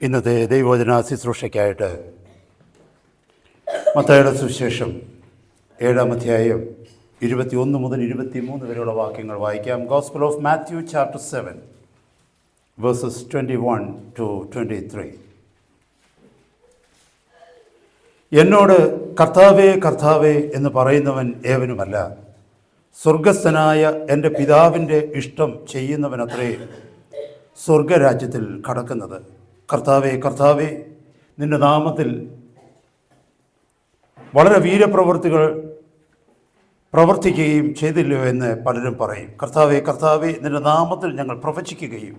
ഇന്നത്തെ ദൈവവചന ശുശ്രൂഷയ്ക്കായിട്ട് മത്തായിയുടെ സുവിശേഷം 7-ാം അധ്യായം 21 മുതൽ 23 വരെയുള്ള വാക്യങ്ങൾ വായിക്കാം. Gospel of Matthew chapter 7 versus 21 to 23. എന്നോട് കർത്താവേ കർത്താവേ എന്ന് പറയുന്നവൻ ഏവനുമല്ല, സ്വർഗസ്ഥനായ എൻ്റെ പിതാവിൻ്റെ ഇഷ്ടം ചെയ്യുന്നവനത്രേ സ്വർഗരാജ്യത്തിൽ കടക്കുന്നത്. കർത്താവേ കർത്താവേ, നിൻ്റെ നാമത്തിൽ വളരെ വീരപ്രവൃത്തികൾ പ്രവർത്തിക്കുകയും ചെയ്തില്ലയോ എന്ന് പലരും പറയും. കർത്താവേ കർത്താവേ, നിൻ്റെ നാമത്തിൽ ഞങ്ങൾ പ്രവചിക്കുകയും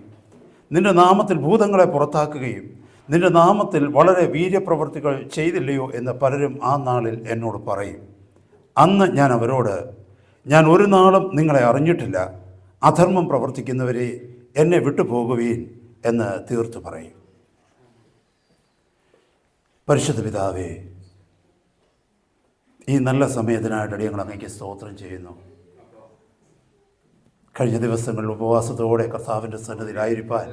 നിൻ്റെ നാമത്തിൽ ഭൂതങ്ങളെ പുറത്താക്കുകയും നിൻ്റെ നാമത്തിൽ വളരെ വീര്യപ്രവൃത്തികൾ ചെയ്തില്ലയോ എന്ന് പലരും ആ നാളിൽ എന്നോട് പറയും. അന്ന് ഞാൻ അവരോട്, ഞാൻ ഒരു നാളും നിങ്ങളെ അറിഞ്ഞിട്ടില്ല, അധർമ്മം പ്രവർത്തിക്കുന്നവരെ എന്നെ വിട്ടുപോകുവീൻ എന്ന് തീർത്തു പറയും. പരിശുദ്ധ പിതാവേ, ഈ നല്ല സമയത്തിനായിട്ട് അടിയങ്ങൾ അങ്ങേക്ക് സ്തോത്രം ചെയ്യുന്നു. കഴിഞ്ഞ ദിവസങ്ങളിൽ ഉപവാസത്തോടെ കർത്താവിൻ്റെ സന്നിധിയിലായിരിക്കാൻ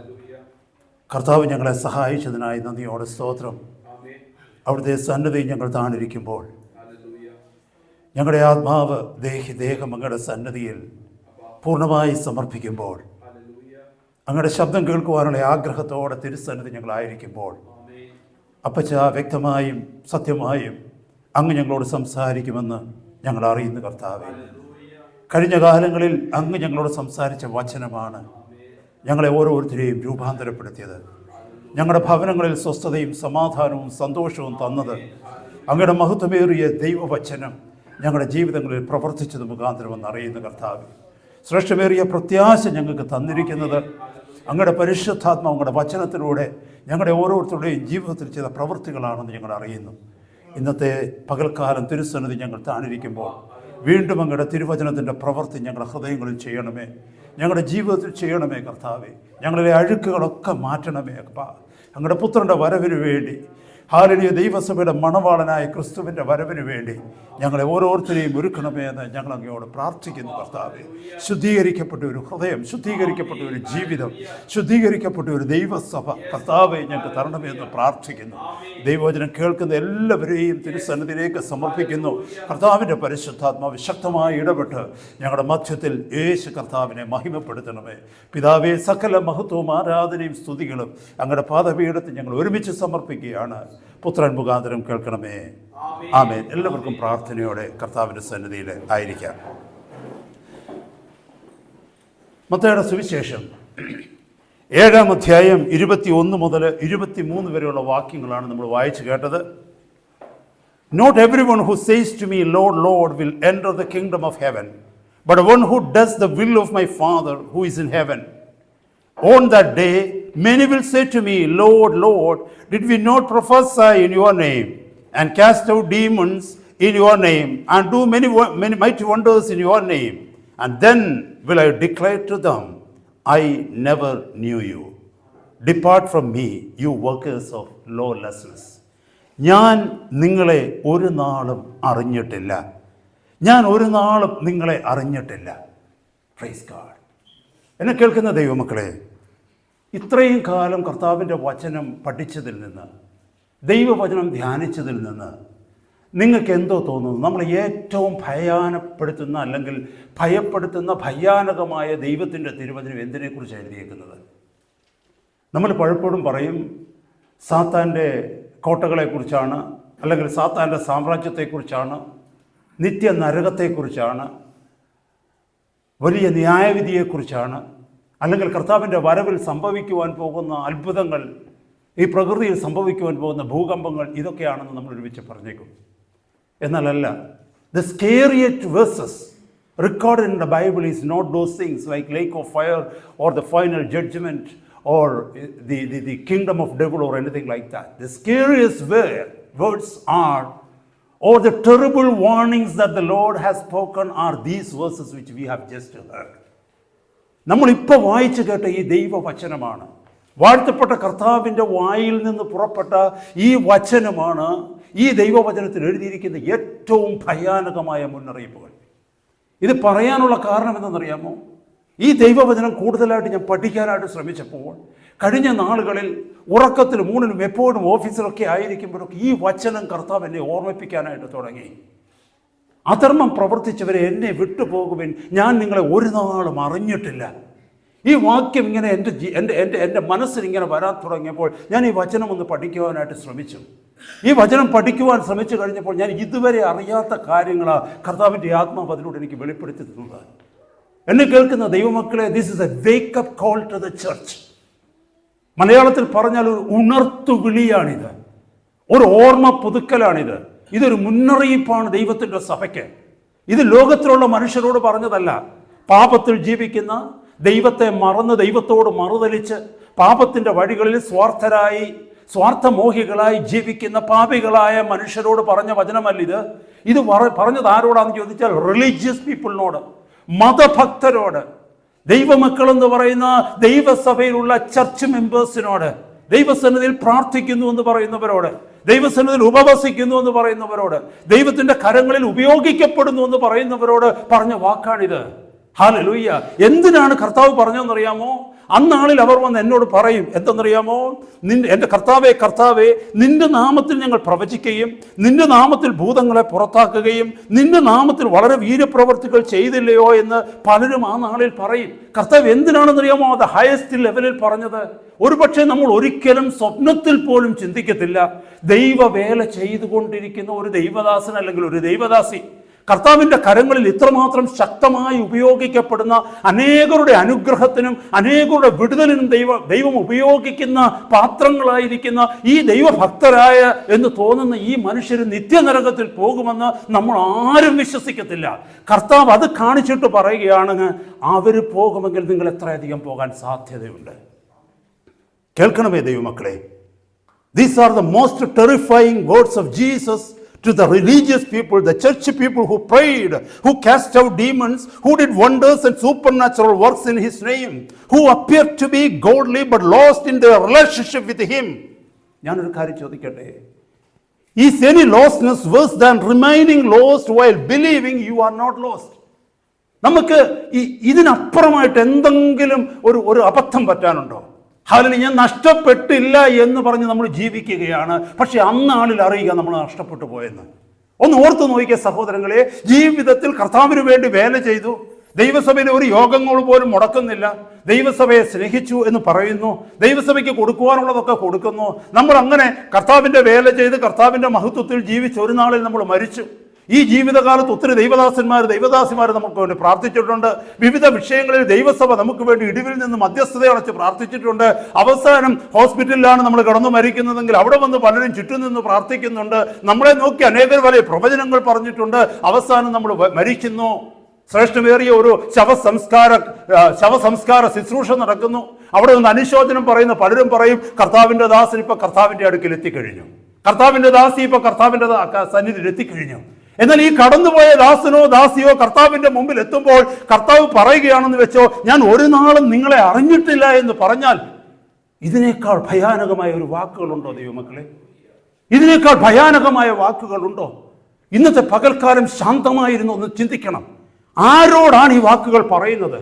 കർത്താവ് ഞങ്ങളെ സഹായിച്ചതിനായി നന്ദിയോടെ സ്തോത്രം. അവിടുത്തെ സന്നിധി ഞങ്ങൾ താണിരിക്കുമ്പോൾ ഞങ്ങളുടെ ആത്മാവ് ദേഹം അങ്ങയുടെ സന്നിധിയിൽ പൂർണ്ണമായി സമർപ്പിക്കുമ്പോൾ, അങ്ങയുടെ ശബ്ദം കേൾക്കുവാനുള്ള ആഗ്രഹത്തോടെ തിരുസന്നിധി ഞങ്ങളായിരിക്കുമ്പോൾ, അപ്പച്ച വ്യക്തമായും സത്യമായും അങ്ങ് ഞങ്ങളോട് സംസാരിക്കുമെന്ന് ഞങ്ങൾ അറിയുന്നു. കർത്താവേ, കഴിഞ്ഞ കാലങ്ങളിൽ അങ്ങ് ഞങ്ങളോട് സംസാരിച്ച വചനമാണ് ഞങ്ങളെ ഓരോരുത്തരെയും രൂപാന്തരപ്പെടുത്തിയത്. ഞങ്ങളുടെ ഭവനങ്ങളിൽ സ്വസ്ഥതയും സമാധാനവും സന്തോഷവും തന്നത് അങ്ങയുടെ മഹത്വമേറിയ ദൈവവചനം ഞങ്ങളുടെ ജീവിതങ്ങളിൽ പ്രവർത്തിച്ചത് മുഖാന്തരമെന്ന് അറിയുന്ന കർത്താവേ, ശ്രേഷ്ഠമേറിയ പ്രത്യാശ ഞങ്ങൾക്ക് തന്നിരിക്കുന്നത് അങ്ങയുടെ പരിശുദ്ധാത്മാവ് അങ്ങയുടെ വചനത്തിലൂടെ ഞങ്ങളുടെ ഓരോരുത്തരുടെയും ജീവിതത്തിൽ ചെയ്ത പ്രവൃത്തികളാണെന്ന് ഞങ്ങൾ അറിയുന്നു. ഇന്നത്തെ പകൽക്കാലം തിരുസന്നിധി ഞങ്ങൾ താണിരിക്കുമ്പോൾ വീണ്ടും അങ്ങയുടെ തിരുവചനത്തിൻ്റെ പ്രവൃത്തി ഞങ്ങളുടെ ഹൃദയങ്ങളിൽ ചെയ്യണമേ, ഞങ്ങളുടെ ജീവിതത്തിൽ ചെയ്യണമേ കർത്താവേ. ഞങ്ങളിലെ അഴുക്കുകളൊക്കെ മാറ്റണമേ അപ്പാ. അങ്ങയുടെ പുത്രൻ്റെ വരവിന് വേണ്ടി, ഹല്ലേലൂയ, ദൈവസഭയുടെ മണവാളനായ ക്രിസ്തുവിൻ്റെ വരവിന് വേണ്ടി ഞങ്ങളെ ഓരോരുത്തരെയും ഒരുക്കണമേ എന്ന് ഞങ്ങൾ അങ്ങയോട് പ്രാർത്ഥിക്കുന്നു കർത്താവേ. ശുദ്ധീകരിക്കപ്പെട്ട ഒരു ഹൃദയം, ശുദ്ധീകരിക്കപ്പെട്ട ഒരു ജീവിതം, ശുദ്ധീകരിക്കപ്പെട്ട ഒരു ദൈവസഭ കർത്താവെ ഞങ്ങൾക്ക് തരണമേ എന്ന് പ്രാർത്ഥിക്കുന്നു. ദൈവവചനം കേൾക്കുന്ന എല്ലാവരെയും തിരുസന്നിധിയിലേക്ക് സമർപ്പിക്കുന്നു. കർത്താവിൻ്റെ പരിശുദ്ധാത്മാവ് ശക്തമായി ഇടപെട്ട് ഞങ്ങളുടെ മധ്യത്തിൽ യേശു കർത്താവിനെ മഹിമപ്പെടുത്തണമേ. പിതാവേ, സകല മഹത്വവും ആരാധനയും സ്തുതികളും അങ്ങയുടെ പാദപീഠത്തിൽ ഞങ്ങൾ ഒരുമിച്ച് സമർപ്പിക്കുകയാണ്. പുത്രൻ മുഖാന്തരം കേൾക്കണമേ. ആമേൻ. എല്ലാവർക്കും പ്രാർത്ഥനയോടെ കർത്താവിൻ്റെ സന്നിധിയിൽ ആയിരിക്കാം. മത്തായിയുടെ സുവിശേഷം 7-ാം അധ്യായം 21 മുതൽ 23 വരെയുള്ള വാക്യങ്ങളാണ് നമ്മൾ വായിച്ചു കേട്ടത്. Not everyone who says to me, Lord, Lord, will enter the kingdom of heaven, but one who does the will of my Father who is in heaven. On that day, many will say to me, Lord, Lord, did we not prophesy in your name, and cast out demons in your name, and do many mighty wonders in your name? And then will I declare to them, I never knew you. Depart from me, you workers of lawlessness. ഞാൻ നിങ്ങളെ ഒരു നാളും അറിഞ്ഞിട്ടില്ല. ഞാൻ ഒരു നാളും നിങ്ങളെ അറിഞ്ഞിട്ടില്ല. Praise God. എന്നെ കേൾക്കുന്ന ദൈവമക്കളെ, ഇത്രയും കാലം കർത്താവിൻ്റെ വചനം പഠിച്ചതിൽ നിന്ന്, ദൈവവചനം ധ്യാനിച്ചതിൽ നിന്ന് നിങ്ങൾക്ക് എന്തോ തോന്നുന്നു? നമ്മൾ ഏറ്റവും ഭയാനപ്പെടുത്തുന്ന അല്ലെങ്കിൽ ഭയപ്പെടുത്തുന്ന ഭയാനകമായ ദൈവത്തിൻ്റെ തിരുവചനം എന്തിനെക്കുറിച്ച് എഴുതിയേക്കുന്നത്? നമ്മൾ പലപ്പോഴും പറയും സാത്താൻ്റെ കോട്ടകളെക്കുറിച്ചാണ്, അല്ലെങ്കിൽ സാത്താൻ്റെ സാമ്രാജ്യത്തെക്കുറിച്ചാണ്, നിത്യ നരകത്തെക്കുറിച്ചാണ്, വലിയ ന്യായവിധിയെക്കുറിച്ചാണ്, അല്ലെങ്കിൽ കർത്താവിൻ്റെ വരവിൽ സംഭവിക്കുവാൻ പോകുന്ന അത്ഭുതങ്ങൾ, ഈ പ്രകൃതിയിൽ സംഭവിക്കുവാൻ പോകുന്ന ഭൂകമ്പങ്ങൾ, ഇതൊക്കെയാണെന്ന് നമ്മൾ ഒരുമിച്ച് പറഞ്ഞേക്കും. എന്നാലല്ല, the scariest verses recorded in the Bible is not those things like lake of fire or the final judgment or the kingdom of devil or anything like that. The scariest words are, or the terrible warnings that the Lord has spoken are these verses which we have just heard. നമ്മളിപ്പോൾ വായിച്ചു കേട്ട ഈ ദൈവവചനമാണ്, വാഴ്ത്തപ്പെട്ട കർത്താവിൻ്റെ വായിൽ നിന്ന് പുറപ്പെട്ട ഈ വചനമാണ് ഈ ദൈവവചനത്തിൽ എഴുതിയിരിക്കുന്ന ഏറ്റവും ഭയാനകമായ മുന്നറിയിപ്പുകൾ. ഇത് പറയാനുള്ള കാരണം എന്തെന്നറിയാമോ? ഈ ദൈവവചനം കൂടുതലായിട്ട് ഞാൻ പഠിക്കാനായിട്ട് ശ്രമിച്ചപ്പോൾ കഴിഞ്ഞ നാളുകളിൽ ഉറക്കത്തിലും ഊണിലും എപ്പോഴും ഓഫീസിലൊക്കെ ആയിരിക്കുമ്പോഴൊക്കെ ഈ വചനം കർത്താവ് എന്നെ ഓർമ്മിപ്പിക്കാനായിട്ട് തുടങ്ങി. അധർമ്മം പ്രവർത്തിച്ചവരെ എന്നെ വിട്ടുപോകുവിൻ, ഞാൻ നിങ്ങളെ ഒരു നാളും അറിഞ്ഞിട്ടില്ല. ഈ വാക്യം ഇങ്ങനെ എൻ്റെ മനസ്സിൽ ഇങ്ങനെ വരാൻ തുടങ്ങിയപ്പോൾ ഞാൻ ഈ വചനം ഒന്ന് പഠിക്കുവാനായിട്ട് ശ്രമിച്ചു. ഈ വചനം പഠിക്കുവാൻ ശ്രമിച്ചു കഴിഞ്ഞപ്പോൾ ഞാൻ ഇതുവരെ അറിയാത്ത കാര്യങ്ങളാണ് കർത്താവിൻ്റെ ആത്മാവ് അതിലൂടെ എനിക്ക് വെളിപ്പെടുത്തി തന്നത്. എന്നെ കേൾക്കുന്ന ദൈവമക്കളെ, this is a wake up call to the church. മലയാളത്തിൽ പറഞ്ഞാൽ ഒരു ഉണർത്തുവിളിയാണിത്, ഒരു ഓർമ്മ പുതുക്കലാണിത്. ഇതൊരു മുന്നറിയിപ്പാണ് ദൈവത്തിൻ്റെ സഭയ്ക്ക്. ഇത് ലോകത്തിലുള്ള മനുഷ്യരോട് പറഞ്ഞതല്ല. പാപത്തിൽ ജീവിക്കുന്ന, ദൈവത്തെ മറന്ന് ദൈവത്തോട് മറുതലിച്ച് പാപത്തിൻ്റെ വഴികളിൽ സ്വാർത്ഥമോഹികളായി ജീവിക്കുന്ന പാപികളായ മനുഷ്യരോട് പറഞ്ഞ വചനമല്ലിത്. ഇത് പറഞ്ഞത് ആരോടാണെന്ന് ചോദിച്ചാൽ റിലീജിയസ് പീപ്പിളിനോട്, മതഭക്തരോട്, ദൈവമക്കളെന്ന് പറയുന്ന ദൈവസഭയിലുള്ള ചർച്ച് മെമ്പേഴ്സിനോട്, ദൈവസന്നിധിയിൽ പ്രാർത്ഥിക്കുന്നു എന്ന് പറയുന്നവരോട്, ദൈവസന്നിധിയിൽ ഉപവസിക്കുന്നു എന്ന് പറയുന്നവരോട്, ദൈവത്തിൻ്റെ കരങ്ങളിൽ ഉപയോഗിക്കപ്പെടുന്നു എന്ന് പറയുന്നവരോട് പറഞ്ഞ വാക്കാണിത്. ഹല്ലേലൂയ. എന്തിനാണ് കർത്താവ് പറഞ്ഞതെന്നറിയാമോ? അന്നാളിൽ അവർ വന്ന് എന്നോട് പറയും എന്തെന്നറിയാമോ? എൻ്റെ കർത്താവേ, കർത്താവേ, നിന്റെ നാമത്തിൽ ഞങ്ങൾ പ്രവചിക്കുകയും നിന്റെ നാമത്തിൽ ഭൂതങ്ങളെ പുറത്താക്കുകയും നിന്റെ നാമത്തിൽ വളരെ വീര്യപ്രവർത്തികൾ ചെയ്തില്ലയോ എന്ന് പലരും ആ നാളിൽ പറയും. കർത്താവ് എന്തിനാണെന്നറിയാമോ അത് ഹയസ്റ്റ് ലെവലിൽ പറഞ്ഞത്? ഒരുപക്ഷെ നമ്മൾ ഒരിക്കലും സ്വപ്നത്തിൽ പോലും ചിന്തിക്കത്തില്ല, ദൈവവേല ചെയ്തുകൊണ്ടിരിക്കുന്ന ഒരു ദൈവദാസൻ അല്ലെങ്കിൽ ഒരു ദൈവദാസി കർത്താവിൻ്റെ കരങ്ങളിൽ ഇത്രമാത്രം ശക്തമായി ഉപയോഗിക്കപ്പെടുന്ന, അനേകരുടെ അനുഗ്രഹത്തിനും അനേകരുടെ വിടുതലിനും ദൈവം ഉപയോഗിക്കുന്ന പാത്രങ്ങളായിരിക്കുന്ന ഈ ദൈവഭക്തരായ എന്ന് തോന്നുന്ന ഈ മനുഷ്യർ നിത്യനരകത്തിൽ പോകുമെന്ന് നമ്മൾ ആരും വിശ്വസിക്കത്തില്ല. കർത്താവ് അത് കാണിച്ചിട്ട് പറയുകയാണ്, അവർ പോകുമെങ്കിൽ നിങ്ങൾ എത്രയധികം പോകാൻ സാധ്യതയുണ്ട്. കേൾക്കണമേ ദൈവമക്കളെ, these are the most terrifying words of Jesus to the religious people, the church people who prayed, who cast out demons, who did wonders and supernatural works in his name, who appeared to be godly but lost in their relationship with him. ഞാനൊരു കാര്യം ചോദിക്കട്ടെ, is any lostness worse than remaining lost while believing you are not lost? നമുക്ക് ഇതിനപ്പുറമായിട്ട് എന്തെങ്കിലും ഒരു അബദ്ധം പറ്റാനുണ്ടോ? അതിൽ ഞാൻ നഷ്ടപ്പെട്ടില്ല എന്ന് പറഞ്ഞ് നമ്മൾ ജീവിക്കുകയാണ്, പക്ഷെ അന്നാളിൽ അറിയുക നമ്മൾ നഷ്ടപ്പെട്ടു പോയെന്ന്. ഒന്ന് ഓർത്തു നോക്കിയ സഹോദരങ്ങളെ, ജീവിതത്തിൽ കർത്താവിന് വേണ്ടി വേല ചെയ്തു, ദൈവസഭയിലെ ഒരു യോഗങ്ങൾ പോലും മുടക്കുന്നില്ല, ദൈവസഭയെ സ്നേഹിച്ചു എന്ന് പറയുന്നു, ദൈവസഭയ്ക്ക് കൊടുക്കുവാനുള്ളതൊക്കെ കൊടുക്കുന്നു. നമ്മൾ അങ്ങനെ കർത്താവിൻ്റെ വേല ചെയ്ത് കർത്താവിൻ്റെ മഹത്വത്തിൽ ജീവിച്ച് ഒരു നാളിൽ നമ്മൾ മരിച്ചു. ഈ ജീവിതകാലത്ത് ഒത്തിരി ദൈവദാസിമാർ നമുക്ക് വേണ്ടി പ്രാർത്ഥിച്ചിട്ടുണ്ട്. വിവിധ വിഷയങ്ങളിൽ ദൈവസഭ നമുക്ക് വേണ്ടി ഇടിവിൽ നിന്ന് മധ്യസ്ഥത അടച്ച് പ്രാർത്ഥിച്ചിട്ടുണ്ട്. അവസാനം ഹോസ്പിറ്റലിലാണ് നമ്മൾ കിടന്നു മരിക്കുന്നതെങ്കിൽ അവിടെ വന്ന് പലരും ചുറ്റും നിന്ന് പ്രാർത്ഥിക്കുന്നുണ്ട്. നമ്മളെ നോക്കി അനേകർ വലിയ പ്രവചനങ്ങൾ പറഞ്ഞിട്ടുണ്ട്. അവസാനം നമ്മൾ മരിക്കുന്നു. ശ്രേഷ്ഠമേറിയ ഒരു ശവസംസ്കാര ശുശ്രൂഷ നടക്കുന്നു. അവിടെ നിന്ന് അനുശോചനം പറയുന്ന പലരും പറയും, കർത്താവിൻ്റെ ദാസൻ ഇപ്പൊ കർത്താവിൻ്റെ അടുക്കൽ എത്തിക്കഴിഞ്ഞു, കർത്താവിൻ്റെ ദാസി ഇപ്പൊ കർത്താവിൻ്റെ സന്നിധിയിൽ എത്തിക്കഴിഞ്ഞു. എന്നാൽ ഈ കടന്നുപോയ ദാസനോ ദാസിയോ കർത്താവിൻ്റെ മുമ്പിൽ എത്തുമ്പോൾ കർത്താവ് പറയുകയാണെന്ന് വെച്ചോ, ഞാൻ ഒരു നാളും നിങ്ങളെ അറിഞ്ഞിട്ടില്ല എന്ന് പറഞ്ഞാൽ ഇതിനേക്കാൾ ഭയാനകമായ ഒരു വാക്കുകളുണ്ടോ ദൈവമക്കളെ? ഇതിനേക്കാൾ ഭയാനകമായ വാക്കുകളുണ്ടോ? ഇന്നത്തെ പകൽക്കാലം ശാന്തമായിരുന്നു ഒന്ന് ചിന്തിക്കണം. ആരോടാണ് ഈ വാക്കുകൾ പറയുന്നത്?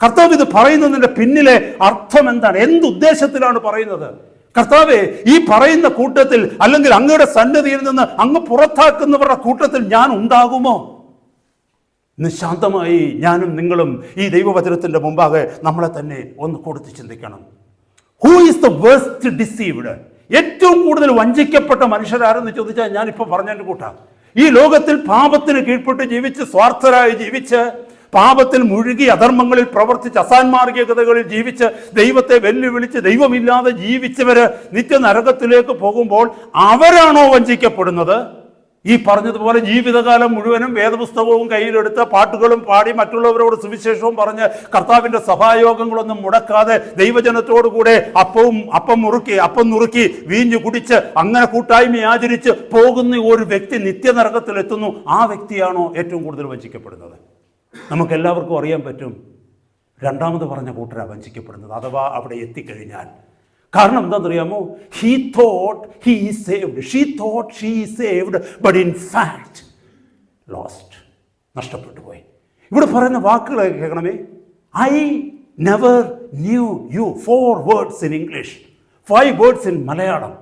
കർത്താവ് ഇത് പറയുന്നതിൻ്റെ പിന്നിലെ അർത്ഥം എന്താണ്? എന്തുദ്ദേശത്തിലാണ് പറയുന്നത്? കർത്താവേ, ഈ പറയുന്ന കൂട്ടത്തിൽ അല്ലെങ്കിൽ അങ്ങയുടെ സന്നിധിയിൽ നിന്ന് അങ്ങ് പുറത്താക്കുന്നവരുടെ കൂട്ടത്തിൽ ഞാൻ ഉണ്ടാകുമോ? നിശാന്തമായി ഞാനും നിങ്ങളും ഈ ദൈവവചനത്തിന്റെ മുമ്പാകെ നമ്മളെ തന്നെ ഒന്ന് കൊടുത്ത് ചിന്തിക്കണം. Who is the waste deceived? ഏറ്റവും കൂടുതൽ വഞ്ചിക്കപ്പെട്ട മനുഷ്യരാരെന്ന് ചോദിച്ചാൽ ഞാനിപ്പോൾ പറഞ്ഞതിൻ്റെ കൂട്ടാ. ഈ ലോകത്തിൽ പാപത്തിന് കീഴ്പ്പെട്ട് ജീവിച്ച്, സ്വാർത്ഥരായി ജീവിച്ച്, പാപത്തിൽ മുഴുകി, അധർമ്മങ്ങളിൽ പ്രവർത്തിച്ച്, അസാൻമാർഗികതകളിൽ ജീവിച്ച്, ദൈവത്തെ വെല്ലുവിളിച്ച് ദൈവമില്ലാതെ ജീവിച്ചവര് നിത്യനരകത്തിലേക്ക് പോകുമ്പോൾ അവരാണോ വഞ്ചിക്കപ്പെടുന്നത്? ഈ പറഞ്ഞതുപോലെ ജീവിതകാലം മുഴുവനും വേദപുസ്തകവും കയ്യിലെടുത്ത് പാട്ടുകളും പാടി മറ്റുള്ളവരോട് സുവിശേഷവും പറഞ്ഞ് കർത്താവിൻ്റെ സഭായോഗങ്ങളൊന്നും മുടക്കാതെ ദൈവജനത്തോടുകൂടെ അപ്പം നുറുക്കി വീഞ്ഞു കുടിച്ച് അങ്ങനെ കൂട്ടായ്മ ആചരിച്ച് പോകുന്ന ഒരു വ്യക്തി നിത്യനരകത്തിലെത്തുന്നു. ആ വ്യക്തിയാണോ ഏറ്റവും കൂടുതൽ വഞ്ചിക്കപ്പെടുന്നത്? നമുക്കെല്ലാവർക്കും അറിയാൻ പറ്റും, രണ്ടാമത് പറഞ്ഞ കൂട്ടരാ വഞ്ചിക്കപ്പെടുന്നത്, അഥവാ അവിടെ എത്തിക്കഴിഞ്ഞാൽ. കാരണം എന്താണെന്നറിയാമോ? he thought he is saved, she thought she is saved, but in fact lost, നഷ്ടപ്പെട്ടു പോയി. ഇവിടെ പറയുന്ന വാക്കുകൾ കേൾക്കണമേ. I never knew you. 4 words in English, 5 words in Malayalam.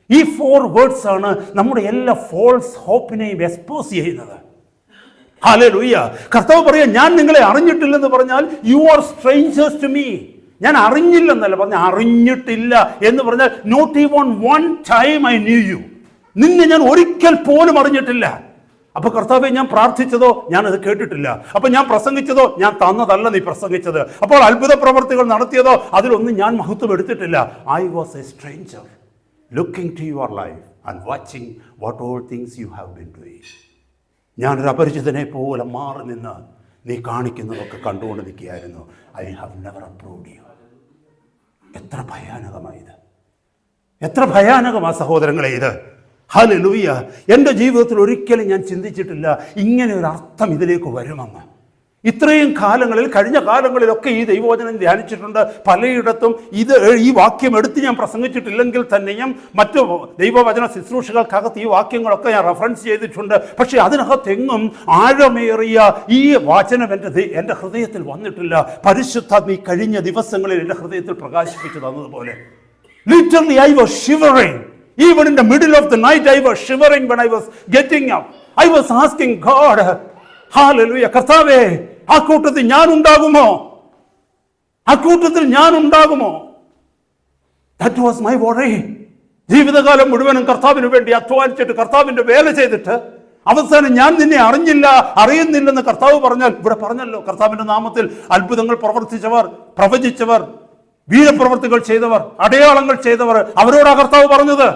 ഈ 4 വേർഡ്സ് ആണ് നമ്മുടെ എല്ലാ ഫോൾസ് ഹോപ്പിനെയും എക്സ്പോസ് ചെയ്യുന്നത്. ഹല്ലേലൂയ. കർത്താവ് പറയാ, ഞാൻ നിങ്ങളെ അറിഞ്ഞിട്ടില്ലെന്ന് പറഞ്ഞാൽ you are strangers to me. ഞാൻ അറിഞ്ഞില്ലെന്നല്ല പറഞ്ഞ, അറിഞ്ഞിട്ടില്ല എന്ന് പറഞ്ഞാൽ not even one time I knew you. നിന്നെ ഞാൻ ഒരിക്കൽ പോലും അറിഞ്ഞിട്ടില്ല. അപ്പൊ കർത്താവെ, ഞാൻ പ്രാർത്ഥിച്ചതോ ഞാനത് കേട്ടിട്ടില്ല. അപ്പൊ ഞാൻ പ്രസംഗിച്ചതോ ഞാൻ തന്നതല്ല നീ പ്രസംഗിച്ചത്. അപ്പോൾ അത്ഭുത പ്രവർത്തികൾ നടത്തിയതോ അതിലൊന്നും ഞാൻ മഹത്വം എടുത്തിട്ടില്ല. I was a stranger looking to your life and watching what all things you have been doing. ഞാനൊരു അപരിചിതനെ പോലെ മാറി നിന്ന് നീ കാണിക്കുന്നതൊക്കെ കണ്ടുകൊണ്ട് നിൽക്കുകയായിരുന്നു. I have never approved you. എത്ര ഭയാനകമായത്, എത്ര ഭയാനകമാ സഹോദരങ്ങളെ ഇത്. ഹല്ലേലൂയ. എൻ്റെ ജീവിതത്തിൽ ഒരിക്കലും ഞാൻ ചിന്തിച്ചിട്ടില്ല ഇങ്ങനെ ഒരു അർത്ഥം ഇതിലേക്ക് വരുമെന്ന്. ഇത്രയും കാലങ്ങളിൽ, കഴിഞ്ഞ കാലങ്ങളിലൊക്കെ ഈ ദൈവവചനം ധ്യാനിച്ചിട്ടുണ്ട്. പലയിടത്തും ഈ വാക്യം എടുത്ത് ഞാൻ പ്രസംഗിച്ചിട്ടില്ലെങ്കിൽ തന്നെയും മറ്റു ദൈവവചന ശുശ്രൂഷകൾക്കകത്ത് ഈ വാക്യങ്ങളൊക്കെ ഞാൻ റെഫറൻസ് ചെയ്തിട്ടുണ്ട്. പക്ഷേ അതിനകത്തെങ്ങും ആഴമേറിയ ഈ വചനം എൻ്റെ ഹൃദയത്തിൽ വന്നിട്ടില്ല. പരിശുദ്ധാത്മ ഈ കഴിഞ്ഞ ദിവസങ്ങളിൽ എൻ്റെ ഹൃദയത്തിൽ പ്രകാശിപ്പിച്ചു തന്നതുപോലെ. Literally I was shivering. Even in the middle of the night I was shivering when I was getting up. I was asking God, hallelujah, കർത്താവേ, ആ കൂട്ടത്തിൽ ഞാൻ ഉണ്ടാകുമോ? ആ കൂട്ടത്തിൽ ഞാൻ ഉണ്ടാകുമോ? That was my worry. ജീവിതകാലം മുഴുവനും കർത്താവിന് വേണ്ടി അധ്വാനിച്ചിട്ട്, കർത്താവിന്റെ വേല ചെയ്തിട്ട്, അവസാനം ഞാൻ നിന്നെ അറിയുന്നില്ലെന്ന് കർത്താവ് പറഞ്ഞാൽ, ഇവിടെ പറഞ്ഞല്ലോ, കർത്താവിന്റെ നാമത്തിൽ അത്ഭുതങ്ങൾ പ്രവർത്തിച്ചവർ, പ്രവചിച്ചവർ, വീരപ്രവർത്തികൾ ചെയ്തവർ, അടയാളങ്ങൾ ചെയ്തവർ, അവരോടാ കർത്താവ് പറഞ്ഞത്.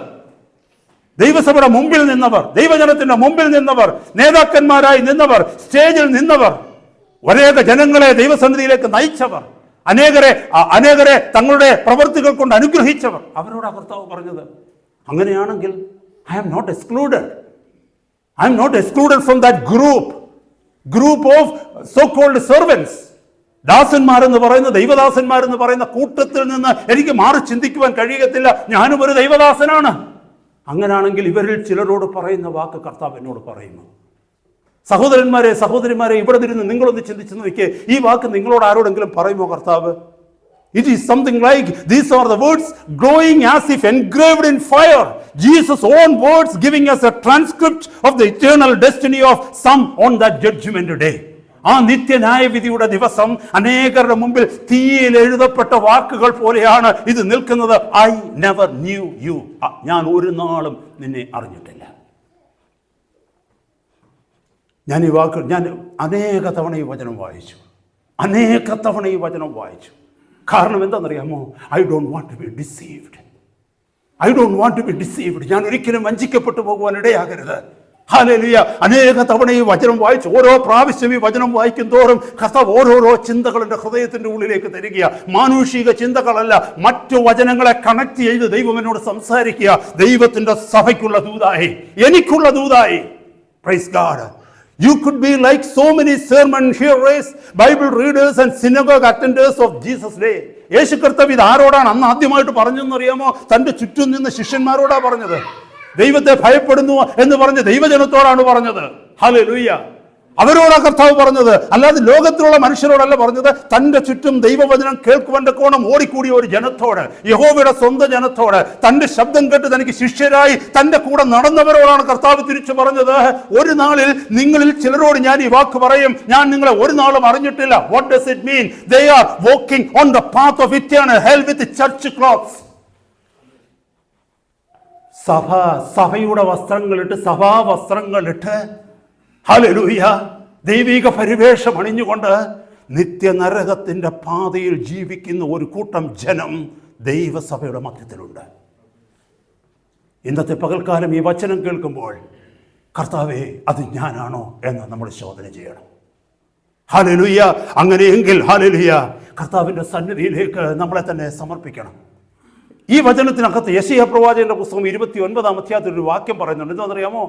ദൈവസഭയുടെ മുമ്പിൽ നിന്നവർ, ദൈവജനത്തിന്റെ മുമ്പിൽ നിന്നവർ, നേതാക്കന്മാരായി നിന്നവർ, സ്റ്റേജിൽ നിന്നവർ, ഒരേക ജനങ്ങളെ ദൈവസന്നിധിയിലേക്ക് നയിച്ചവർ, അനേകരെ തങ്ങളുടെ പ്രവൃത്തികൾ കൊണ്ട് അനുഗ്രഹിച്ചവർ, അവരോടാ കർത്താവ് പറഞ്ഞത്. അങ്ങനെയാണെങ്കിൽ I am not excluded from that group of so called servants. ദാസന്മാരെന്ന് പറയുന്ന, ദൈവദാസന്മാരെന്ന് പറയുന്ന കൂട്ടത്തിൽ നിന്ന് എനിക്ക് മാറി ചിന്തിക്കുവാൻ കഴിയത്തില്ല. ഞാനും ഒരു ദൈവദാസനാണ്. അങ്ങനാണെങ്കിൽ ഇവരിൽ ചിലരോട് പറയുന്ന വാക്ക് കർത്താവ് എന്നോട് പറയുന്നു. സഹോദരന്മാരെ, സഹോദരിമാരെ, ഇവിടെ നിന്ന് നിങ്ങളൊന്ന് ചിന്തിച്ചു നോക്കിയേ, ഈ വാക്ക് നിങ്ങളോട് ആരോടെങ്കിലും പറയുമോ കർത്താവ്? It is something like, these are the words glowing as if engraved in fire. Jesus' own words giving us a transcript of the eternal destiny of some on that judgment day. ആ നിത്യന്യായവിധിയുടെ ദിവസം അനേകരുടെ മുമ്പിൽ തീയിൽ എഴുതപ്പെട്ട വാക്കുകൾ പോലെയാണ് ഇത് നിൽക്കുന്നത്. I never knew you. ഞാൻ ഒരു നാളും നിന്നെ അറിഞ്ഞിട്ടില്ല. ഞാൻ അനേക തവണ ഈ വചനം വായിച്ചു. കാരണം എന്താണെന്നറിയാമോ? I don't want to be deceived. ഞാൻ ഒരിക്കലും വഞ്ചിക്കപ്പെട്ടു പോകുവാൻ ഇടയാകരുത്. ഹല്ലേലൂയ. അനേക തവണ ഈ വചനം വായിച്ചു. ഓരോ പ്രാവശ്യം ഈ വചനം വായിക്കും തോറും കർത്താവ് ഓരോരോ ചിന്തകൾ എൻ്റെ ഹൃദയത്തിൻ്റെ ഉള്ളിലേക്ക് തരിക. മാനുഷിക ചിന്തകളല്ല, മറ്റു വചനങ്ങളെ കണക്ട് ചെയ്ത് ദൈവം എന്നോട് സംസാരിക്കുക. ദൈവത്തിൻ്റെ സഭയ്ക്കുള്ള ദൂതായി, എനിക്കുള്ള ദൂതായി. Praise God. You could be like so many sermon hearers, Bible readers and synagogue attenders of Jesus' day. യേശു കർത്താവ് ഇത് ആരോടാണ് അന്ന് ആദ്യമായിട്ട് പറഞ്ഞെന്നറിയാമോ? തൻ്റെ ചുറ്റും നിന്ന് ശിഷ്യന്മാരോടാ പറഞ്ഞത്. ദൈവത്തെ ഭയപ്പെടുന്നു എന്ന് പറഞ്ഞ് ദൈവജനത്തോടാണ് പറഞ്ഞത്. ഹല്ലേലൂയ. അവരോടാ കർത്താവ് പറഞ്ഞത്. അല്ലാതെ ലോകത്തിലുള്ള മനുഷ്യരോടല്ല പറഞ്ഞത്. തൻ്റെ ചുറ്റും ദൈവവചനം കേൾക്കുവാൻ കോണം ഓടിക്കൂടിയ ഒരു ജനത്തോട്, യഹോവയുടെ സ്വന്തം ജനത്തോട്, തൻ്റെ ശബ്ദം കേട്ട് തനിക്ക് ശിഷ്യരായി തൻ്റെ കൂടെ നടന്നവരോടാണ് കർത്താവ് തിരിച്ചു പറഞ്ഞത്. ഒരു നാളിൽ നിങ്ങളിൽ ചിലരോട് ഞാൻ ഈ വാക്ക് പറയും, ഞാൻ നിങ്ങളെ ഒരു നാളും അറിഞ്ഞിട്ടില്ല. What does it mean? They are walking on the path of eternal hell with church clothes. സഭയുടെ വസ്ത്രങ്ങളിട്ട്, സഭാവസ്ത്രങ്ങളിട്ട്, ഹല്ലേലൂയ, ദൈവിക പരിവേഷം അണിഞ്ഞുകൊണ്ട് നിത്യനരകത്തിന്റെ പാതയിൽ ജീവിക്കുന്ന ഒരു കൂട്ടം ജനം ദൈവസഭയുടെ മധ്യത്തിലുണ്ട്. ഇന്നത്തെ പകൽക്കാലം ഈ വചനം കേൾക്കുമ്പോൾ, കർത്താവേ, അത് ഞാനാണോ എന്ന് നമ്മൾ ശോധന ചെയ്യണം. ഹല്ലേലൂയ. അങ്ങനെയെങ്കിൽ ഹല്ലേലൂയ, കർത്താവിൻ്റെ സന്നിധിയിലേക്ക് നമ്മളെ തന്നെ സമർപ്പിക്കണം. ഈ വചനത്തിനകത്ത് യെശയ്യാ പ്രവാചകന്റെ പുസ്തകം 29-ാം അധ്യായത്തിൽ ഒരു വാക്യം പറയുന്നുണ്ട്. എന്താണെന്നറിയാമോ?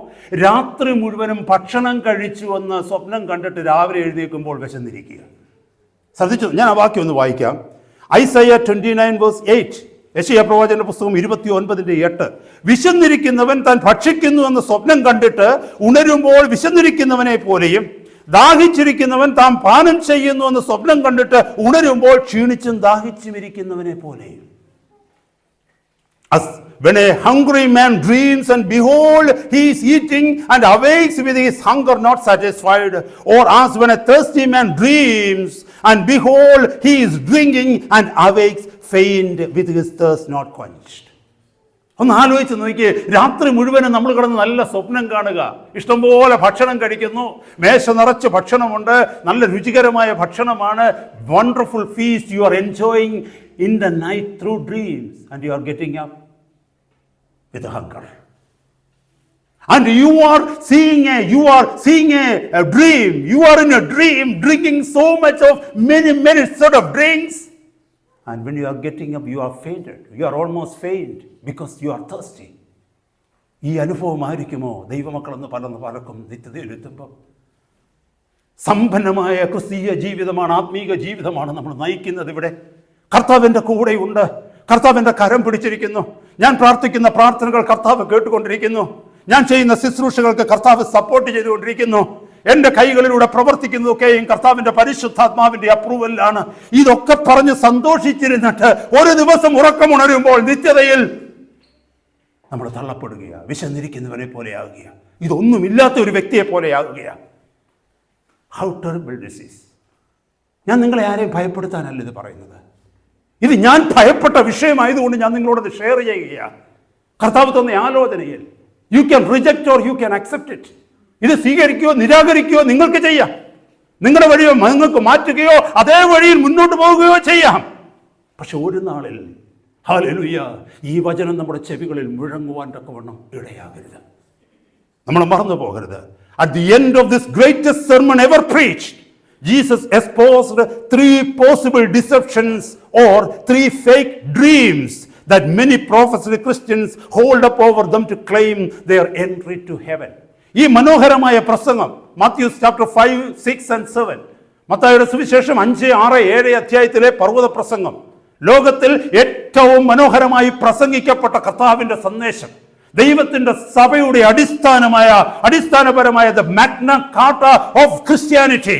രാത്രി മുഴുവനും ഭക്ഷണം കഴിച്ചു എന്ന് സ്വപ്നം കണ്ടിട്ട് രാവിലെ എഴുന്നേൽക്കുമ്പോൾ വിശന്നിരിക്കുക. ശ്രദ്ധിച്ചു, ഞാൻ ആ വാക്യം ഒന്ന് വായിക്കാം. ഐസയ്യ 29:8. യെശയ്യാ പ്രവാചകന്റെ പുസ്തകം 29:8. വിശന്നിരിക്കുന്നവൻ താൻ ഭക്ഷിക്കുന്നു എന്ന് സ്വപ്നം കണ്ടിട്ട് ഉണരുമ്പോൾ വിശന്നിരിക്കുന്നവനെ പോലെയും ദാഹിച്ചിരിക്കുന്നവൻ താൻ പാനം ചെയ്യുന്നു എന്ന് സ്വപ്നം കണ്ടിട്ട് ഉണരുമ്പോൾ ക്ഷീണിച്ചും ദാഹിച്ചും ഇരിക്കുന്നവനെ പോലെ. As when a hungry man dreams and behold he is eating and awakes with his hunger not satisfied, or as when a thirsty man dreams and behold he is drinking and awakes faint with his thirst not quenched. ഒന്ന് ആലോചിച്ച് നോക്കിയേ, രാത്രി മുഴുവനും നമ്മൾ കിടന്ന് നല്ല സ്വപ്നം കാണുക, ഇഷ്ടംപോലെ ഭക്ഷണം കഴിക്കുന്നു, മേശ നിറച്ച് ഭക്ഷണമുണ്ട്, നല്ല രുചികരമായ ഭക്ഷണമാണ്, wonderful feast you are enjoying in the night through dreams and you are getting up with hunger, and you are seeing a dream. You are in a dream drinking so much of many sort of drinks, and when you are getting up you are fainted, you are almost faint because you are thirsty. ഈ അനുഭവമായിരിക്കുമോ ദൈവമക്കളെന്ന് പലർക്കും നിത്യതയിലെത്തുമ്പോൾ? സമ്പന്നമായ ക്രിസ്തീയ ജീവിതമാണ്, ആത്മീക ജീവിതമാണ് നമ്മൾ നയിക്കുന്നത്. ഇവിടെ കർത്താവിൻ്റെ കൂടെയുണ്ട്, കർത്താവിൻ്റെ കരം പിടിച്ചിരിക്കുന്നു. ഞാൻ പ്രാർത്ഥിക്കുന്ന പ്രാർത്ഥനകൾ കർത്താവ് കേട്ടുകൊണ്ടിരിക്കുന്നു. ഞാൻ ചെയ്യുന്ന ശുശ്രൂഷകൾക്ക് കർത്താവ് സപ്പോർട്ട് ചെയ്തുകൊണ്ടിരിക്കുന്നു. എൻ്റെ കൈകളിലൂടെ പ്രവർത്തിക്കുന്നതൊക്കെയും കർത്താവിൻ്റെ പരിശുദ്ധാത്മാവിൻ്റെ അപ്രൂവലാണ്. ഇതൊക്കെ പറഞ്ഞ് സന്തോഷിച്ചിരുന്നിട്ട് ഒരു ദിവസം ഉറക്കമുണരുമ്പോൾ നിത്യതയിൽ നമ്മൾ തള്ളപ്പെടുകയാണ്, വിശന്നിരിക്കുന്നവനെ പോലെയാകുകയാണ്, ഇതൊന്നുമില്ലാത്ത ഒരു വ്യക്തിയെ പോലെയാകുകയാണ്. How terrible this is. ഞാൻ നിങ്ങളെ ആരെയും ഭയപ്പെടുത്താനല്ല ഇത് പറയുന്നത്. ഇത് ഞാൻ ഭയപ്പെട്ട വിഷയമായതുകൊണ്ട് ഞാൻ നിങ്ങളോട് ഷെയർ ചെയ്യുകയാണ്. കർത്താവ് തന്ന ആലോചനയിൽ you can reject or you can accept it. ഇത് സ്വീകരിക്കുകയോ നിരാകരിക്കുകയോ നിങ്ങൾക്ക് ചെയ്യാം. നിങ്ങളുടെ വഴിയോ നിങ്ങൾക്ക് മാറ്റുകയോ അതേ വഴിയിൽ മുന്നോട്ട് പോവുകയോ ചെയ്യാം. പക്ഷെ ഒരു നാളിൽ ഹല്ലേലൂയ ഈ വചനം നമ്മുടെ ചെവികളിൽ മുഴങ്ങുവാൻ തക്കവണ്ണം ഇടയാകരുത്. നമ്മൾ മറന്നു പോകരുത്. At the end of this greatest sermon ever preached, Jesus exposed 3 possible deceptions or 3 fake dreams that many professed Christians hold up over them to claim their entry to heaven. ഈ മനോഹരമായ പ്രസംഗം Matthew chapter 5, 6 and 7, മത്തായിയുടെ സുവിശേഷം 5, 6, 7 അധ്യായത്തിലെ പർവ്വത പ്രസംഗം, ലോകത്തിൽ ഏറ്റവും മനോഹരമായി പ്രസംഗിക്കപ്പെട്ട കർത്താവിൻ്റെ സന്ദേശം, ദൈവത്തിന്റെ സഭയുടെ അടിസ്ഥാനപരമായ the Magna Carta of Christianity,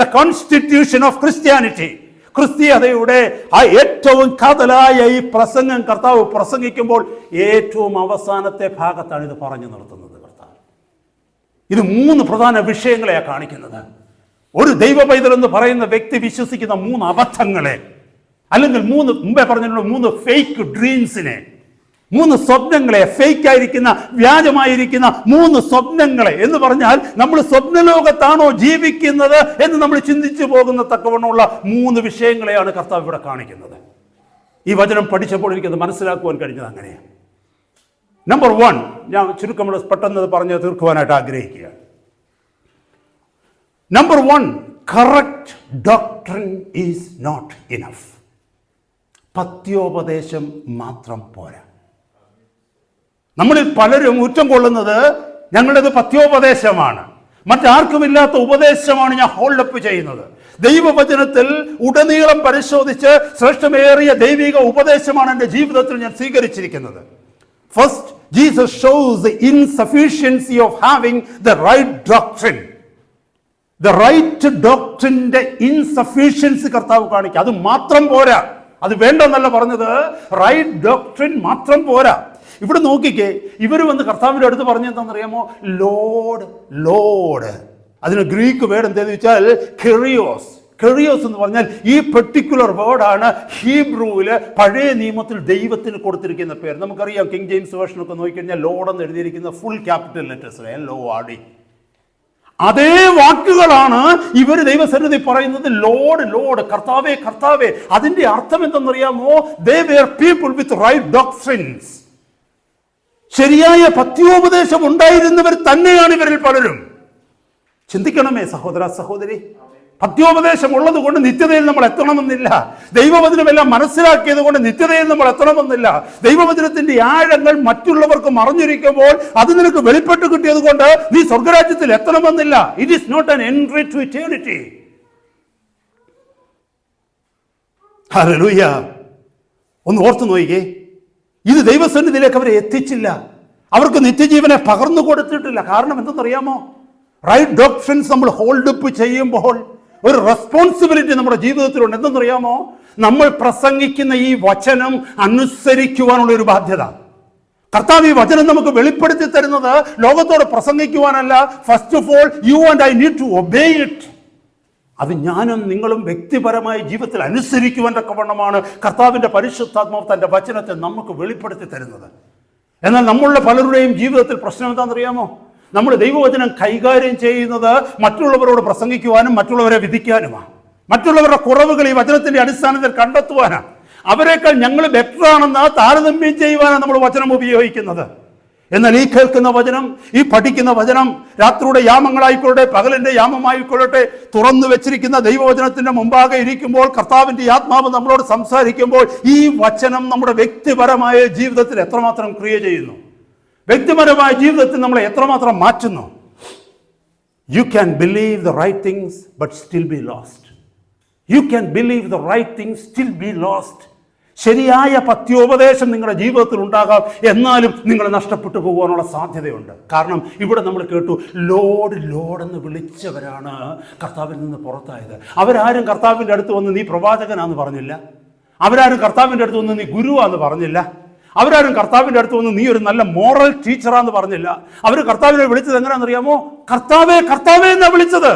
the Constitution of Christianity, ക്രിസ്തീയതയുടെ ആ ഏറ്റവും കാതലായ ഈ പ്രസംഗം കർത്താവ് പ്രസംഗിക്കുമ്പോൾ ഏറ്റവും അവസാനത്തെ ഭാഗത്താണ് ഇത് പറഞ്ഞു നിർത്തുന്നത്. കർത്താവ് ഇത് 3 പ്രധാന വിഷയങ്ങളെയാണ് കാണിക്കുന്നത്. ഒരു ദൈവ പൈതൽ എന്ന് പറയുന്ന വ്യക്തി വിശ്വസിക്കുന്ന 3 അബദ്ധങ്ങളെ, അല്ലെങ്കിൽ മുമ്പേ പറഞ്ഞിട്ടുള്ള 3 ഫേക്ക് ഡ്രീംസിനെ, 3 സ്വപ്നങ്ങളെ, ഫേക്ക് ആയിരിക്കുന്ന വ്യാജമായിരിക്കുന്ന 3 സ്വപ്നങ്ങളെ എന്ന് പറഞ്ഞാൽ നമ്മൾ സ്വപ്നലോകത്താണോ ജീവിക്കുന്നത് എന്ന് നമ്മൾ ചിന്തിച്ചു പോകുന്ന തക്കവണ്ണമുള്ള 3 വിഷയങ്ങളെയാണ് കർത്താവ് ഇവിടെ കാണിക്കുന്നത്. ഈ വചനം പഠിച്ചപ്പോൾ എനിക്കത് മനസ്സിലാക്കുവാൻ കഴിഞ്ഞത് അങ്ങനെയാണ്. നമ്പർ 1, ഞാൻ ചുരുക്കം പെട്ടെന്ന് പറഞ്ഞ് തീർക്കുവാനായിട്ട് ആഗ്രഹിക്കുകയാണ്. Number 1, correct doctrine is not enough. പത്യോപദേശം മാത്രം പോരാ. നമ്മളിൽ പലരും കുറ്റം കൊള്ളുന്നത് ഞങ്ങളുടേത് പത്യോപദേശമാണ്, മറ്റാർക്കുമില്ലാത്ത ഉപദേശമാണ് ഞാൻ ഹോൾഡപ്പ് ചെയ്യുന്നത്. ദൈവവചനത്തിൽ ഉടനീളം പരിശോധിച്ച് ശ്രേഷ്ഠമേറിയ ദൈവിക ഉപദേശമാണ് എൻ്റെ ജീവിതത്തിൽ ഞാൻ സ്വീകരിച്ചിരിക്കുന്നത്. First, Jesus shows the insufficiency of having the right doctrine. The right ഡോക്ട്രിൻ്റെ ഇൻസഫിഷ്യൻസി കർത്താവ് കാണിക്കുക. അത് മാത്രം പോരാ, അത് വേണ്ടെന്നല്ല പറഞ്ഞത്, റൈറ്റ് ഡോക്ട്രിൻ മാത്രം പോരാ. ഇവിടെ നോക്കിക്കേ, ഇവർ വന്ന് കർത്താവിൻ്റെ അടുത്ത് പറഞ്ഞെന്താണെന്നറിയാമോ? Lord, Lord. അതിന് ഗ്രീക്ക് വേർഡ് എന്താണെന്ന് വെച്ചാൽ കെറിയോസ്. കെറിയോസ് എന്ന് പറഞ്ഞാൽ ഈ പെർട്ടിക്കുലർ വേർഡാണ് ഹീബ്രുവില് പഴയ നിയമത്തിൽ ദൈവത്തിന് കൊടുത്തിരിക്കുന്ന പേര്. നമുക്കറിയാം, കിങ് ജെയിംസ് വേർഷനൊക്കെ നോക്കിക്കഴിഞ്ഞാൽ ലോഡ് എന്ന് എഴുതിയിരിക്കുന്ന ഫുൾ ക്യാപിറ്റൽ ലെറ്റേഴ്സ് LORD. അതേ വാക്കുകളാണ് ഇവർ ദൈവസന്നിധി പറയുന്നത്, ലോഡ്, ലോഡ്, കർത്താവേ, കർത്താവേ. അതിന്റെ അർത്ഥം എന്തെന്നറിയാമോ? They were people with right doctrines. ശരിയായ പത്യോപദേശം ഉണ്ടായിരുന്നവർ തന്നെയാണ് ഇവരിൽ പലരും. ചിന്തിക്കണമേ സഹോദര, സഹോദരി. പത്യോപദേശം ഉള്ളത് കൊണ്ട് നിത്യതയിൽ നമ്മൾ എത്തണമെന്നില്ല. ദൈവവചനമെല്ലാം മനസ്സിലാക്കിയത് കൊണ്ട് നിത്യതയിൽ നമ്മൾ എത്തണമെന്നില്ല. ദൈവവചനത്തിന്റെ ആഴങ്ങൾ മറ്റുള്ളവർക്ക് മറഞ്ഞിരിക്കുമ്പോൾ അത് നിനക്ക് വെളിപ്പെട്ട് കിട്ടിയത് കൊണ്ട് നീ സ്വർഗരാജ്യത്തിൽ എത്തണമെന്നില്ല. It is not an entry to eternity. Hallelujah. ഒന്ന് ഓർത്തു നോക്കിക്കേ, ഇത് ദൈവസന്നിധിയിലേക്ക് അവരെ എത്തിച്ചില്ല, അവർക്ക് നിത്യജീവനെ പകർന്നു കൊടുത്തിട്ടില്ല. കാരണം എന്തെന്നറിയാമോ? റൈറ്റ് ഡോക്ട്രിൻസ് നമ്മൾ ഹോൾഡപ്പ് ചെയ്യുമ്പോൾ ഒരു റെസ്പോൺസിബിലിറ്റി നമ്മുടെ ജീവിതത്തിലുണ്ട്. എന്തെന്നറിയാമോ? നമ്മൾ പ്രസംഗിക്കുന്ന ഈ വചനം അനുസരിക്കുവാനുള്ള ഒരു ബാധ്യത. കർത്താവ് ഈ വചനം നമുക്ക് വെളിപ്പെടുത്തി തരുന്നത് ലോകത്തോട് പ്രസംഗിക്കുവാനല്ല. First of all you and I need to obey it. അത് ഞാനും നിങ്ങളും വ്യക്തിപരമായ ജീവിതത്തിൽ അനുസരിക്കുവാൻ തക്കവണ്ണമാണ് കർത്താവിൻ്റെ പരിശുദ്ധാത്മാവ് തൻ്റെ വചനത്തെ നമുക്ക് വെളിപ്പെടുത്തി തരുന്നത്. എന്നാൽ നമ്മളുടെ പലരുടെയും ജീവിതത്തിൽ പ്രശ്നം എന്താണെന്നറിയാമോ? നമ്മൾ ദൈവവചനം കൈകാര്യം ചെയ്യുന്നത് മറ്റുള്ളവരോട് പ്രസംഗിക്കുവാനും മറ്റുള്ളവരെ വിധിക്കാനുമാണ്. മറ്റുള്ളവരുടെ കുറവുകൾ ഈ വചനത്തിന്റെ അടിസ്ഥാനത്തിൽ കണ്ടെത്തുവാനാണ്. അവരെക്കാൾ ഞങ്ങൾ ബെറ്റർ ആണെന്ന് താരതമ്യം ചെയ്യുവാനാണ് നമ്മൾ വചനം ഉപയോഗിക്കുന്നത്. എന്നാൽ ഈ കേൾക്കുന്ന വചനം, ഈ പഠിക്കുന്ന വചനം, രാത്രിയുടെ യാമങ്ങളായിക്കൊള്ളട്ടെ പകലിന്റെ യാമമായിക്കൊള്ളട്ടെ, തുറന്നു വെച്ചിരിക്കുന്ന ദൈവവചനത്തിന്റെ മുമ്പാകെ ഇരിക്കുമ്പോൾ കർത്താവിന്റെ ആത്മാവ് നമ്മളോട് സംസാരിക്കുമ്പോൾ ഈ വചനം നമ്മുടെ വ്യക്തിപരമായ ജീവിതത്തിൽ എത്രമാത്രം ക്രിയ ചെയ്യുന്നു, വ്യക്തിപരമായ ജീവിതത്തിൽ നമ്മളെ എത്രമാത്രം മാറ്റുന്നു. You can believe the right things but still be lost. You can believe the right things still be lost. ശരിയായ പത്യോപദേശം നിങ്ങളുടെ ജീവിതത്തിൽ ഉണ്ടാകാം, എന്നാലും നിങ്ങൾ നഷ്ടപ്പെട്ടു പോകാനുള്ള സാധ്യതയുണ്ട്. കാരണം ഇവിടെ നമ്മൾ കേട്ടു, ലോഡ് എന്ന് വിളിച്ചവരാണ് കർത്താവിൽ നിന്ന് പുറത്തായത്. അവരാരും കർത്താവിൻ്റെ അടുത്ത് വന്ന് നീ പ്രവാചകനാന്ന് പറഞ്ഞില്ല. അവരാരും കർത്താവിൻ്റെ അടുത്ത് വന്ന് നീ ഗുരുവാന്ന് പറഞ്ഞില്ല. അവരാരും കർത്താവിൻ്റെ അടുത്ത് വന്ന് നീ ഒരു നല്ല മോറൽ ടീച്ചറാന്ന് പറഞ്ഞില്ല. അവർ കർത്താവിനെ വിളിച്ചത് എങ്ങനെയാണെന്നറിയാമോ? കർത്താവേ കർത്താവേ എന്നാണ് വിളിച്ചത്.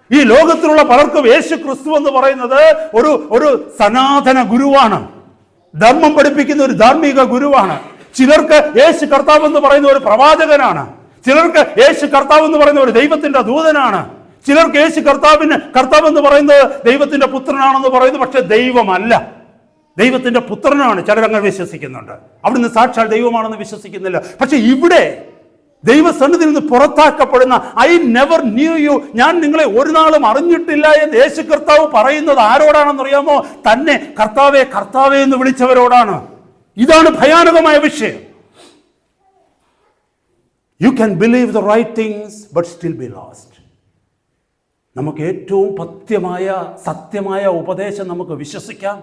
ഈ ലോകത്തിലുള്ള പലർക്കും യേശു ക്രിസ്തു എന്ന് പറയുന്നത് ഒരു സനാതന ഗുരുവാണ്, ധർമ്മം പഠിപ്പിക്കുന്ന ഒരു ധാർമ്മിക ഗുരുവാണ്. ചിലർക്ക് യേശു കർത്താവ് എന്ന് പറയുന്ന ഒരു പ്രവാചകനാണ്. ചിലർക്ക് യേശു കർത്താവ് എന്ന് പറയുന്ന ഒരു ദൈവത്തിന്റെ ദൂതനാണ്. ചിലർക്ക് യേശു കർത്താവ് എന്ന് പറയുന്നത് ദൈവത്തിന്റെ പുത്രനാണെന്ന് പറയുന്നു. പക്ഷെ ദൈവമല്ല, ദൈവത്തിന്റെ പുത്രനാണ്. ചിലരങ്ങനെ വിശ്വസിക്കുന്നുണ്ട്. അവിടുന്ന് സാക്ഷാൽ ദൈവമാണെന്ന് വിശ്വസിക്കുന്നില്ല. പക്ഷെ ഇവിടെ ദൈവസന്നിധിയിൽ നിന്ന് പുറത്താക്കപ്പെടുന്ന ഐ നെവർ ന്യൂ യു, ഞാൻ നിങ്ങളെ ഒരു നാളും അറിഞ്ഞിട്ടില്ല എന്ന് യേശു കർത്താവ് പറയുന്നത് ആരോടാണെന്നറിയാമോ? തന്നെ കർത്താവേ കർത്താവേ എന്ന് വിളിച്ചവരോടാണ്. ഇതാണ് ഭയാനകമായ വിഷയം. You can believe the right things but still be lost. നമുക്ക് ഏറ്റവും സത്യമായ ഉപദേശം നമുക്ക് വിശ്വസിക്കാം.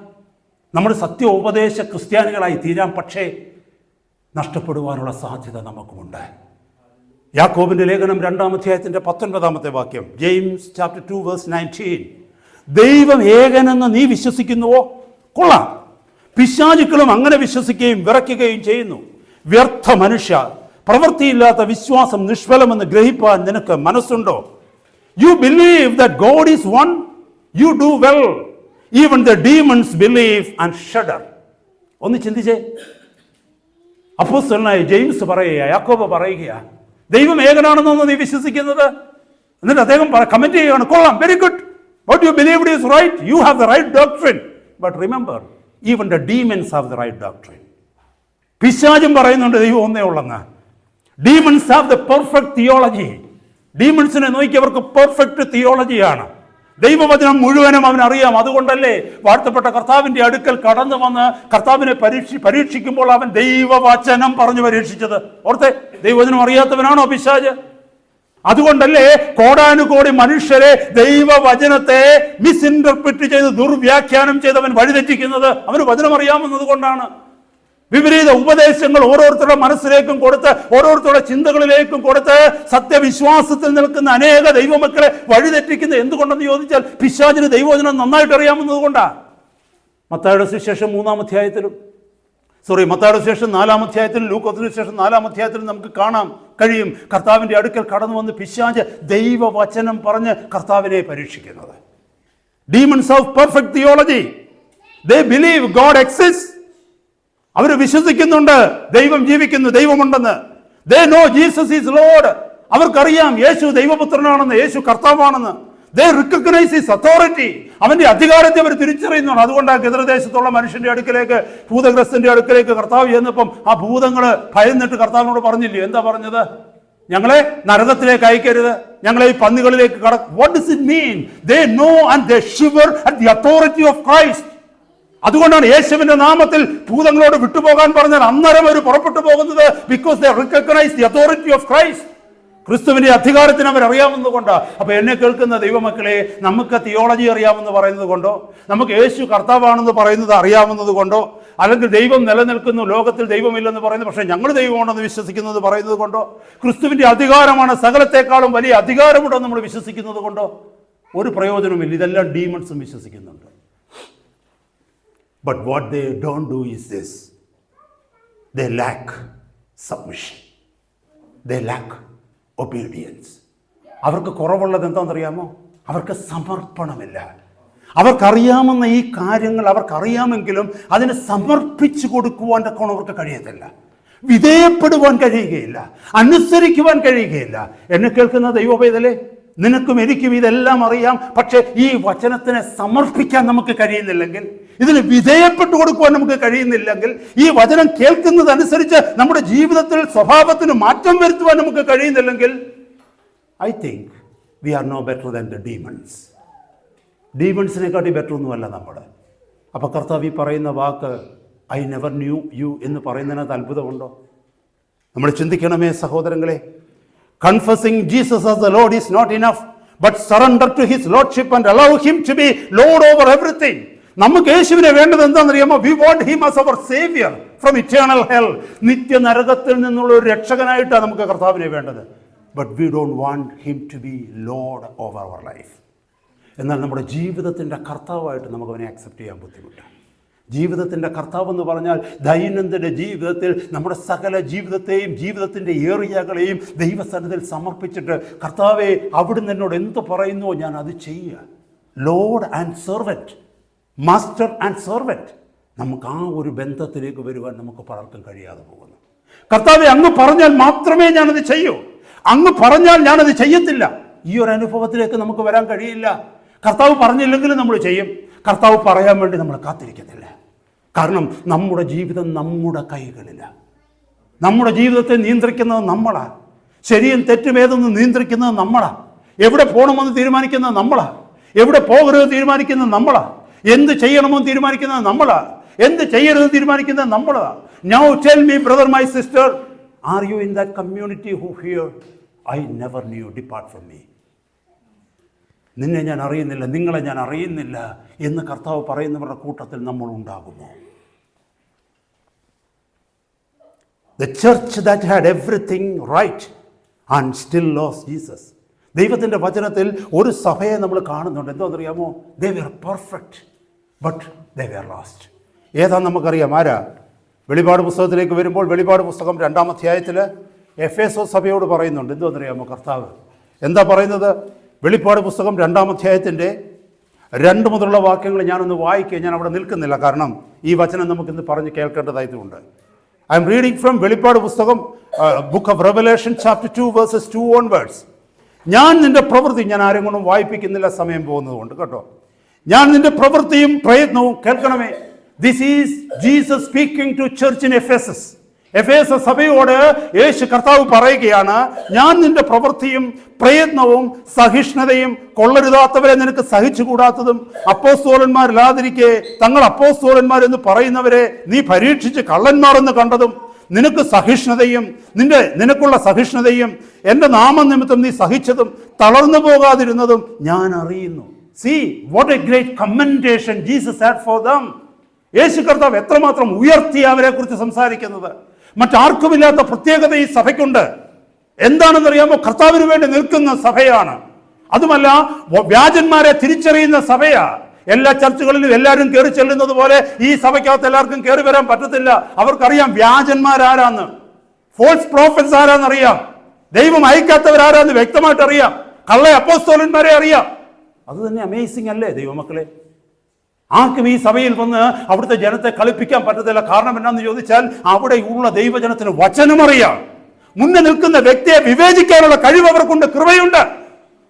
നമ്മുടെ സത്യ ഉപദേശ ക്രിസ്ത്യാനികളായി തീരാം. പക്ഷേ നഷ്ടപ്പെടുവാനുള്ള സാധ്യത നമുക്കുമുണ്ട്. യാക്കോബിന്റെ ലേഖനം 2-ാം അധ്യായത്തിന്റെ 19-ാമത്തെ വാക്യം, ജെയിംസ് ചാപ്റ്റർ 2 വേഴ്സ് 19, ദൈവം ഏകനെന്ന് നീ വിശ്വസിക്കുന്നുവോ? കൊള്ളാം. പിശാചുക്കളും അങ്ങനെ വിശ്വസിക്കുകയും വിറയ്ക്കുകയും ചെയ്യുന്നു. വ്യർത്ഥ മനുഷ്യ, പ്രവൃത്തിയില്ലാത്ത വിശ്വാസം നിഷ്ഫലമെന്ന് ഗ്രഹിപ്പാൻ നിനക്ക് മനസ്സുണ്ടോ? You believe that God is one, you do well. Even the demons believe and shudder. ഒന്ന് ചിന്തിച്ചേ. അപ്പോസ്തലനായ ജെയിംസ് പറയുക, യാക്കോബ് പറയുക, ദൈവം ഏകനാണെന്നൊന്ന് നീ വിശ്വസിക്കുന്നത്? എന്നിട്ട് അദ്ദേഹം കമന്റ് ചെയ്യുകയാണ്, കൊള്ളാം, very good, what you believed is right, you have the right doctrine. But remember, even the demons have the right doctrine. പിശാചും പറയുന്നുണ്ട് ദൈവം ഒന്നേ ഉള്ളെന്ന്. Demons have the perfect theology. ഡീമൺസിനെ നോക്കി അവർക്ക് പെർഫെക്റ്റ് തിയോളജിയാണ്. ദൈവവചനം മുഴുവനും അവനറിയാം. അതുകൊണ്ടല്ലേ വാഴ്ത്തപ്പെട്ട കർത്താവിന്റെ അടുക്കൽ കടന്നു വന്ന് കർത്താവിനെ പരീക്ഷിക്കുമ്പോൾ അവൻ ദൈവവചനം പറഞ്ഞു പരീക്ഷിച്ചത്. ഓർത്തെ, ദൈവവചനം അറിയാത്തവനാണോ പിശാച്? അതുകൊണ്ടല്ലേ കോടാനുകോടി മനുഷ്യരെ ദൈവവചനത്തെ മിസ്ഇന്റർപ്രിറ്റ് ചെയ്ത് ദുർവ്യാഖ്യാനം ചെയ്ത് അവൻ വഴിതെറ്റിക്കുന്നത്. അവന് വചനം അറിയാമെന്നത് കൊണ്ടാണ്. വിപരീത ഉപദേശങ്ങൾ ഓരോരുത്തരുടെ മനസ്സിലേക്കും കൊടുത്ത്, ഓരോരുത്തരുടെ ചിന്തകളിലേക്കും കൊടുത്ത് സത്യവിശ്വാസത്തിൽ നിൽക്കുന്ന അനേക ദൈവമക്കളെ വഴിതെറ്റിക്കുന്നത് എന്തുകൊണ്ടെന്ന് ചോദിച്ചാൽ പിശാചിന് ദൈവവചനം നന്നായിട്ട് അറിയാമെന്നത് കൊണ്ടാണ്. മത്തായിയുടെ സുവിശേഷം 3-ാം അധ്യായത്തിലും മത്തായിയുടെ സുവിശേഷം 4-ാം അധ്യായത്തിലും ലൂക്കോസിന്റെ സുവിശേഷം 4-ാം അധ്യായത്തിലും നമുക്ക് കാണാൻ കഴിയും കർത്താവിന്റെ അടുക്കൽ കടന്നു വന്ന് പിശാച് ദൈവവചനം പറഞ്ഞ് കർത്താവിനെ പരീക്ഷിക്കുന്നത്. Demons have perfect theology. They believe God exist. അവർ വിശ്വസിക്കുന്നുണ്ട് ദൈവം ജീവിക്കുന്നു, ദൈവമുണ്ടെന്ന്. They know Jesus is Lord. അവർക്കറിയാം യേശു ദൈവപുത്രനാണെന്ന്, യേശു കർത്താവാണെന്ന്. They recognise his authority. അവന്റെ അധികാരത്തെ അവർ തിരിച്ചറിയുന്നുണ്ട്. അതുകൊണ്ടാണ് ഗദരദേശത്തുള്ള മനുഷ്യന്റെ അടുക്കലേക്ക്, ഭൂതഗ്രസ്തന്റെ അടുക്കലേക്ക് കർത്താവ് ചെന്നപ്പം ആ ഭൂതങ്ങൾ ഭയന്നിട്ട് കർത്താവിനോട് പറഞ്ഞില്ലേ? എന്താ പറഞ്ഞത്? ഞങ്ങളെ നരകത്തിലേക്ക് അയക്കരുത്, ഞങ്ങളെ ഈ പന്നികളിലേക്ക് what does it mean? They know and they shiver at the authority of Christ. അതുകൊണ്ടാണ് യേശുവിന്റെ നാമത്തിൽ ഭൂതങ്ങളോട് വിട്ടുപോകാൻ പറഞ്ഞാൽ അന്നേരം അവർ പുറപ്പെട്ടു പോകുന്നത്. Because they recognise the authority of Christ. ക്രിസ്തുവിന്റെ അധികാരത്തിന് അവരറിയാവുന്നത് കൊണ്ടോ? അപ്പോൾ എന്നെ കേൾക്കുന്ന ദൈവമക്കളെ, നമുക്ക് തിയോളജി അറിയാമെന്ന് പറയുന്നത് കൊണ്ടോ, നമുക്ക് യേശു കർത്താവാണെന്ന് പറയുന്നത് അറിയാവുന്നത് കൊണ്ടോ, അല്ലെങ്കിൽ ദൈവം നിലനിൽക്കുന്നു, ലോകത്തിൽ ദൈവമില്ലെന്ന് പറയുന്നത് പക്ഷേ ഞങ്ങൾ ദൈവമാണെന്ന് വിശ്വസിക്കുന്നത് പറയുന്നത് കൊണ്ടോ, ക്രിസ്തുവിന്റെ അധികാരമാണ് സകലത്തെക്കാളും വലിയ അധികാരമുണ്ടെന്ന് നമ്മൾ വിശ്വസിക്കുന്നത് കൊണ്ടോ ഒരു പ്രയോജനമില്ല. ഇതെല്ലാം ഡീമൺസും വിശ്വസിക്കുന്നുണ്ട്. But what they don't do is this: they lack submission, they lack obedience. അവർക്ക് കുറവുള്ളത് എന്താണെന്നറിയാമോ? അവർക്ക് സമർപ്പണമില്ല. അവർക്കറിയാമെന്ന ഈ കാര്യങ്ങൾ അവർക്കറിയാമെങ്കിലും അതിനെ സമർപ്പിച്ചു കൊടുക്കുവാൻ തക്കോണം അവർക്ക് കഴിയത്തില്ല. വിധേയപ്പെടുവാൻ കഴിയുകയില്ല, അനുസരിക്കുവാൻ കഴിയുകയില്ല. എന്നെ കേൾക്കുന്ന ദൈവവേദലേ, നിനക്കും എനിക്കും ഇതെല്ലാം അറിയാം. പക്ഷേ ഈ വചനത്തിനെ സമർപ്പിക്കാൻ നമുക്ക് കഴിയുന്നില്ലെങ്കിൽ, ഇതിന് വിധേയപ്പെട്ടു കൊടുക്കുവാൻ നമുക്ക് കഴിയുന്നില്ലെങ്കിൽ, ഈ വചനം കേൾക്കുന്നതനുസരിച്ച് നമ്മുടെ ജീവിതത്തിൽ സ്വഭാവത്തിന് മാറ്റം വരുത്തുവാൻ നമുക്ക് കഴിയുന്നില്ലെങ്കിൽ, I think we are no better than the demons. ഡീമൺസിനെക്കാട്ടി ബെറ്റർ ഒന്നുമല്ല നമ്മൾ. അപ്പോൾ കർത്താവ് ഈ പറയുന്ന വാക്ക് ഐ നെവർ ന്യൂ യു എന്ന് പറയുന്നതിനകത്ത് അത്ഭുതമുണ്ടോ? നമ്മൾ ചിന്തിക്കണമേ സഹോദരങ്ങളെ. Confessing Jesus as the Lord is not enough, but surrender to His Lordship and allow Him to be Lord over everything. നമുക്ക് യേശുവിനെ വേണ്ടത് എന്താണെന്നറിയാമോ? We want Him as our Savior from eternal hell. നിത്യ നരകത്തിൽ നിന്നുള്ള ഒരു രക്ഷകനായിട്ടാണ് നമുക്ക് കർത്താവിനെ വേണ്ടത്. But we don't want Him to be Lord over our life. എന്നാൽ നമ്മുടെ ജീവിതത്തിൻ്റെ കർത്താവായിട്ട് നമുക്ക് അവനെ അക്സെപ്റ്റ് ചെയ്യാൻ ബുദ്ധിമുട്ടാണ്. ജീവിതത്തിൻ്റെ കർത്താവെന്ന് പറഞ്ഞാൽ ദൈനംദിന ജീവിതത്തിൽ നമ്മുടെ സകല ജീവിതത്തെയും ജീവിതത്തിൻ്റെ ഏറിയകളെയും ദൈവസന്നിധിയിൽ സമർപ്പിച്ചിട്ട്, കർത്താവെ അവിടുന്ന് എന്നോട് എന്ത് പറയുന്നോ ഞാൻ അത് ചെയ്യുക. Lord and servant, master and servant. നമുക്ക് ആ ഒരു ബന്ധത്തിലേക്ക് വരുവാൻ നമുക്ക് പലർക്കും കഴിയാതെ പോകുന്നു. കർത്താവെ അങ്ങ് പറഞ്ഞാൽ മാത്രമേ ഞാനത് ചെയ്യൂ, അങ്ങ് പറഞ്ഞാൽ ഞാനത് ചെയ്യത്തില്ല. ഈ ഒരു അനുഭവത്തിലേക്ക് നമുക്ക് വരാൻ കഴിയില്ല. കർത്താവ് പറഞ്ഞില്ലെങ്കിലും നമ്മൾ ചെയ്യും. കർത്താവ് പറയാൻ വേണ്ടി നമ്മൾ കാത്തിരിക്കത്തില്ല. കാരണം നമ്മുടെ ജീവിതം നമ്മുടെ കൈകളിലാണ്. നമ്മുടെ ജീവിതത്തെ നിയന്ത്രിക്കുന്നത് നമ്മളാണ്. ശരിയും തെറ്റും ഏതെന്ന് നിയന്ത്രിക്കുന്നത് നമ്മളാണ്. എവിടെ പോകണമെന്ന് തീരുമാനിക്കുന്നത് നമ്മളാണ്. എവിടെ പോകരുത് തീരുമാനിക്കുന്നത് നമ്മളാണ്. എന്ത് ചെയ്യണമെന്ന് തീരുമാനിക്കുന്നത് നമ്മളാണ്. എന്ത് ചെയ്യരുത് തീരുമാനിക്കുന്നത് നമ്മളാണ്. Now tell me, brother, my sister, are you in that community who hear, I never knew, depart from me? നിന്നെ ഞാൻ അറിയുന്നില്ല, നിങ്ങളെ ഞാൻ അറിയുന്നില്ല എന്ന് കർത്താവ് പറയുന്നവരുടെ കൂട്ടത്തിൽ നമ്മൾ ഉണ്ടാകുമോ? The church that had everything right and still lost Jesus. ദൈവത്തിൻ്റെ വചനത്തിൽ ഒരു സഭയെ നമ്മൾ കാണുന്നുണ്ട്. എന്താണെന്നറിയാമോ? They were perfect but they were lost. ഏതാണെന്ന് നമുക്കറിയാം. ആരാ? വെളിപാട് പുസ്തകത്തിലേക്ക് വരുമ്പോൾ വെളിപാട് പുസ്തകം 2-ാം അധ്യായത്തിൽ എഫേസോ സഭയോട് പറയുന്നുണ്ട്. എന്താണെന്നറിയാമോ കർത്താവ് എന്താ പറയുന്നത്? വെളിപ്പാട് പുസ്തകം 2-ാം അധ്യായത്തിൻ്റെ 2 മുതലുള്ള വാക്യങ്ങൾ ഞാനൊന്ന് വായിക്കുക. ഞാൻ അവിടെ നിൽക്കുന്നില്ല, കാരണം ഈ വചനം നമുക്കിന്ന് പറഞ്ഞ് കേൾക്കേണ്ടതായതുകൊണ്ട്. ഐ എം റീഡിങ് ഫ്രം വെളിപ്പാട് പുസ്തകം, book of revelation chapter 2 versus 2 onwards. ഞാൻ നിന്റെ പ്രവൃത്തി, ഞാൻ ആരും കൊണ്ടും വായിപ്പിക്കുന്നില്ല സമയം പോകുന്നത് കൊണ്ട് കേട്ടോ. ഞാൻ നിന്റെ പ്രവൃത്തിയും പ്രയത്നവും കേൾക്കണമേ. This is Jesus speaking to church in Ephesus. എഫേസ സഭയോട് യേശു കർത്താവ് പറയുകയാണ്, ഞാൻ നിന്റെ പ്രവൃത്തിയും പ്രയത്നവും സഹിഷ്ണുതയും, കൊള്ളരുതാത്തവരെ നിനക്ക് സഹിച്ചുകൂടാത്തതും, അപ്പോസ്തലന്മാരില്ലാതിരിക്കെ തങ്ങൾ അപ്പോസ്തലന്മാരെന്ന് പറയുന്നവരെ നീ പരീക്ഷിച്ച് കള്ളന്മാർ എന്ന് കണ്ടതും, നിനക്ക് സഹിഷ്ണുതയും നിനക്കുള്ള സഹിഷ്ണുതയും എൻ്റെ നാമനിമിത്തം നീ സഹിച്ചതും തളർന്നു പോകാതിരുന്നതും ഞാൻ അറിയുന്നു. See what a great commendation Jesus had for them. യേശു കർത്താവ് എത്രമാത്രം ഉയർത്തി അവരെ കുറിച്ച് സംസാരിക്കുന്നത്. മറ്റാർക്കുമില്ലാത്ത പ്രത്യേകത ഈ സഭയ്ക്കുണ്ട്. എന്താണെന്നറിയാമോ? കർത്താവിന് വേണ്ടി നിൽക്കുന്ന സഭയാണ്. അതുമല്ല, വ്യാജന്മാരെ തിരിച്ചറിയുന്ന സഭയാ. എല്ലാ ചർച്ചുകളിലും എല്ലാവരും കയറി ചെല്ലുന്നത് പോലെ ഈ സഭയ്ക്കകത്ത് എല്ലാവർക്കും കയറി വരാൻ പറ്റത്തില്ല. അവർക്കറിയാം വ്യാജന്മാരാരാന്ന്, ഫോൾസ് പ്രോഫറ്റ്സ് ആരാന്നറിയാം, ദൈവം അയക്കാത്തവരാരാന്ന് വ്യക്തമായിട്ട് അറിയാം, കള്ള അപ്പോസ്തലന്മാരെ അറിയാം. അത് തന്നെ അമേസിംഗ് അല്ലേ ദൈവമക്കളെ? ആർക്കും ഈ സഭയിൽ വന്ന് അവിടുത്തെ ജനത്തെ കളിപ്പിക്കാൻ പറ്റത്തില്ല. കാരണം എന്നാന്ന് ചോദിച്ചാൽ അവിടെയുള്ള ദൈവജനത്തിന് വചനമറിയാം. മുന്നേ നിൽക്കുന്ന വ്യക്തിയെ വിവേചിക്കാനുള്ള കഴിവ് അവർക്കുണ്ട്, കൃപയുണ്ട്.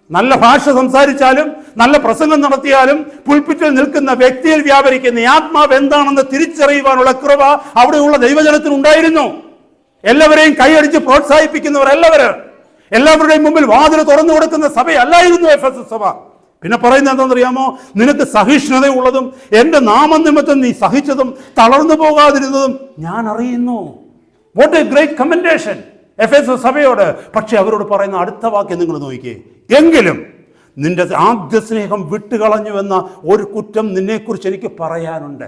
നല്ല ഭാഷ സംസാരിച്ചാലും നല്ല പ്രസംഗം നടത്തിയാലും പുൽപ്പിറ്റിൽ നിൽക്കുന്ന വ്യക്തിയിൽ വ്യാപരിക്കുന്ന ഈ ആത്മാവ് എന്താണെന്ന് തിരിച്ചറിയുവാനുള്ള കൃപ അവിടെയുള്ള ദൈവജനത്തിനുണ്ടായിരുന്നു. എല്ലാവരെയും കൈയടിച്ച് പ്രോത്സാഹിപ്പിക്കുന്നവരെല്ലാവരും, എല്ലാവരുടെയും മുമ്പിൽ വാതിൽ തുറന്നു കൊടുക്കുന്ന സഭയല്ലായിരുന്നു എഫെസസ് സഭ. പിന്നെ പറയുന്നത് എന്താണെന്നറിയാമോ? നിനക്ക് സഹിഷ്ണുതയുള്ളതും എൻ്റെ നാമനിമിത്തം നീ സഹിച്ചതും തളർന്നു പോകാതിരുന്നതും ഞാൻ അറിയുന്നു. What A great commendation. Ephesus സഭയോട്. പക്ഷെ അവരോട് പറയുന്ന അടുത്ത വാക്യം നിങ്ങൾ നോക്കിയേ, എങ്കിലും നിന്റെ ആദ്യ സ്നേഹം വിട്ടുകളഞ്ഞുവെന്ന ഒരു കുറ്റം നിന്നെക്കുറിച്ച് എനിക്ക് പറയാനുണ്ട്.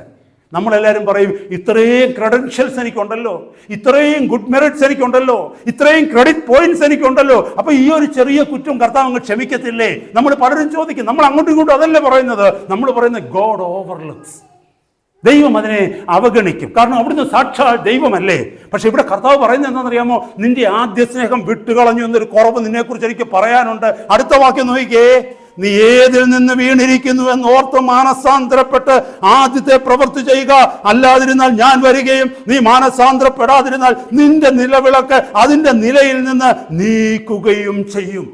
നമ്മളെല്ലാവരും പറയും, ഇത്രയും ക്രെഡൻഷ്യൽസ് എനിക്കുണ്ടല്ലോ, ഇത്രയും ഗുഡ് മെറിറ്റ്സ് എനിക്കുണ്ടല്ലോ, ഇത്രയും ക്രെഡിറ്റ് പോയിന്റ്സ് എനിക്കുണ്ടല്ലോ, അപ്പൊ ഈ ഒരു ചെറിയ കുറ്റം കർത്താവ് അങ്ങ് ക്ഷമിക്കത്തില്ലേ? നമ്മൾ പലരും ചോദിക്കും. നമ്മൾ അങ്ങോട്ടും ഇങ്ങോട്ടും അതല്ലേ പറയുന്നത്. നമ്മൾ പറയുന്നത് ഗോഡ് ഓവർലുക്സ്. ദൈവം അതിനെ അവഗണിക്കും. കാരണം അവിടുന്ന് സാക്ഷാൽ ദൈവമല്ലേ. പക്ഷെ ഇവിടെ കർത്താവ് പറയുന്നത് എന്താണെന്നറിയാമോ? നിന്റെ ആദ്യ സ്നേഹം വിട്ടുകളഞ്ഞു എന്നൊരു കുറവ് നിന്നെക്കുറിച്ച് എനിക്ക് പറയാനുണ്ട്. അടുത്ത വാക്യം നോക്കിക്കേ, നീ ഏതിൽ നിന്ന് വീണിരിക്കുന്നു എന്ന് ഓർത്ത് മാനസാന്തരപ്പെട്ട് ആദ്യത്തെ പ്രവൃത്തി ചെയ്യുക. അല്ലാതിരുന്നാൽ ഞാൻ വരികയും നീ മാനസാന്തരപ്പെടാതിരുന്നാൽ നിന്റെ നിലവിളക്ക് അതിൻ്റെ നിലയിൽ നിന്ന് നീക്കുകയും ചെയ്യും.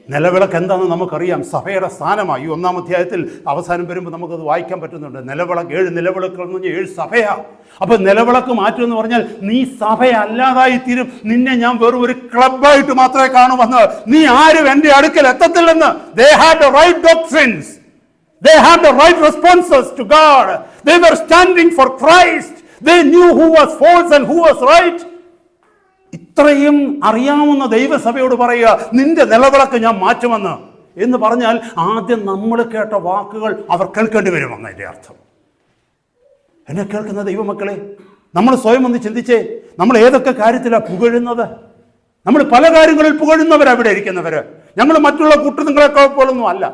നിലവിളക്ക് എന്താണെന്ന് നമുക്കറിയാം, സഭയുടെ സ്ഥാനമായി. 1-ാം അധ്യായത്തിൽ അവസാനം വരുമ്പോൾ നമുക്കത് വായിക്കാൻ പറ്റുന്നുണ്ട്. നിലവിളക്ക് 7 നിലവിളക്കുകൾ എന്ന് പറഞ്ഞാൽ 7 സഭയാണ്. അപ്പൊ നിലവിളക്ക് മാറ്റുമെന്ന് പറഞ്ഞാൽ നീ സഭയല്ലാതായി തീരും. നിന്നെ ഞാൻ വെറും ഒരു ക്ലബായിട്ട് മാത്രമേ കാണുമെന്ന്. നീ ആരും എൻ്റെ അടുക്കൽ എത്തത്തില്ലെന്ന്. They had the right doctrines. They had the right responses to God. They were standing for Christ. They knew who was false and who was right. ഇത്രയും അറിയാവുന്ന ദൈവസഭയോട് പറയുക, നിന്റെ നിലവിളക്ക് ഞാൻ മാറ്റുമെന്ന് എന്ന് പറഞ്ഞാൽ ആദ്യം നമ്മൾ കേട്ട വാക്കുകൾ അവർ കേൾക്കേണ്ടി വരുമെന്ന് അതിൻ്റെ അർത്ഥം. എന്നെ കേൾക്കുന്ന ദൈവമക്കളെ, നമ്മൾ സ്വയം ഒന്ന് ചിന്തിച്ചേ. നമ്മൾ ഏതൊക്കെ കാര്യത്തിലാണ് പുകഴുന്നത്? നമ്മൾ പല കാര്യങ്ങളിൽ പുകഴുന്നവരാ ഇവിടെ ഇരിക്കുന്നവര്. ഞങ്ങൾ മറ്റുള്ള കൂട്ടങ്ങളെക്കാൾ പോലൊന്നും അല്ല.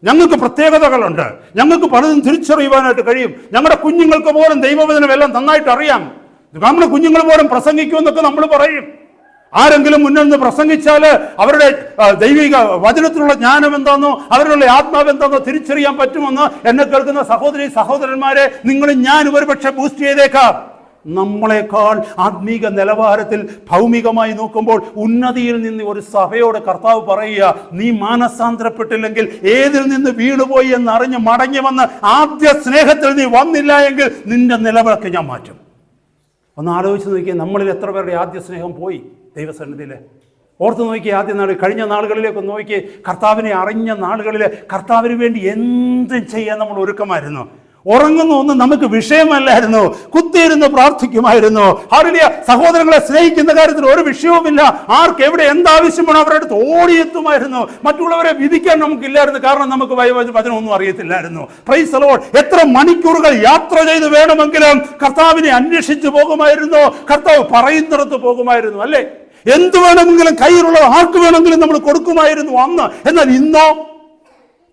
ഞങ്ങൾക്ക് പ്രത്യേകതകളുണ്ട്. ഞങ്ങൾക്ക് പലതും തിരിച്ചറിയുവാനായിട്ട് കഴിയും. ഞങ്ങളുടെ കുഞ്ഞുങ്ങൾക്ക് പോലും ദൈവവചനം എല്ലാം നന്നായിട്ട് അറിയാം. നമ്മുടെ കുഞ്ഞുങ്ങൾ പോലും പ്രസംഗിക്കുമെന്നൊക്കെ നമ്മൾ പറയും. ആരെങ്കിലും മുന്നിൽ നിന്ന് പ്രസംഗിച്ചാൽ അവരുടെ ദൈവിക വചനത്തിലുള്ള ജ്ഞാനം എന്താണെന്നോ അവരുടെ ആത്മാവ് എന്താണെന്നോ തിരിച്ചറിയാൻ പറ്റുമെന്ന് എന്നെ കേൾക്കുന്ന സഹോദരി സഹോദരന്മാരെ, നിങ്ങളും ഞാൻ ഒരുപക്ഷെ ബൂസ്റ്റ് ചെയ്തേക്കാം. നമ്മളെക്കാൾ ആത്മീക നിലവാരത്തിൽ ഭൗമികമായി നോക്കുമ്പോൾ ഉന്നതിയിൽ നിന്ന് ഒരു സഭയോട് കർത്താവ് പറയുക, നീ മാനസാന്തരപ്പെട്ടില്ലെങ്കിൽ, ഏതിൽ നിന്ന് വീണുപോയി എന്നറിഞ്ഞ് മടങ്ങി വന്ന് ആദ്യ സ്നേഹത്തിൽ നീ വന്നില്ല എങ്കിൽ നിന്റെ നിലവിളക്ക് ഞാൻ മാറ്റും. ഒന്ന് ആലോചിച്ച് നോക്കിയാൽ നമ്മളിൽ എത്ര പേരുടെ ആദ്യ സ്നേഹം പോയി ദൈവസന്നിധിയിൽ. ഓർത്ത് നോക്കിയേ, ആദ്യ നാൾ കഴിഞ്ഞ നാളുകളിലേക്ക് നോക്കിയേ. കർത്താവിനെ അറിഞ്ഞ നാളുകളിൽ കർത്താവിന് വേണ്ടി എന്തും ചെയ്യാൻ നമ്മൾ ഒരുക്കമായിരുന്നു. ഉറങ്ങുന്ന ഒന്നും നമുക്ക് വിഷയമല്ലായിരുന്നു. കുത്തിയിരുന്ന് പ്രാർത്ഥിക്കുമായിരുന്നു. ഹല്ലേലൂയ. സഹോദരങ്ങളെ സ്നേഹിക്കുന്ന കാര്യത്തിൽ ഒരു വിഷയവുമില്ല. ആർക്ക് എവിടെ എന്താവശ്യമാണോ അവരുടെ അടുത്ത് ഓടിയെത്തുമായിരുന്നു. മറ്റുള്ളവരെ വിധിക്കാൻ നമുക്കില്ലായിരുന്നു. കാരണം നമുക്ക് വചനമൊന്നും അറിയത്തില്ലായിരുന്നു. Price the Lord. എത്ര മണിക്കൂറുകൾ യാത്ര ചെയ്ത് വേണമെങ്കിലും കർത്താവിനെ അന്വേഷിച്ച് പോകുമായിരുന്നു. കർത്താവ് പറയുന്നിടത്ത് പോകുമായിരുന്നു. അല്ലേ? എന്ത് വേണമെങ്കിലും കയ്യിലുള്ളത് ആർക്ക് വേണമെങ്കിലും നമ്മൾ കൊടുക്കുമായിരുന്നു അന്ന്. എന്നാൽ ഇന്നോ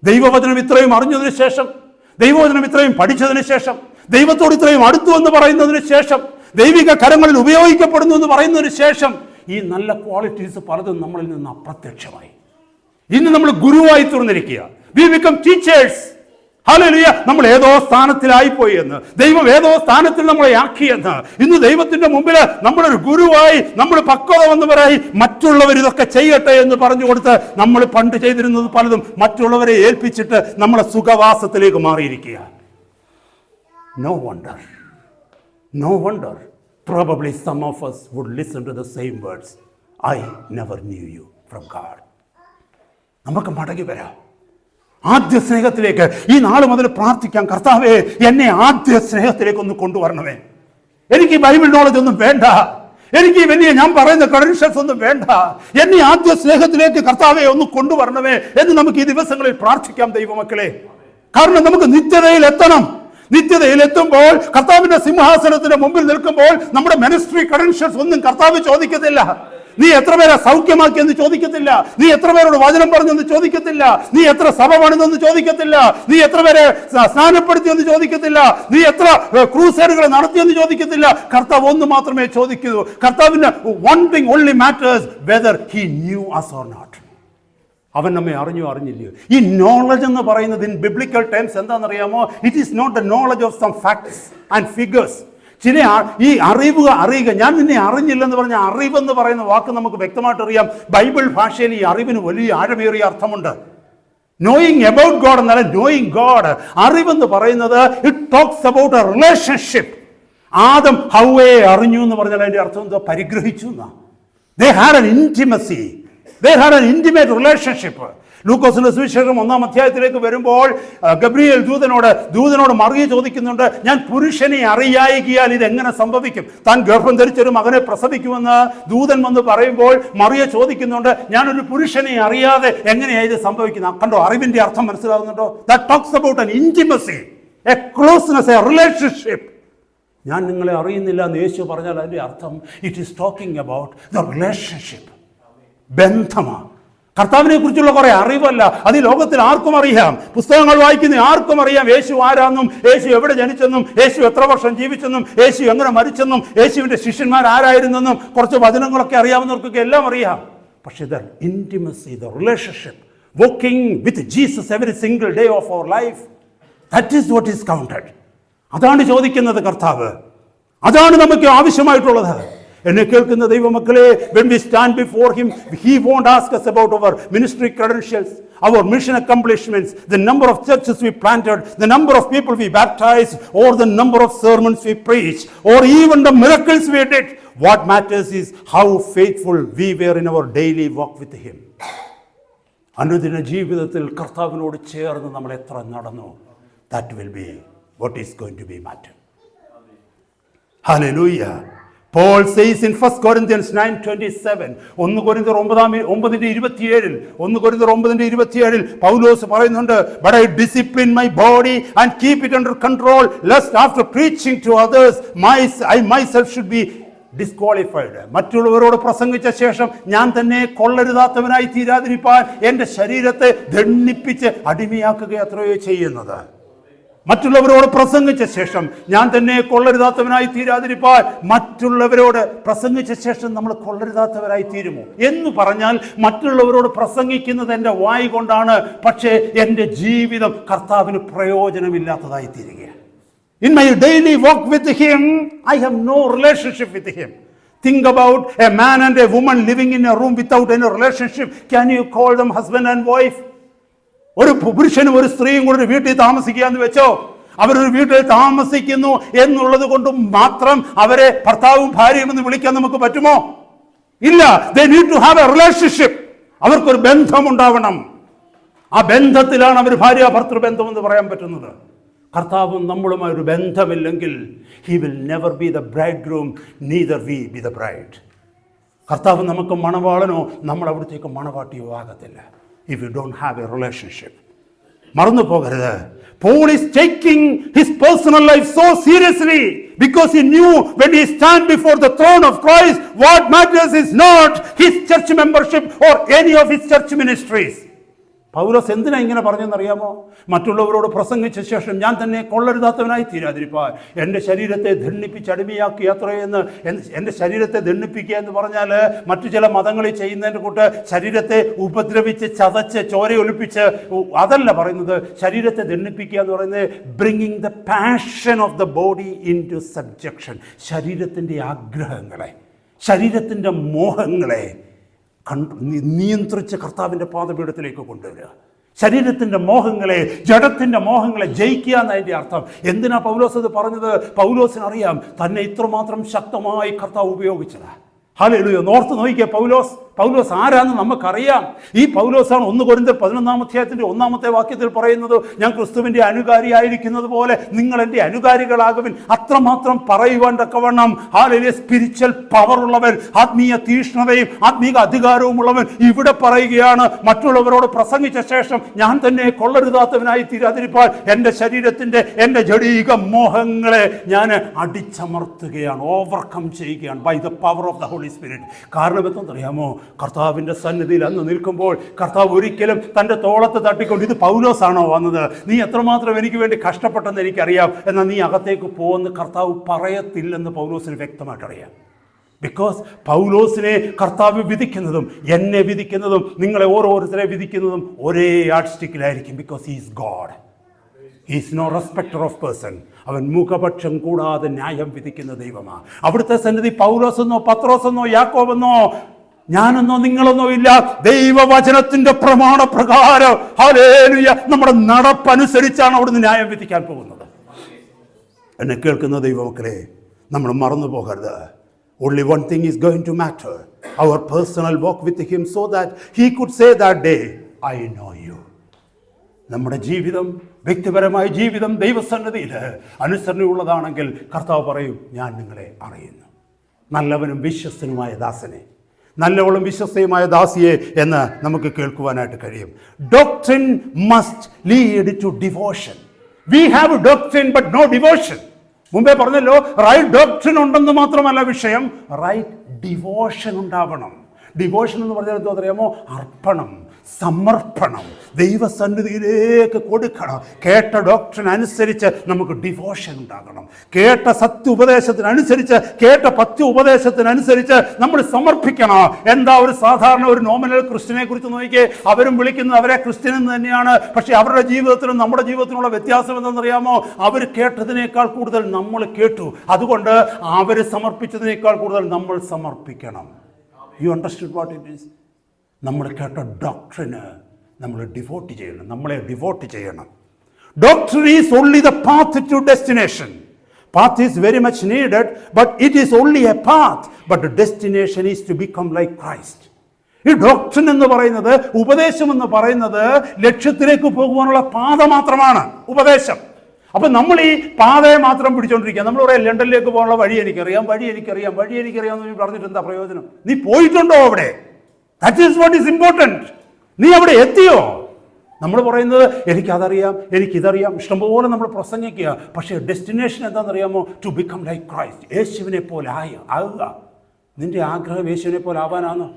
ദൈവവചനം ഇത്രയും അറിഞ്ഞതിന് ശേഷം, ദൈവവചനം ഇത്രയും പഠിച്ചതിന് ശേഷം, ദൈവത്തോട് ഇത്രയും അടുത്തു എന്ന് പറയുന്നതിന് ശേഷം, ദൈവിക കരങ്ങളിൽ ഉപയോഗിക്കപ്പെടുന്നു എന്ന് പറയുന്നതിന് ശേഷം ഈ നല്ല ക്വാളിറ്റീസ് പലതും നമ്മളിൽ നിന്ന് അപ്രത്യക്ഷമായി. ഇന്ന് നമ്മൾ ഗുരുവായി തീർന്നിരിക്കുക. We become teachers. ഹല്ലേലൂയ. നമ്മൾ ഏതോ സ്ഥാനത്തിലായിപ്പോയി എന്ന്, ദൈവം ഏതോ സ്ഥാനത്തിൽ നമ്മളെ ആക്കിയെന്ന്, ഇന്ന് ദൈവത്തിന്റെ മുമ്പിൽ നമ്മളൊരു ഗുരുവായി, നമ്മൾ പക്വത വന്നവരായി, മറ്റുള്ളവർ ഇതൊക്കെ ചെയ്യട്ടെ എന്ന് പറഞ്ഞു കൊടുത്ത് നമ്മൾ പണ്ട് ചെയ്തിരുന്നത് പലതും മറ്റുള്ളവരെ ഏൽപ്പിച്ചിട്ട് നമ്മളെ സുഖവാസത്തിലേക്ക് മാറിയിരിക്കുക. No wonder probably some of us would listen to the same words, I never knew you, from God. നമുക്ക് മടങ്ങി വരാം ആദ്യ സ്നേഹത്തിലേക്ക്. ഈ നാൾ മുതൽ പ്രാർത്ഥിക്കാം, കർത്താവേ എന്നെ ആദ്യ സ്നേഹത്തിലേക്ക് ഒന്ന് കൊണ്ടുവരണമേ. എനിക്ക് ബൈബിൾ നോളജ് ഒന്നും വേണ്ട, എനിക്ക് വലിയ ഞാൻ പറയുന്ന ക്രെഡൻഷ്യൽസ് ഒന്നും വേണ്ട. എന്നെ ആദ്യ സ്നേഹത്തിലേക്ക് കർത്താവെ ഒന്ന് കൊണ്ടുവരണമേ എന്ന് നമുക്ക് ഈ ദിവസങ്ങളിൽ പ്രാർത്ഥിക്കാം ദൈവമക്കളെ. കാരണം നമുക്ക് നിത്യതയിൽ എത്തണം. നിത്യതയിൽ എത്തുമ്പോൾ, കർത്താവിന്റെ സിംഹാസനത്തിന്റെ മുമ്പിൽ നിൽക്കുമ്പോൾ നമ്മുടെ മിനിസ്ട്രി ക്രെഡൻഷ്യൽസ് ഒന്നും കർത്താവ് ചോദിക്കത്തില്ല. നീ എത്ര പേരെ സൗഖ്യമാക്കിയെന്ന് ചോദിക്കത്തില്ല. നീ എത്ര പേരോട് വചനം പറഞ്ഞെന്ന് ചോദിക്കത്തില്ല. നീ എത്ര സഭ പണിതെന്ന് ചോദിക്കത്തില്ല. നീ എത്ര പേരെ സ്നാനപ്പെടുത്തിയെന്ന് ചോദിക്കത്തില്ല. നീ എത്ര ക്രൂസേഡുകൾ നടത്തിയെന്ന് ചോദിക്കത്തില്ല. കർത്താവ് ഒന്ന് മാത്രമേ ചോദിക്കൂ. കർത്താവിന് one thing only matters, whether he knew us or not. അവൻ നമ്മെ അറിഞ്ഞില്ലയോ? ഈ നോളജ് എന്ന് പറയുന്നത് ഇൻ ബിബ്ലിക്കൽ ടേംസ് എന്താണെന്നറിയാമോ? It is not the knowledge of some facts and figures. ചില ഈ അറിയുക, ഞാൻ നിന്നെ അറിഞ്ഞില്ലെന്ന് പറഞ്ഞ അറിവെന്ന് പറയുന്ന വാക്ക് നമുക്ക് വ്യക്തമായിട്ട് അറിയാം. ബൈബിൾ ഭാഷയിൽ ഈ അറിവിന് വലിയ ആഴമേറിയ അർത്ഥമുണ്ട്. നോയിങ് അബൌട്ട് ഗോഡ് എന്നല്ല, നോയിങ് ഗോഡ്. അറിവെന്ന് പറയുന്നത് it talks about a relationship. Adam ഹവ്വയെ അറിഞ്ഞു എന്ന് പറഞ്ഞാൽ അതിന്റെ അർത്ഥം എന്തോ? പരിഗ്രഹിച്ചു എന്നാ. They had an intimacy. They had an intimate relationship. ലൂക്കോസിന്റെ സുവിശേഷം 1-ാം അധ്യായത്തിലേക്ക് വരുമ്പോൾ ഗബ്രിയേൽ ദൂതനോട് മറിയ ചോദിക്കുന്നുണ്ട്, ഞാൻ പുരുഷനെ അറിയായികയാൽ ഇതെങ്ങനെ സംഭവിക്കും? താൻ ഗർഭം ധരിച്ചൊരു മകനെ പ്രസവിക്കുമെന്ന് ദൂതൻ വന്ന് പറയുമ്പോൾ മറിയ ചോദിക്കുന്നുണ്ട്, ഞാനൊരു പുരുഷനെ അറിയാതെ എങ്ങനെയാ ഇത് സംഭവിക്കുന്നത്? കണ്ടോ, അറിവിന്റെ അർത്ഥം മനസ്സിലാവുന്നുണ്ടോ? That talks about an intimacy, a closeness, a relationship. ഞാൻ നിങ്ങളെ അറിയുന്നില്ല എന്ന് യേശു പറഞ്ഞാൽ അതിൻ്റെ അർത്ഥം it is talking about the relationship, ബന്ധമാണ്. കർത്താവിനെ കുറിച്ചുള്ള കുറെ അറിവല്ല, അത് ഈ ലോകത്തിൽ ആർക്കും അറിയാം. പുസ്തകങ്ങൾ വായിക്കുന്ന ആർക്കും അറിയാം യേശു ആരാന്നും, യേശു എവിടെ ജനിച്ചെന്നും, യേശു എത്ര വർഷം ജീവിച്ചെന്നും, യേശു എങ്ങനെ മരിച്ചെന്നും, യേശുവിൻ്റെ ശിഷ്യന്മാർ ആരായിരുന്നെന്നും കുറച്ച് വചനങ്ങളൊക്കെ അറിയാവുന്നവർക്കൊക്കെ എല്ലാം അറിയാം. പക്ഷേ the intimacy, the relationship, walking with Jesus every single day of our life, that is what is counted. അതാണ് ചോദിക്കുന്നത് കർത്താവ്, അതാണ് നമുക്ക് ആവശ്യമായിട്ടുള്ളത്. എന്നെ കേൾക്കുന്ന ദൈവമക്കളെ, when we stand before him, he won't ask us about our ministry credentials, our mission accomplishments, the number of churches we planted, the number of people we baptized, or the number of sermons we preached, or even the miracles we did. What matters is how faithful we were in our daily walk with him. അനുദിന ജീവിതത്തിൽ കർത്താവിനോട് ചേർന്ന് നമ്മൾ എത്ര നടന്നു, that will be what is going to be matter. Hallelujah. Paul says in 1 Corinthians 9:27, 1 കൊരിന്ത്യർ 9:27 പൗലോസ് പറയുന്നുണ്ട്, but I discipline my body and keep it under control, lest after preaching to others I myself should be disqualified. മറ്റുള്ളവരോട് പ്രസംഗിച്ച ശേഷം ഞാൻ തന്നെ കൊള്ളരുതാത്തവനായി തീരാതിരിപ്പാൻ എൻ്റെ ശരീരത്തെ ദണ്ഡിപ്പിച്ച് അടിമയാക്കുക എത്രയോ ചെയ്യുന്നത്. മറ്റുള്ളവരോട് പ്രസംഗിച്ച ശേഷം ഞാൻ തന്നെ കൊള്ളരുതാത്തവനായി തീരാതിരിപ്പാൻ, മറ്റുള്ളവരോട് പ്രസംഗിച്ച ശേഷം നമ്മൾ കൊള്ളരുതാത്തവരായി തീരുമോ എന്ന് പറഞ്ഞാൽ, മറ്റുള്ളവരോട് പ്രസംഗിക്കുന്നത് എൻ്റെ വായ് കൊണ്ടാണ്, പക്ഷേ എൻ്റെ ജീവിതം കർത്താവിന് പ്രയോജനമില്ലാത്തതായി തീരുകയാണ്. In my daily walk with him, I have no relationship with him. Think about a man and a woman living in a room without any relationship. Can you call them husband and wife? ഒരു പുരുഷനും ഒരു സ്ത്രീയും കൂടെ ഒരു വീട്ടിൽ താമസിക്കുക എന്ന് വെച്ചോ, അവരൊരു വീട്ടിൽ താമസിക്കുന്നു എന്നുള്ളത് കൊണ്ട് മാത്രം അവരെ ഭർത്താവും ഭാര്യയും എന്ന് വിളിക്കാൻ നമുക്ക് പറ്റുമോ? ഇല്ല. They need to have a relationship. അവർക്കൊരു ബന്ധമുണ്ടാവണം. ആ ബന്ധത്തിലാണ് അവർ ഭാര്യ ഭർത്തൃ ബന്ധം എന്ന് പറയാൻ പറ്റുന്നത്. കർത്താവും നമ്മളുമായി ഒരു ബന്ധമില്ലെങ്കിൽ he will never be the bridegroom, neither we be the bride. കർത്താവ് നമുക്ക് മണവാളനോ നമ്മൾ അവിടത്തേക്ക് മണവാട്ടിയോ ആകത്തില്ല if you don't have a relationship. മറന്നു പോകരുത്, Paul is taking his personal life so seriously because he knew when he stand before the throne of Christ, what matters is not his church membership or any of his church ministries. പൗലോസ് എന്തിനാ ഇങ്ങനെ പറഞ്ഞെന്നറിയാമോ? മറ്റുള്ളവരോട് പ്രസംഗിച്ച ശേഷം ഞാൻ തന്നെ കൊള്ളരുതാത്തവനായി തീരാതിരിപ്പാൻ എൻ്റെ ശരീരത്തെ ദണ്ഡിപ്പിച്ച് അടിമയാക്കി യാത്രയെന്ന്. എൻ്റെ ശരീരത്തെ ദണ്ഡിപ്പിക്കുക എന്ന് പറഞ്ഞാൽ മറ്റു ചില മതങ്ങളിൽ ചെയ്യുന്നതിൻ്റെ കൂട്ട് ശരീരത്തെ ഉപദ്രവിച്ച് ചതച്ച് ചോരയൊലിപ്പിച്ച് അതല്ല പറയുന്നത്. ശരീരത്തെ ദണ്ഡിപ്പിക്കുക എന്ന് പറയുന്നത് bringing the passion of the body into subjection. ശരീരത്തിൻ്റെ ആഗ്രഹങ്ങളെ, ശരീരത്തിൻ്റെ മോഹങ്ങളെ നിയന്ത്രിച്ച് കർത്താവിൻ്റെ പാദപീഠത്തിലേക്ക് കൊണ്ടുവരിക. ശരീരത്തിൻ്റെ മോഹങ്ങളെ, ജഡത്തിൻ്റെ മോഹങ്ങളെ ജയിക്കുക എന്നതിൻ്റെ അർത്ഥം. എന്തിനാ പൗലോസ് അത് പറഞ്ഞത്? പൗലോസിനറിയാം തന്നെ ഇത്രമാത്രം ശക്തമായി കർത്താവ് ഉപയോഗിച്ചത്. ഹല്ലേലൂയ. നോർത്ത് നോക്കിയ പൗലോസ് ആരാന്ന് നമുക്കറിയാം. ഈ പൗലോസാണ് 1 കൊരിന്ത്യർ 11-ാം അധ്യായത്തിൻ്റെ 1-ാമത്തെ വാക്യത്തിൽ പറയുന്നത്, ഞാൻ ക്രിസ്തുവിൻ്റെ അനുകാരിയായിരിക്കുന്നത് പോലെ നിങ്ങൾ എൻ്റെ അനുകാരികളാകുവിൻ. അത്രമാത്രം പറയുവാൻ തക്കവണ്ണം ഹല്ലേലൂയ സ്പിരിച്വൽ പവർ ഉള്ളവൻ, ആത്മീയ തീഷ്ണതയും ആത്മീക അധികാരവും ഉള്ളവൻ ഇവിടെ പറയുകയാണ്, മറ്റുള്ളവരോട് പ്രസംഗിച്ച ശേഷം ഞാൻ തന്നെ കൊള്ളരുതാത്തവനായി തീരാതിരിപ്പാൻ എൻ്റെ ശരീരത്തിൻ്റെ, എൻ്റെ ജഡീക മോഹങ്ങളെ ഞാൻ അടിച്ചമർത്തുകയാണ്, ഓവർകം ചെയ്യുകയാണ് by the power of the Holy Spirit. കാരണം എന്തെന്നറിയാമോ? കർത്താവിൻ്റെ സന്നിധിയിൽ അന്ന് നിൽക്കുമ്പോൾ കർത്താവ് ഒരിക്കലും തൻ്റെ തോളത്ത് തട്ടിക്കൊണ്ട്, ഇത് പൗലോസാണോ വന്നത്, നീ എത്രമാത്രം എനിക്ക് വേണ്ടി കഷ്ടപ്പെട്ടെന്ന് എനിക്കറിയാം, എന്നാൽ നീ അകത്തേക്ക് പോകുന്ന കർത്താവ് പറയത്തില്ലെന്ന് പൗലോസിന് വ്യക്തമായിട്ടറിയാം. ബിക്കോസ് പൗലോസിനെ കർത്താവ് വിധിക്കുന്നതും എന്നെ വിധിക്കുന്നതും നിങ്ങളെ ഓരോരുത്തരെ വിധിക്കുന്നതും ഒരേ യാർഡ് സ്റ്റിക്കിലായിരിക്കും. Because he is God, he is no respecter of person. അവൻ മുഖപക്ഷം കൂടാതെ ന്യായം വിധിക്കുന്ന ദൈവമാണ്. അവിടുത്തെ സന്നിധി പൗലോസെന്നോ പത്രോസെന്നോ യാക്കോബെന്നോ ഞാനെന്നോ നിങ്ങളെന്നോ ഇല്ല. ദൈവവചനത്തിന്റെ പ്രമാണപ്രകാരം ഹല്ലേലൂയ നമ്മുടെ നടപ്പനുസരിച്ചാണ് അവിടുന്ന് ന്യായം വിധിക്കാൻ പോകുന്നത്. എന്നെ കേൾക്കുന്ന ദൈവമക്കളെ, നമ്മൾ മറന്നു പോകരുത്. Only one thing is going to matter, our personal walk with him, so that he could say that day, I know you. നമ്മുടെ ജീവിതം, വ്യക്തിപരമായ ജീവിതം ദൈവസന്നിധിയിൽ അനുസരണയുള്ളതാണെങ്കിൽ കർത്താവ് പറയും, ഞാൻ നിങ്ങളെ അറിയുന്നു. നല്ലവനും വിശ്വസ്തനുമായ ദാസനെ, നല്ലവളും വിശ്വസ്തയുമായ ദാസിയെ എന്ന് നമുക്ക് കേൾക്കുവാനായിട്ട് കഴിയും. Doctrine must lead to devotion. We have doctrine but no devotion. മുമ്പേ പറഞ്ഞല്ലോ, റൈറ്റ് ഡോക്ട്രിൻ ഉണ്ടെന്ന് മാത്രമല്ല വിഷയം, റൈറ്റ് ഡിവോഷൻ ഉണ്ടാവണം. ഡിവോഷൻ എന്ന് പറഞ്ഞാൽ എന്തോ അറിയാമോ? അർപ്പണം, സമർപ്പണം, ദൈവസന്നിധിയിലേക്ക് കൊടുക്കണം. കേട്ട ഡോക്ടറിന് അനുസരിച്ച് നമുക്ക് ഡിവോഷൻ ഉണ്ടാകണം. കേട്ട സത്യ ഉപദേശത്തിനനുസരിച്ച്, കേട്ട പത്യ ഉപദേശത്തിനനുസരിച്ച് നമ്മൾ സമർപ്പിക്കണം. എന്താ ഒരു സാധാരണ ഒരു നോമിനൽ ക്രിസ്ത്യനെ കുറിച്ച് നോക്കിയേ, അവരും വിളിക്കുന്നത് അവരെ ക്രിസ്ത്യൻ എന്ന് തന്നെയാണ്. പക്ഷേ അവരുടെ ജീവിതത്തിനും നമ്മുടെ ജീവിതത്തിനുള്ള വ്യത്യാസം എന്തെന്നറിയാമോ? അവർ കേട്ടതിനേക്കാൾ കൂടുതൽ നമ്മൾ കേട്ടു. അതുകൊണ്ട് അവർ സമർപ്പിച്ചതിനേക്കാൾ കൂടുതൽ നമ്മൾ സമർപ്പിക്കണം. You understood what it is? നമ്മൾ കേട്ട ഡോക്ടറിന് നമ്മൾ ഡിവോട്ട് ചെയ്യണം, നമ്മളെ ഡിവോട്ട് ചെയ്യണം. Doctrine is only the path to destination. Path is very much needed, but it is only a path. But destination is to become like Christ. ഈ doctrine എന്ന് പറയുന്നത്, ഉപദേശം എന്ന് പറയുന്നത് ലക്ഷ്യത്തിലേക്ക് പോകുവാനുള്ള പാത മാത്രമാണ് ഉപദേശം. അപ്പം നമ്മൾ ഈ പാതയെ മാത്രം പിടിച്ചോണ്ടിരിക്കുക. നമ്മൾ പറയാം, ലണ്ടനിലേക്ക് പോകാനുള്ള വഴി എനിക്കറിയാം, വഴി എന്ന് പറഞ്ഞിട്ട് എന്താ പ്രയോജനം? നീ പോയിട്ടുണ്ടോ അവിടെ? That is what is important. നീ അവിടെ എത്തിയോ? നമ്മൾ പറയുന്നത് എനിക്കതറിയാം, എനിക്കിതറിയാം, ഇഷ്ടംപോലെ നമ്മൾ പ്രസംഗിക്കുക. പക്ഷേ ഡെസ്റ്റിനേഷൻ എന്താണെന്നറിയാമോ? To become like Christ. യേശുവിനെ പോലെ ആകുക. നിന്റെ ആഗ്രഹം യേശുവിനെ പോലെ ആവാനാണോ?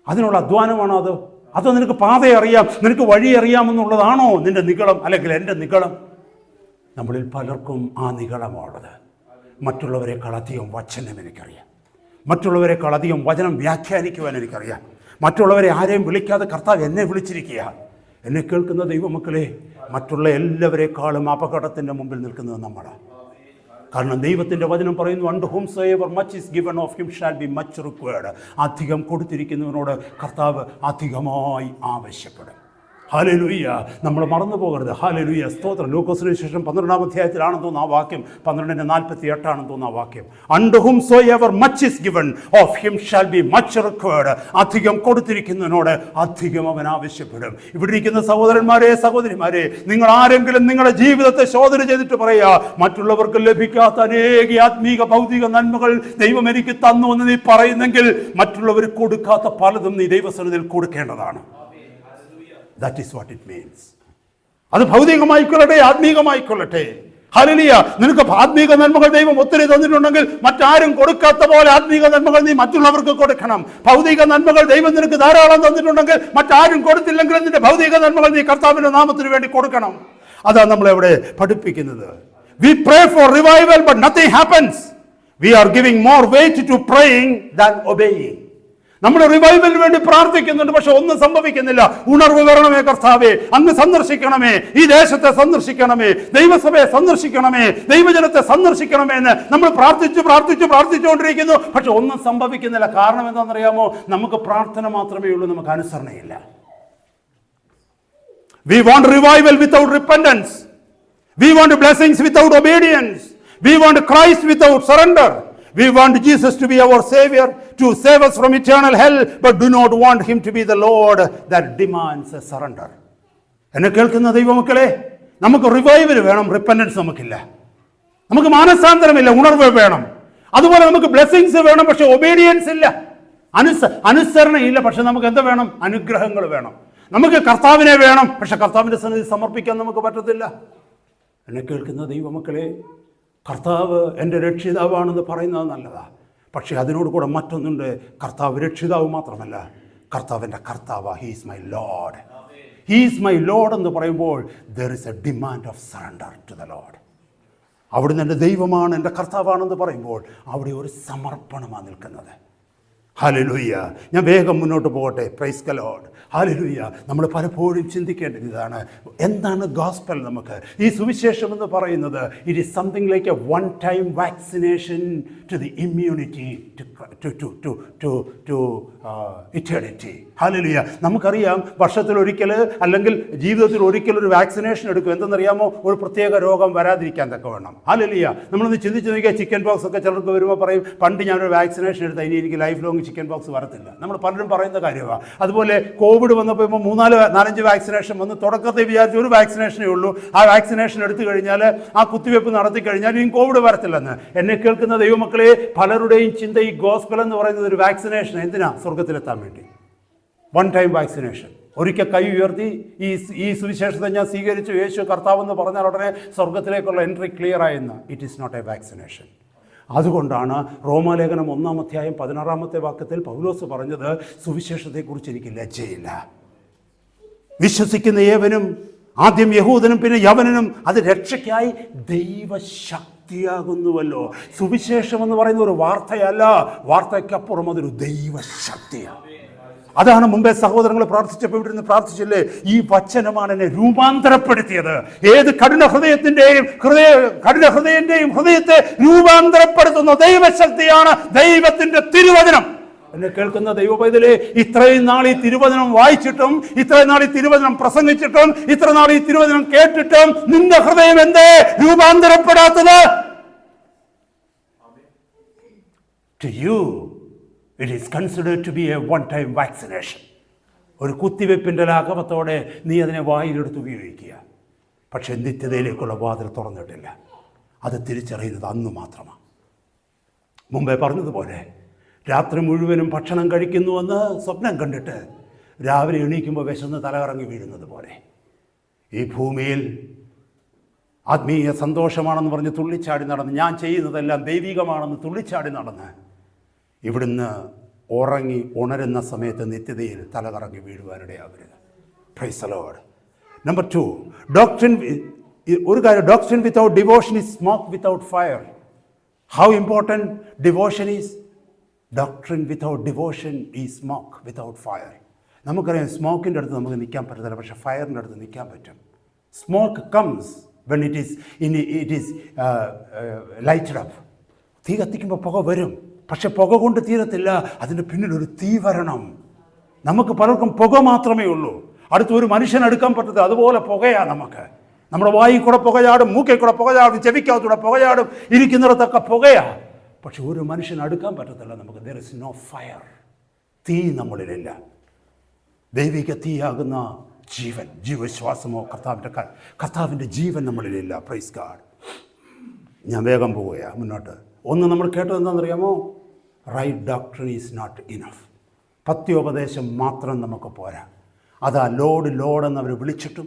അതിനുള്ള അധ്വാനമാണോ അത്? അതോ നിനക്ക് പാതയെ അറിയാം, നിനക്ക് വഴി അറിയാമെന്നുള്ളതാണോ നിന്റെ നിഗളം, അല്ലെങ്കിൽ എൻ്റെ നിഗളം? നമ്മളിൽ പലർക്കും ആ നിഗളമാണുള്ളത്. മറ്റുള്ളവരെക്കാൾ അധികം വചനം എനിക്കറിയാം, മറ്റുള്ളവരെക്കാൾ അധികം വചനം വ്യാഖ്യാനിക്കുവാൻ എനിക്കറിയാം, മറ്റുള്ളവരെ ആരെയും വിളിക്കാതെ കർത്താവ് എന്നെ വിളിച്ചിരിക്കുക. എന്നെ കേൾക്കുന്ന ദൈവമക്കളെ, മറ്റുള്ള എല്ലാവരെക്കാളും അപകടത്തിൻ്റെ മുമ്പിൽ നിൽക്കുന്നത് നമ്മളാണ്. കാരണം ദൈവത്തിൻ്റെ വചനം പറയുന്നു, unto whomsoever much is given of him shall be much required. അധികം കൊടുത്തിരിക്കുന്നവനോട് കർത്താവ് അധികമായി ആവശ്യപ്പെടും. ഹല്ലേലൂയ. നമ്മൾ മറന്നു പോകരുത്. ഹല്ലേലൂയ, സ്തോത്രം. ലൂക്കോസിന് ശേഷം 12-ാം അധ്യായത്തിലാണെന്ന് തോന്നുന്നു ആ വാക്യം, 12:48 തോന്നുന്നു ആ വാക്യം. Unto whomsoever much is given of him shall be much required. അധികം കൊടുത്തിരിക്കുന്നതിനോട് അധികം അവൻ ആവശ്യപ്പെടും. ഇവിടെ ഇരിക്കുന്ന സഹോദരന്മാരെ, സഹോദരിമാരെ, നിങ്ങൾ ആരെങ്കിലും നിങ്ങളുടെ ജീവിതത്തെ ശോധന ചെയ്തിട്ട് പറയുക, മറ്റുള്ളവർക്ക് ലഭിക്കാത്ത അനേക ആത്മീക ഭൗതിക നന്മകൾ ദൈവം എനിക്ക് തന്നു എന്ന് നീ പറയുന്നെങ്കിൽ, മറ്റുള്ളവർ കൊടുക്കാത്ത പലതും നീ ദൈവസന്നിധിയിൽ കൊടുക്കേണ്ടതാണ്. That is what it means. അത് ഭൗതികമായിക്കൊള്ളട്ടെ, ആത്മീകമായിക്കൊള്ളട്ടെ. ഹല്ലേലൂയ. നിനക്ക് ആത്മീക നന്മകൾ ദൈവം ഒത്തിരി തന്നിട്ടുണ്ടെങ്കിൽ, മറ്റാരും കൊടുക്കാത്ത പോലെ ആത്മീക നന്മകൾ നീ മറ്റുള്ളവർക്ക് കൊടുക്കണം. ഭൗതിക നന്മകൾ ദൈവം നിനക്ക് ധാരാളം തന്നിട്ടുണ്ടെങ്കിൽ, മറ്റാരും കൊടുത്തില്ലെങ്കിൽ നിന്റെ ഭൗതിക നന്മകൾ നീ കർത്താവിന്റെ നാമത്തിന് വേണ്ടി കൊടുക്കണം. അതാണ് നമ്മളെവിടെ പഠിപ്പിക്കുന്നത്. We pray for revival but nothing happens. We are giving more weight to praying than obeying. നമ്മൾ റിവൈവലിന് വേണ്ടി പ്രാർത്ഥിക്കുന്നുണ്ട്, പക്ഷെ ഒന്നും സംഭവിക്കുന്നില്ല. ഉണർവ് വരണമേ കർത്താവേ, അങ്ങ് സന്ദർശിക്കണമേ, ഈ ദേശത്തെ സന്ദർശിക്കണമേ, ദൈവസഭയെ സന്ദർശിക്കണമേ, ദൈവജനത്തെ സന്ദർശിക്കണമേ എന്ന് നമ്മൾ പ്രാർത്ഥിച്ചുകൊണ്ടിരിക്കുന്നു. പക്ഷെ ഒന്നും സംഭവിക്കുന്നില്ല. കാരണം എന്താണെന്നറിയാമോ? നമുക്ക് പ്രാർത്ഥന മാത്രമേ ഉള്ളൂ, നമുക്ക് അനുസരണയില്ല. We want revival without repentance. We want blessings without obedience. We want Christ without surrender. We want Jesus to be our Savior, to save us from eternal hell, but do not want Him to be the Lord that demands a surrender. എന്നെ കേൾക്കുന്ന ദൈവമക്കളെ, നമുക്ക് revival വേണം, repentance നമുക്കില്ല. നമുക്ക് മാനസാന്തരമില്ല, ഉണർവ് വേണം. അതുപോലെ നമുക്ക് ബ്ലെസ്സിങ്സ് വേണം, പക്ഷെ ഒബീഡിയൻസ് ഇല്ല, അനുസരണയില്ല. പക്ഷെ നമുക്ക് എന്താ വേണം? അനുഗ്രഹങ്ങൾ വേണം. നമുക്ക് കർത്താവിനെ വേണം, പക്ഷെ കർത്താവിൻ്റെ സന്നിധി സമർപ്പിക്കാൻ നമുക്ക് പറ്റത്തില്ല. എന്നെ കേൾക്കുന്ന ദൈവമക്കളെ, കർത്താവ് എൻ്റെ രക്ഷിതാവാണെന്ന് പറയുന്നത് നല്ലതാണ്. പക്ഷേ അതിനോട് കൂടെ മറ്റൊന്നുണ്ട്. കർത്താവ് രക്ഷിതാവ് മാത്രമല്ല, കർത്താവിൻ്റെ കർത്താവ്. He's my Lord. He's my Lord എന്ന് പറയുമ്പോൾ there is a demand of surrender to the Lord. അവിടുന്ന് എൻ്റെ ദൈവമാണ്, എൻ്റെ കർത്താവാണെന്ന് പറയുമ്പോൾ അവിടെ ഒരു സമർപ്പണമാണ് നിൽക്കുന്നത്. ഹല്ലേലൂയ. ഞാൻ വേഗം മുന്നോട്ട് പോകട്ടെ. Price the Lord. ഹല്ലേലൂയ. നമ്മൾ പലപ്പോഴും ചിന്തിക്കേണ്ടത് ഇതാണ്, എന്താണ് ഗോസ്പൽ? നമുക്ക് ഈ സുവിശേഷം എന്ന് പറയുന്നത് it is something like a one time vaccination to the immunity to eternity. Hallelujah. നമുക്കറിയാം, വർഷത്തിലൊരിക്കൽ അല്ലെങ്കിൽ ജീവിതത്തിൽ ഒരിക്കൽ ഒരു വാക്സിനേഷൻ എടുക്കും. എന്തെന്നറിയാമോ? ഒരു പ്രത്യേക രോഗം വരാതിരിക്കാൻ തക്കവണ്ണം. ഹല്ലേലൂയ. നമ്മളൊന്ന് ചിന്തിച്ച് നോക്കിയാൽ, ചിക്കൻ പോക്സ് ഒക്കെ ചിലർക്ക് വരുമ്പോൾ പറയും, പണ്ട് ഞാനൊരു വാക്സിനേഷൻ എടുത്താൽ ഇനി എനിക്ക് ലൈഫ് ലോങ് ചിക്കൻ ബോക്സ് വരത്തില്ല. നമ്മൾ പലരും പറയുന്ന കാര്യമാണ്. അതുപോലെ കോവിഡ് വന്നപ്പോൾ ഇപ്പോൾ 4-5 വാക്സിനേഷൻ വന്ന് തുടക്കത്തിൽ വിചാരിച്ച ഒരു വാക്സിനേഷനേ ഉള്ളൂ. ആ വാക്സിനേഷൻ എടുത്തു കഴിഞ്ഞാൽ, ആ കുത്തിവെപ്പ് നടത്തി കഴിഞ്ഞാൽ ഇനി കോവിഡ് വരത്തില്ലെന്ന്. എന്നെ കേൾക്കുന്ന ദൈവമക്കളെ, പലരുടെയും ചിന്ത ഈ ഗോസ്പൽ എന്ന് പറയുന്നത് ഒരു വാക്സിനേഷൻ എന്തിനാ? സ്വർഗത്തിലെത്താൻ വേണ്ടി. One time vaccination. ഒരിക്കൽ കൈ ഉയർത്തി ഈ സുവിശേഷത്തെ ഞാൻ സ്വീകരിച്ചു, യേശു കർത്താവെന്ന് പറഞ്ഞാൽ ഉടനെ സ്വർഗത്തിലേക്കുള്ള എൻട്രി ക്ലിയർ ആയെന്ന്. It is not a vaccination. അതുകൊണ്ടാണ് റോമാലേഖനം 1-ാം അധ്യായം 16-ാമത്തെ വാക്യത്തിൽ പൗലോസ് പറഞ്ഞത്, സുവിശേഷത്തെക്കുറിച്ച് എനിക്ക് ലജ്ജയില്ല. വിശ്വസിക്കുന്ന ഏവനും, ആദ്യം യഹൂദനും പിന്നെ യവനനും, അത് രക്ഷയ്ക്കായി ദൈവശക്തിയാകുന്നുവല്ലോ. സുവിശേഷം എന്ന് പറയുന്ന ഒരു വാർത്തയല്ല, വാർത്തയ്ക്കപ്പുറം അതൊരു ദൈവശക്തിയാണ്. അതാണ് മുമ്പേ സഹോദരങ്ങൾ പ്രാർത്ഥിച്ചപ്പോൾ ഇവിടെ നിന്ന് പ്രാർത്ഥിച്ചില്ലേ, ഈ വചനമാണ് എന്നെ രൂപാന്തരപ്പെടുത്തിയത്. ഏത് കഠിന ഹൃദയത്തിന്റെയും ഹൃദയത്തെ രൂപാന്തരപ്പെടുത്തുന്ന ദൈവശക്തിയാണ് ദൈവത്തിന്റെ തിരുവചനം. എന്നെ കേൾക്കുന്ന ദൈവപൈതലേ, ഇത്രയും നാൾ ഈ തിരുവചനം വായിച്ചിട്ടും, ഇത്രയും നാൾ ഈ തിരുവചനം പ്രസംഗിച്ചിട്ടും, ഇത്ര നാൾ ഈ തിരുവചനം കേട്ടിട്ടും നിന്റെ ഹൃദയം എന്തേ രൂപാന്തരപ്പെടാത്തത്? To you it is considered to be a one-time vaccination. ഒരു കുത്തിവെപ്പിൻ്റെ ലാഘവത്തോടെ നീ അതിനെ വായിലെടുത്ത് ഉപയോഗിക്കുക. പക്ഷെ നിത്യതയിലേക്കുള്ള വാതിൽ തുറന്നിട്ടില്ല. അത് തിരിച്ചറിയുന്നത് അന്ന് മാത്രമാണ്. മുമ്പേ പറഞ്ഞതുപോലെ, രാത്രി മുഴുവനും ഭക്ഷണം കഴിക്കുന്നുവെന്ന് സ്വപ്നം കണ്ടിട്ട് രാവിലെ എണീക്കുമ്പോൾ വിശന്ന് തലകറങ്ങി വീഴുന്നത് പോലെ, ഈ ഭൂമിയിൽ ആത്മീയ സന്തോഷമാണെന്ന് പറഞ്ഞ് തുള്ളിച്ചാടി നടന്ന്, ഞാൻ ചെയ്യുന്നതെല്ലാം ദൈവികമാണെന്ന് തുള്ളിച്ചാടി നടന്ന്, ഇവിടുന്ന് ഉറങ്ങി ഉണരുന്ന സമയത്ത് നിത്യതയിൽ തലകറങ്ങി വീഴുവാനിടയാവരുത്. Praise the Lord. Number 2, doctrine. ഒരു കാര്യം, doctrine without devotion is smoke without fire. How important devotion is? Doctrine without devotion is smoke without fire. നമുക്കറിയാം, സ്മോക്കിൻ്റെ അടുത്ത് നമുക്ക് നിൽക്കാൻ പറ്റത്തില്ല, പക്ഷേ ഫയറിൻ്റെ അടുത്ത് നിൽക്കാൻ പറ്റും. Smoke comes when it is lighted up. തീ കത്തിക്കുമ്പോൾ പുക വരും, പക്ഷെ പുക കൊണ്ട് തീരത്തില്ല, അതിൻ്റെ പിന്നിലൊരു തീ വരണം. നമുക്ക് പലർക്കും പുക മാത്രമേ ഉള്ളൂ, അടുത്ത് ഒരു മനുഷ്യൻ എടുക്കാൻ പറ്റത്തില്ല. അതുപോലെ പുകയാണ് നമുക്ക്. നമ്മുടെ വായിൽ കൂടെ പുകചാടും, മൂക്കിൽ കൂടെ പുകചാടും, ചെവിക്കകത്തൂടെ പുകചാടും, ഇരിക്കുന്നിടത്തൊക്കെ പുകയാണ്. പക്ഷെ ഒരു മനുഷ്യൻ അടുക്കാൻ പറ്റത്തില്ല നമുക്ക്. There is no fire. തീ നമ്മളിലില്ല. ദൈവിക തീയാകുന്ന ജീവൻ, ജീവശ്വാസമോ കർത്താവിൻ്റെ ജീവൻ നമ്മളിലില്ല. Praise God. ഞാൻ വേഗം പോവുകയാണ് മുന്നോട്ട്. ഒന്ന് നമ്മൾ കേട്ടത് എന്താണെന്നറിയാമോ? Right doctrine is not enough. പത്യോപദേശം മാത്രം നമുക്ക് പോരാ. അതാ ലോഡ് എന്നവർ വിളിച്ചിട്ടും,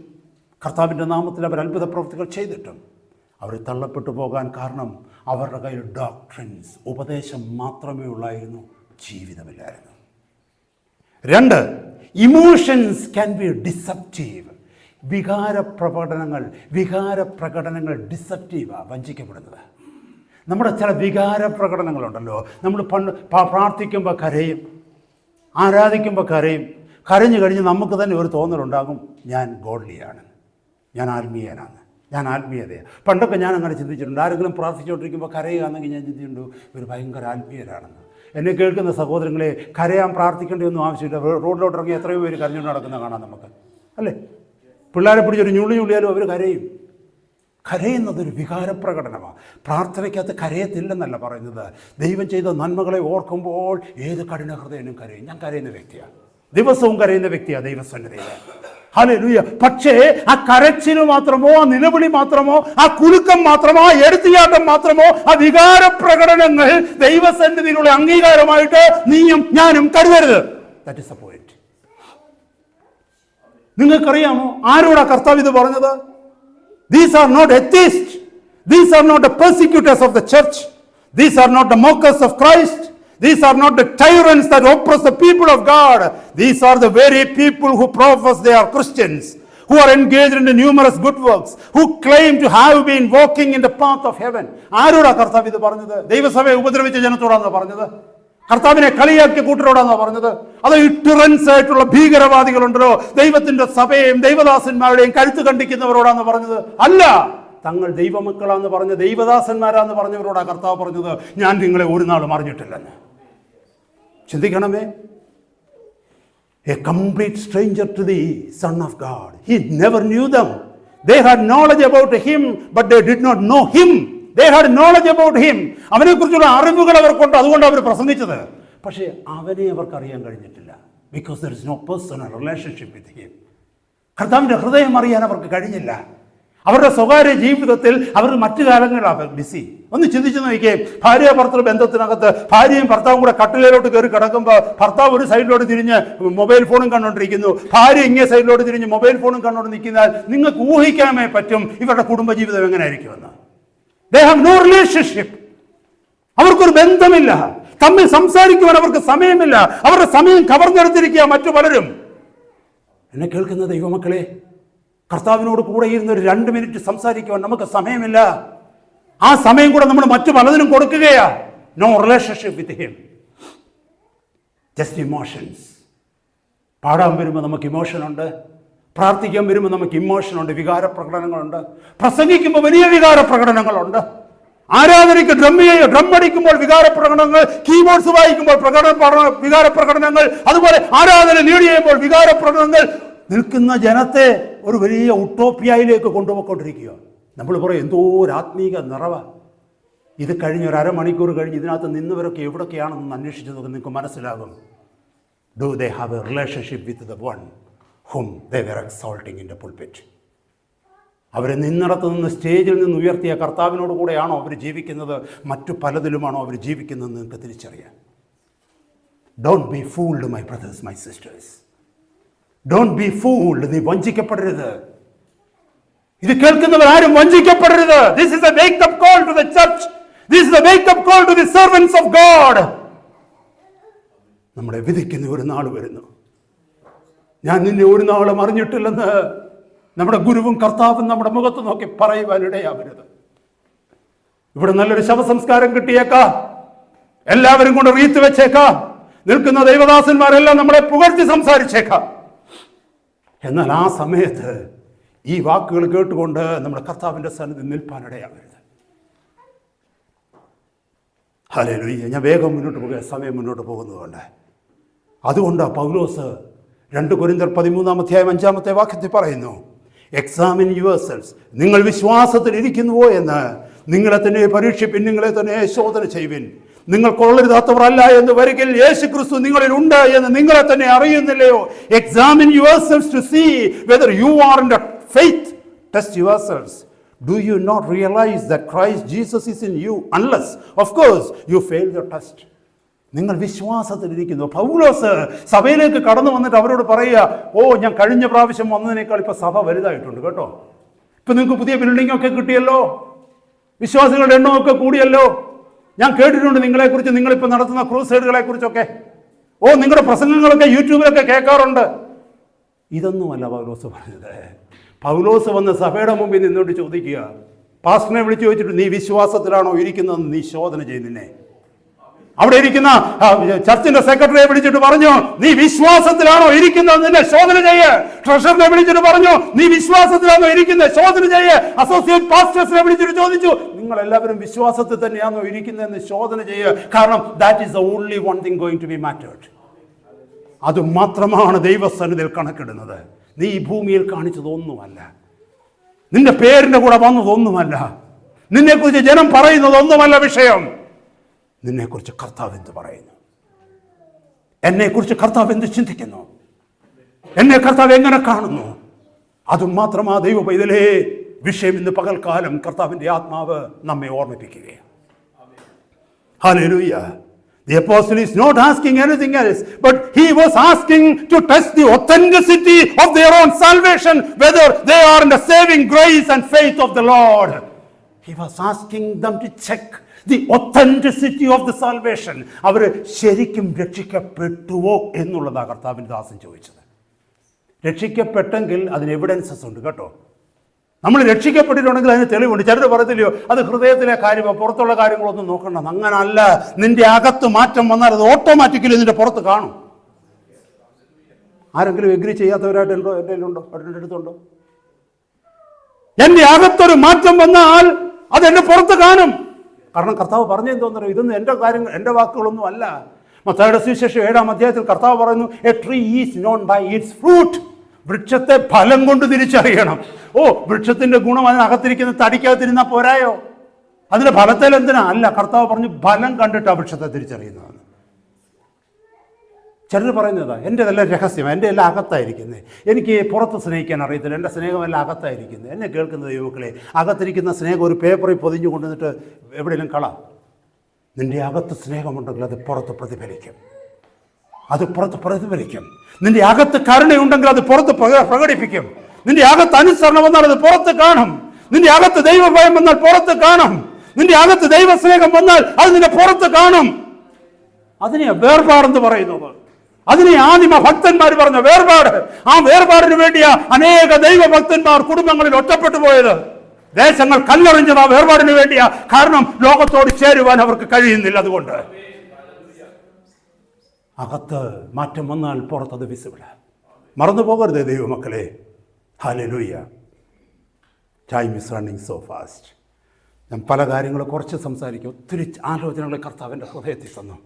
കർത്താവിൻ്റെ നാമത്തിൽ അവർ അത്ഭുത പ്രവൃത്തികൾ ചെയ്തിട്ടും അവർ തള്ളപ്പെട്ടു പോകാൻ കാരണം അവരുടെ കയ്യിൽ ഡോക്ട്രിൻസ്, ഉപദേശം മാത്രമേ ഉള്ളായിരുന്നു, ജീവിതമില്ലായിരുന്നു. 2, ഇമോഷൻസ് ക്യാൻ ബി ഡിസെപ്റ്റീവ്. വികാരപ്രകടനങ്ങൾ ഡിസെപ്റ്റീവാണ്, വഞ്ചിക്കപ്പെടുന്നത്. നമ്മുടെ ചില വികാര പ്രകടനങ്ങളുണ്ടല്ലോ. നമ്മൾ പ്രാർത്ഥിക്കുമ്പോൾ കരയും, ആരാധിക്കുമ്പോൾ കരയും. കരഞ്ഞു കഴിഞ്ഞ് നമുക്ക് തന്നെ ഒരു തോന്നലുണ്ടാകും, ഞാൻ ഗോഡ്ലിയാണ്, ഞാൻ ആത്മീയനാണ്, ഞാൻ ആത്മീയതയാണ്. പണ്ടൊക്കെ ഞാൻ അങ്ങനെ ചിന്തിച്ചിട്ടുണ്ട്. ആരെങ്കിലും പ്രാർത്ഥിച്ചുകൊണ്ടിരിക്കുമ്പോൾ കരയുകയാണെങ്കിൽ ഞാൻ ചിന്തിച്ചിട്ടുണ്ട്, ഒരു ഭയങ്കര ആത്മീയരാണെന്ന്. എന്നെ കേൾക്കുന്ന സഹോദരങ്ങളെ, കരയാൻ പ്രാർത്ഥിക്കേണ്ടതൊന്നും ആവശ്യമില്ല. റോഡിലോട്ട് ഇറങ്ങി എത്രയോ പേര് കരഞ്ഞുകൊണ്ട് നടക്കുന്ന കാണാം നമുക്ക്, അല്ലേ? പിള്ളേരെ പിടിച്ചൊരു ഞുള്ളിയാലും അവർ കരയും. കരയുന്നതൊരു വികാരപ്രകടനമാണ്. പ്രാർത്ഥനയ്ക്കകത്ത് കരയത്തില്ലെന്നല്ല പറയുന്നത്. ദൈവം ചെയ്ത നന്മകളെ ഓർക്കുമ്പോൾ ഏത് കഠിന ഹൃദയനും കരയും. ഞാൻ കരയുന്ന വ്യക്തിയാണ്, ദിവസവും കരയുന്ന വ്യക്തിയാണ് ദൈവസന്നിധിയിൽ. ഹല്ലേലൂയ. പക്ഷേ ആ കരച്ചിൽ മാത്രമോ, ആ നിലവിളി മാത്രമോ, ആ കുലുക്കം മാത്രമോ, ആ എടുത്തിയാട്ടം മാത്രമോ, ആ വികാരപ്രകടനങ്ങൾ ദൈവസന്നിധിയിലുള്ള അംഗീകാരമായിട്ട് നീയും ഞാനും കരുതരുത്. That is the point. നിങ്ങൾക്കറിയാമോ ആരോടാ കർത്താവ് ഇത് പറഞ്ഞത്? These are not atheists. These are not the persecutors of the church. These are not the mockers of Christ. These are not the tyrants that oppress the people of God. These are the very people who profess they are Christians, who are engaged in the numerous good works, who claim to have been walking in the path of heaven. ആരോടാ കർത്താവ് ഇത് പറഞ്ഞത്? ദൈവസഭയെ ഉപദ്രവിച്ച ജനത്തോടാണോ പറഞ്ഞത്? കർത്താവിനെ കളിയാക്കിയ കൂട്ടരോടാണോ പറഞ്ഞത്? അതോ ഈ ടിറൻസ് ആയിട്ടുള്ള ഭീകരവാദികളുണ്ടല്ലോ, ദൈവത്തിന്റെ സഭയെയും ദൈവദാസന്മാരുടെയും കരുത്ത് കണ്ടിക്കുന്നവരോടാണോ പറഞ്ഞത്? അല്ല, തങ്ങൾ ദൈവമക്കളാന്ന് പറഞ്ഞ ദൈവദാസന്മാരാന്ന് പറഞ്ഞവരോടാ കർത്താവ് പറഞ്ഞത്, ഞാൻ നിങ്ങളെ ഒരു നാളും അറിഞ്ഞിട്ടില്ലെന്ന്. ചിന്തിക്കണമേ. A complete stranger to the Son of God. He never knew them. They had knowledge about him, but they did not know him. They had knowledge about him. അവനെക്കുറിച്ചുള്ള അറിവുകൾ അവർക്കുണ്ട്, അതുകൊണ്ട് അവർ പ്രസംഗിച്ചത്. പക്ഷേ അവനെ അവർക്കറിയാൻ കഴിഞ്ഞിട്ടില്ല. Because there is no personal relationship with him. കർത്താവിൻ്റെ ഹൃദയം അറിയാൻ അവർക്ക് കഴിഞ്ഞില്ല. അവരുടെ സ്വകാര്യ ജീവിതത്തിൽ അവർ മറ്റു കാലങ്ങളാണ് ബിസി. ഒന്ന് ചിന്തിച്ചു നോക്കിയേ, ഭാര്യ ഭർത്തൃ ബന്ധത്തിനകത്ത് ഭാര്യയും ഭർത്താവും കൂടെ കട്ടിലേലോട്ട് കയറി കിടക്കുമ്പോൾ ഭർത്താവ് ഒരു സൈഡിലോട്ട് തിരിഞ്ഞ് മൊബൈൽ ഫോണും കണ്ടുകൊണ്ടിരിക്കുന്നു, ഭാര്യ ഇങ്ങേ സൈഡിലോട്ട് തിരിഞ്ഞ് മൊബൈൽ ഫോണും കണ്ടുകൊണ്ട് നിൽക്കുന്നാൽ നിങ്ങൾക്ക് ഊഹിക്കാമേ പറ്റും ഇവരുടെ കുടുംബജീവിതം എങ്ങനെയായിരിക്കുമെന്ന്. They have no relationship. അവർക്കൊരു ബന്ധമില്ല, തമ്മിൽ സംസാരിക്കുവാൻ അവർക്ക് സമയമില്ല. അവരുടെ സമയം കവർന്നെടുത്തിരിക്കുക മറ്റു പലരും. എന്നെ കേൾക്കുന്ന ദൈവമക്കളെ, കർത്താവിനോട് കൂടെ ഇരുന്ന് ഒരു 2 മിനിറ്റ് സംസാരിക്കുവാൻ നമുക്ക് സമയമില്ല. ആ സമയം കൂടെ നമ്മൾ മറ്റു പലതിനും കൊടുക്കുകയാ. No relationship with him, just emotions. പാടാൻ വരുമ്പോൾ നമുക്ക് ഇമോഷനുണ്ട്, പ്രാർത്ഥിക്കാൻ വരുമ്പോൾ നമുക്ക് ഇമോഷനുണ്ട്, വികാര പ്രകടനങ്ങളുണ്ട്, പ്രസംഗിക്കുമ്പോൾ വലിയ വികാര പ്രകടനങ്ങളുണ്ട്, ആരാധനയ്ക്ക് ഡ്രം അടിക്കുമ്പോൾ വികാര പ്രകടനങ്ങൾ, കീബോർഡ്സ് വായിക്കുമ്പോൾ വികാര പ്രകടനങ്ങൾ, അതുപോലെ ആരാധന ലീഡ് ചെയ്യുമ്പോൾ വികാര പ്രകടനങ്ങൾ. നിൽക്കുന്ന ജനത്തെ ഒരു വലിയ ഉട്ടോപ്യയിലേക്ക് കൊണ്ടുപോയിക്കൊണ്ടിരിക്കുക. നമ്മൾ പറയും എന്തോ ഒരു ആത്മീക നിറവ. ഇത് കഴിഞ്ഞ് ഒരു അരമണിക്കൂർ കഴിഞ്ഞ് ഇതിനകത്ത് നിന്നവരൊക്കെ എവിടൊക്കെയാണെന്ന് അന്വേഷിച്ച് നോക്കി നിങ്ങൾക്ക് മനസ്സിലാകും. Do they have a relationship with the one whom they were exalting in the pulpit? അവരെ നിന്നിടത്ത് നിന്ന് സ്റ്റേജിൽ നിന്ന് ഉയർത്തിയ കർത്താവിനോട് കൂടെയാണോ അവർ ജീവിക്കുന്നത്, മറ്റു പലതിലുമാണോ അവർ ജീവിക്കുന്നതെന്ന് നിങ്ങൾക്ക് തിരിച്ചറിയാം. Don't be fooled my brothers, my sisters. Don't be fooled. നീ വഞ്ചിക്കപ്പെടരുത്. ഇത് കേൾക്കുന്നവർ ആരും വഞ്ചിക്കപ്പെടരുത്. This is a wake up call to the church. This is a wake up call to the servants of God. നമ്മളെ വിധിക്കുന്ന ഒരു നാൾ വരുന്നു. ഞാൻ നിന്നെ ഒരു നാളും അറിഞ്ഞിട്ടില്ലെന്ന് നമ്മുടെ ഗുരുവും കർത്താവും നമ്മുടെ മുഖത്ത് നോക്കി പറയുവാനിടയാവരുത്. ഇവിടെ നല്ലൊരു ശവസംസ്കാരം കിട്ടിയേക്കാം, എല്ലാവരും കൊണ്ട് റീത്ത് വെച്ചേക്കാം, നിൽക്കുന്ന ദൈവദാസന്മാരെല്ലാം നമ്മളെ പുകഴ്ത്തി സംസാരിച്ചേക്കാം. എന്നാൽ ആ സമയത്ത് ഈ വാക്കുകൾ കേട്ടുകൊണ്ട് നമ്മുടെ കർത്താവിൻ്റെ സന്നിധി നിൽപ്പാനിടയാവരുത്. ഹല്ലേലൂയ. ഞാൻ വേഗം മുന്നോട്ട് പോകുക, സമയം മുന്നോട്ട് പോകുന്നതുകൊണ്ട്. അതുകൊണ്ട് പൗലോസ് 2 കൊരിന്ത്യർ 13-ാമത്തെ വാക്യത്തിൽ പറയുന്നു, എക്സാമിൻ യുവർസെൽസ്. നിങ്ങൾ വിശ്വാസത്തിൽ ഇരിക്കുന്നുവോ എന്ന് നിങ്ങളെ തന്നെ പരീക്ഷിപ്പിൻ, നിങ്ങളെ തന്നെ ശോധന ചെയ്യുവിൻ. നിങ്ങൾ കൊള്ളരുതാത്തവരല്ല എന്ന് വരികിൽ യേശു ക്രിസ്തു നിങ്ങളിൽ ഉണ്ട് എന്ന് നിങ്ങളെ തന്നെ അറിയുന്നില്ലയോ? Examine yourselves to see whether you are in the faith. Test yourselves. Do you not realize that Christ Jesus is in you unless, of course, you fail the test? നിങ്ങൾ വിശ്വാസത്തിലിരിക്കുന്നു. പൗലോസ് സഭയിലേക്ക് കടന്നു വന്നിട്ട് അവരോട് പറയുക, ഓ ഞാൻ കഴിഞ്ഞ പ്രാവശ്യം വന്നതിനേക്കാൾ ഇപ്പം സഭ വലുതായിട്ടുണ്ട് കേട്ടോ, ഇപ്പം നിങ്ങൾക്ക് പുതിയ ബിൽഡിംഗ് ഒക്കെ കിട്ടിയല്ലോ, വിശ്വാസികളുടെ എണ്ണമൊക്കെ കൂടിയല്ലോ, ഞാൻ കേട്ടിട്ടുണ്ട് നിങ്ങളെക്കുറിച്ച്, നിങ്ങളിപ്പോൾ നടത്തുന്ന ക്രൂസൈഡുകളെ കുറിച്ചൊക്കെ, ഓ നിങ്ങളുടെ പ്രസംഗങ്ങളൊക്കെ യൂട്യൂബിലൊക്കെ കേൾക്കാറുണ്ട്. ഇതൊന്നുമല്ല പൗലോസ് പറഞ്ഞത്. പൗലോസ് വന്ന് സഭയുടെ മുമ്പിൽ നിന്നോട്ട് ചോദിക്കുക, പാസ്റ്ററിനെ വിളിച്ചു ചോദിച്ചിട്ട് നീ വിശ്വാസത്തിലാണോ ഇരിക്കുന്നതെന്ന് നീ ശോധന ചെയ്യുന്നേ. അവിടെ ഇരിക്കുന്ന ചർച്ചിന്റെ സെക്രട്ടറിയെ വിളിച്ചിട്ട് പറഞ്ഞു, നീ വിശ്വാസത്തിലാണോ ഇരിക്കുന്നത്, നിന്നെ ശോധന ചെയ്യ്. ട്രഷറിനെ വിളിച്ചിട്ട് പറഞ്ഞു, നീ വിശ്വാസത്തിലാണോ ഇരിക്കുന്നത്, ശോധന ചെയ്യ്. അസോസിയേറ്റ് പാസ്റ്റേഴ്സിനെ വിളിച്ചിട്ട് ചോദിച്ചു, നിങ്ങൾ എല്ലാവരും വിശ്വാസത്തിൽ തന്നെയാണോ ഇരിക്കുന്നതെന്ന് ശോധന ചെയ്യുക. കാരണം that is the only one thing going to be mattered. അത് മാത്രമാണ് ദൈവസന്നിധിയിൽ കണക്കിടുന്നത്. നീ ഈ ഭൂമിയിൽ കാണിച്ചതൊന്നുമല്ല, നിന്റെ പേരിന്റെ കൂടെ വന്നതൊന്നുമല്ല, നിന്നെക്കുറിച്ച് ജനം പറയുന്നതൊന്നുമല്ല വിഷയം. നിന്നെക്കുറിച്ച് കർത്താവ് എന്ത് പറയുന്നു, എന്നെക്കുറിച്ച് കർത്താവ് എന്ത് ചിന്തിക്കുന്നു, എന്നെ കർത്താവ് എങ്ങനെ കാണുന്നു, അതും മാത്രമാ ദൈവ പൈതലേ വിഷയം. ഇന്ന് പകൽക്കാലം കർത്താവിൻ്റെ ആത്മാവ് നമ്മെ ഓർമ്മിപ്പിക്കുകയാണ്. Hallelujah. The apostle is not asking anything else, but he was asking to test the authenticity of their own salvation, whether they are in the saving grace and faith of the Lord. He was asking them to check the authenticity of the salvation. അവർ ശരിക്കും രക്ഷിക്കപ്പെട്ടുവോ എന്നുള്ളതാണ് കർത്താവിൻ്റെ ദാസൻ ചോദിച്ചത്. രക്ഷിക്കപ്പെട്ടെങ്കിൽ അതിന് evidences ഉണ്ട് കേട്ടോ. നമ്മൾ രക്ഷിക്കപ്പെട്ടിട്ടുണ്ടെങ്കിൽ അതിന് തെളിവുണ്ട്. ചിലർ പറയത്തില്ലയോ, അത് ഹൃദയത്തിലെ കാര്യമോ പുറത്തുള്ള കാര്യങ്ങളൊന്നും നോക്കണ്ട. അങ്ങനല്ല, നിന്റെ അകത്ത് മാറ്റം വന്നാൽ അത് ഓട്ടോമാറ്റിക്കലി നിന്റെ പുറത്ത് കാണും. ആരെങ്കിലും എഗ്രി ചെയ്യാത്തവരായിട്ട് ഉണ്ടോ? എൻ്റെ അടുത്തുണ്ടോ? എൻ്റെ അകത്തൊരു മാറ്റം വന്നാൽ അത് എൻ്റെ പുറത്ത് കാണും. കാരണം കർത്താവ് പറഞ്ഞെന്തോന്നറിയോ, ഇതൊന്നും എൻ്റെ കാര്യങ്ങൾ, എൻ്റെ വാക്കുകളൊന്നും അല്ല. മത്തായിയുടെ സുവിശേഷം 7-ാം അധ്യായത്തിൽ കർത്താവ് പറയുന്നു, a tree is known by its fruit. വൃക്ഷത്തെ ഫലം കൊണ്ട് തിരിച്ചറിയണം. ഓ, വൃക്ഷത്തിന്റെ ഗുണം അതിനകത്തിരിക്കുന്ന തടിക്കകത്തിരുന്നാൽ പോരായോ? അതിന്റെ ഫലത്തിൽ എന്തിനാ? അല്ല, കർത്താവ് പറഞ്ഞു ഫലം കണ്ടിട്ടാ വൃക്ഷത്തെ തിരിച്ചറിയുന്നതാണ്. ചിലർ പറയുന്നതാ എൻ്റെതെല്ലാം രഹസ്യം, എൻ്റെ എല്ലാം അകത്തായിരിക്കുന്നത്, എനിക്ക് പുറത്ത് സ്നേഹിക്കാൻ അറിയത്തില്ല, എൻ്റെ സ്നേഹമെല്ലാം അകത്തായിരിക്കുന്നത്. എന്നെ കേൾക്കുന്ന ദൈവമക്കളെ, അകത്തിരിക്കുന്ന സ്നേഹം ഒരു പേപ്പറിൽ പൊതിഞ്ഞു കൊണ്ടുവന്നിട്ട് എവിടെയെങ്കിലും കളാം. നിൻ്റെ അകത്ത് സ്നേഹമുണ്ടെങ്കിൽ അത് പുറത്ത് പ്രതിഫലിക്കും, അത് പുറത്ത് പ്രതിഫലിക്കും. നിൻ്റെ അകത്ത് കരുണയുണ്ടെങ്കിൽ അത് പുറത്ത് പ്രകടിപ്പിക്കും. നിൻ്റെ അകത്ത് അനുസരണം വന്നാൽ അത് പുറത്ത് കാണും. നിൻ്റെ അകത്ത് ദൈവഭയം വന്നാൽ പുറത്ത് കാണും. നിൻ്റെ അകത്ത് ദൈവസ്നേഹം വന്നാൽ അത് നിന്നെ പുറത്ത് കാണും. അതിനെ വേർപാടെന്ന് പറയുന്നത്. അതിനെ ആദിമ ഭക്തന്മാർ പറഞ്ഞ വേർപാട്. ആ വേർപാടിന് വേണ്ടിയാ അനേക ദൈവഭക്തന്മാർ കുടുംബങ്ങളിൽ ഒറ്റപ്പെട്ടു പോയത്. ദേശങ്ങൾ കല്ലെറിഞ്ഞത് ആ വേർപാടിന് വേണ്ടിയാ. കാരണം ലോകത്തോട് ചേരുവാൻ അവർക്ക് കഴിയുന്നില്ല. അതുകൊണ്ട് അകത്ത് മാറ്റം വന്നാൽ പുറത്തത് വിസിബിള്. മറന്നു പോകരുത് ദൈവമക്കളെ. Hallelujah. Time is running so fast. ഞാൻ പല കാര്യങ്ങൾ കുറച്ച് സംസാരിക്കും. ഒത്തിരി ആലോചനകൾ കർത്താവിൻ്റെ ഹൃദയത്തിൽ തന്നു.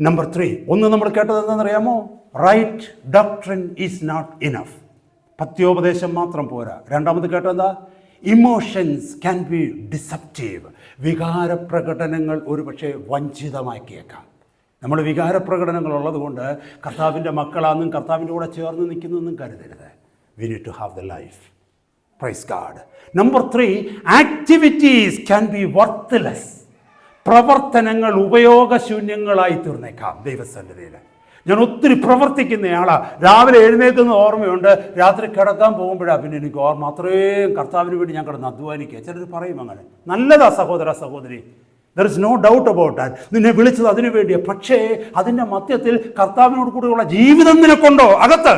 നമ്പർ 3, ഒന്ന് നമ്മൾ കേട്ടത് എന്താണെന്നറിയാമോ? Right doctrine is not enough. പത്യോപദേശം മാത്രം പോരാ. രണ്ടാമത് കേട്ടതെന്താ? Emotions can be deceptive. വികാരപ്രകടനങ്ങൾ ഒരുപക്ഷെ വഞ്ചിതമാക്കിയേക്കാം. നമ്മൾ വികാരപ്രകടനങ്ങൾ ഉള്ളതുകൊണ്ട് കർത്താവിൻ്റെ മക്കളാണെന്നും കർത്താവിൻ്റെ കൂടെ ചേർന്ന് നിൽക്കുന്നതെന്നും കരുതരുത്. We need to have the life. Praise God. Number 3, activities can be worthless. പ്രവർത്തനങ്ങൾ ഉപയോഗശൂന്യങ്ങളായി തീർന്നേക്കാം ദൈവസന്നിധിയിൽ. ഞാൻ ഒത്തിരി പ്രവർത്തിക്കുന്നയാളാണ്. രാവിലെ എഴുന്നേൽക്കുന്ന ഓർമ്മയുണ്ട്, രാത്രി കിടക്കാൻ പോകുമ്പോഴാണ് പിന്നെ എനിക്ക് ഓർമ്മ. അത്രയും കർത്താവിന് വേണ്ടി ഞാൻ കിടന്ന് അധ്വാനിക്കുക. ചിലർ പറയും അങ്ങനെ. നല്ലതാ സഹോദര സഹോദരി, there is no doubt about that. നിന്നെ വിളിച്ചത് അതിനു വേണ്ടിയാണ്. പക്ഷേ അതിൻ്റെ മധ്യത്തിൽ കർത്താവിനോട് കൂടെയുള്ള ജീവിതം നിനക്കുണ്ടോ അകത്ത്?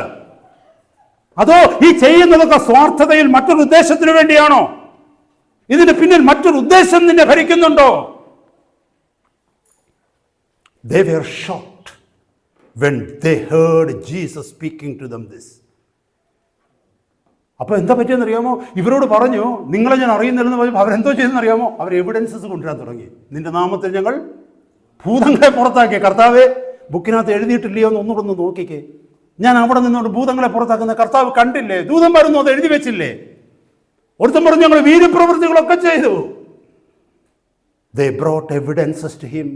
അതോ ഈ ചെയ്യുന്നതൊക്കെ സ്വാർത്ഥതയിൽ മറ്റൊരു ഉദ്ദേശത്തിന് വേണ്ടിയാണോ? ഇതിന് പിന്നിൽ മറ്റൊരു ഉദ്ദേശം നിന്നെ ഭരിക്കുന്നുണ്ടോ? They were shocked when they heard Jesus speaking to them this. അപ്പോൾ എന്താ പറ്റിയെന്നറിയാമോ? ഇവരോട് പറഞ്ഞു, നിങ്ങളെ ഞാൻ അറിയുന്നില്ലെന്ന് പറഞ്ഞപ്പോൾ അവരെന്തോ ചെയ്തെന്നറിയാമോ? അവർ എവിഡൻസസ് കൊണ്ടുവരാൻ തുടങ്ങി. നിന്റെ നാമത്തിൽ ഞങ്ങൾ ഭൂതങ്ങളെ പുറത്താക്കി. കർത്താവെ, ബുക്കിനകത്ത് എഴുതിയിട്ടില്ലയോ എന്ന് ഒന്നുകൂടെ ഒന്ന് നോക്കിക്കേ. ഞാൻ അവിടെ നിന്നോട് ഭൂതങ്ങളെ പുറത്താക്കുന്ന കർത്താവ് കണ്ടില്ലേ? ദൂതൻ വരുന്നു, അത് എഴുതി വെച്ചില്ലേ? ഒരുത്തം പറഞ്ഞു ഞങ്ങൾ വീര്യപ്രവൃത്തികളൊക്കെ ചെയ്തു. They brought evidences to him.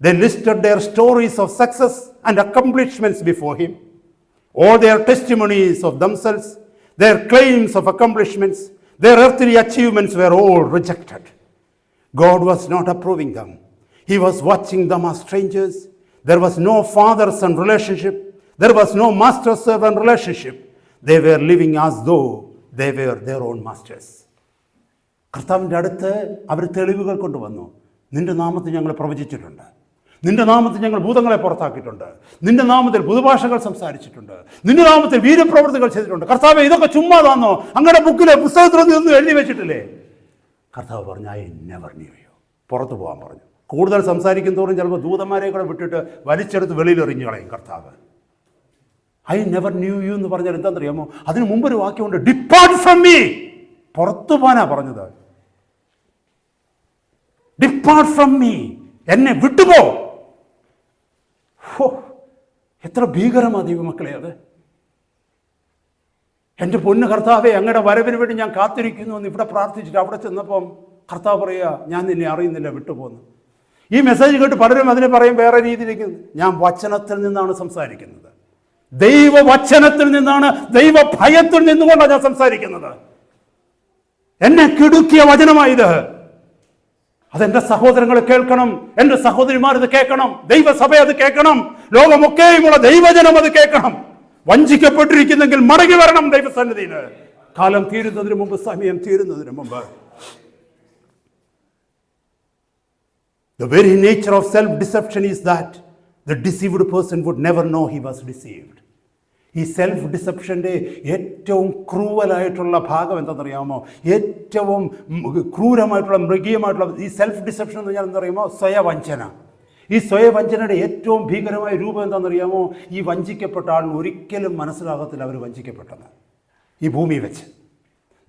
They listed their stories of success and accomplishments before him. All their testimonies of themselves, their claims of accomplishments, their earthly achievements were all rejected. God was not approving them. He was watching them as strangers. There was no father-son relationship. There was no master-servant relationship. They were living as though they were their own masters. കർത്താവിൻ്റെ അടുത്ത് അവർ തെളിവുകൾ കൊണ്ടുവന്നു. നിന്റെ നാമത്തിൽ ഞങ്ങൾ പ്രവചിച്ചിട്ടുണ്ട്, നിന്റെ നാമത്തിൽ ഞങ്ങൾ ഭൂതങ്ങളെ പുറത്താക്കിയിട്ടുണ്ട്, നിന്റെ നാമത്തിൽ പുതുഭാഷകൾ സംസാരിച്ചിട്ടുണ്ട്, നിന്റെ നാമത്തിൽ വീരപ്രവൃത്തികൾ ചെയ്തിട്ടുണ്ട്. കർത്താവ്, ഇതൊക്കെ ചുമ്മാതാന്നോ? അങ്ങനെ ബുക്കിലെ പുസ്തകത്തിലൊന്നും ഇതൊന്നും എഴുതി വെച്ചിട്ടില്ലേ? കർത്താവ് പറഞ്ഞു, ഐ നെവർ ന്യൂ യു. പുറത്തു പോകാൻ പറഞ്ഞു. കൂടുതൽ സംസാരിക്കും തോറും ചിലപ്പോൾ ദൂതന്മാരെ കൂടെ വിട്ടിട്ട് വലിച്ചെടുത്ത് വെളിയിൽ എറിഞ്ഞു കളയും കർത്താവ്. ഐ നെവർ ന്യൂ യു എന്ന് പറഞ്ഞാൽ എന്താണെന്നറിയാമോ? അതിന് മുമ്പൊരു വാക്യമുണ്ട്, ഡിപ്പാർട്ട് ഫ്രം മീ. പുറത്തു പോകാനാ പറഞ്ഞത്. ഡിപ്പാർട്ട് ഫ്രം മീ, എന്നെ വിട്ടുപോ. എത്ര ഭീകരമാണ് ദൈവമക്കളെ അത്. എൻ്റെ പൊന്നു കർത്താവെ, അങ്ങയുടെ വരവിന് വേണ്ടി ഞാൻ കാത്തിരിക്കുന്നു എന്ന് ഇവിടെ പ്രാർത്ഥിച്ചിട്ട് അവിടെ ചെന്നപ്പം കർത്താവ് പറയുക, ഞാൻ നിന്നെ അറിയുന്നില്ല, വിട്ടുപോകുന്നു. ഈ മെസ്സേജ് കേട്ട് പലരും അതിനെ പറയും വേറെ രീതിയിലേക്ക്. ഞാൻ വചനത്തിൽ നിന്നാണ് സംസാരിക്കുന്നത്. ദൈവവചനത്തിൽ നിന്നാണ്, ദൈവ ഭയത്തിൽ നിന്നുകൊണ്ടാണ് ഞാൻ സംസാരിക്കുന്നത്. എന്നെ കിടുക്കിയ വചനമായത്. അതെൻ്റെ സഹോദരങ്ങൾ കേൾക്കണം, എൻ്റെ സഹോദരിമാർ ഇത് കേൾക്കണം, ദൈവസഭ അത് കേൾക്കണം, ലോകമൊക്കെയുമുള്ള ദൈവജനം അത് കേൾക്കണം. വഞ്ചിക്കപ്പെട്ടിരിക്കുന്നെങ്കിൽ മടങ്ങി വരണം ദൈവസന്നിധിയിൽ. കാലം തീരുന്നതിന് മുമ്പ്, സമയം തീരുന്നതിന് മുമ്പ്. The very nature of self-deception is that the deceived person would never know he was deceived. ഈ സെൽഫ് ഡിസെപ്ഷൻ്റെ ഏറ്റവും ക്രൂവലായിട്ടുള്ള ഭാഗം എന്താണെന്നറിയാമോ? ഏറ്റവും ക്രൂരമായിട്ടുള്ള, മൃഗീയമായിട്ടുള്ള ഈ സെൽഫ് ഡിസെപ്ഷൻ എന്ന് പറഞ്ഞാൽ എന്താണെന്നറിയാമോ? സ്വയവഞ്ചന. ഈ സ്വയവഞ്ചനയുടെ ഏറ്റവും ഭീകരമായ രൂപം എന്താണെന്നറിയാമോ? ഈ വഞ്ചിക്കപ്പെട്ട ആളിന് ഒരിക്കലും മനസ്സിലാകത്തില്ല അവർ വഞ്ചിക്കപ്പെട്ടത്. ഈ ഭൂമി വെച്ച്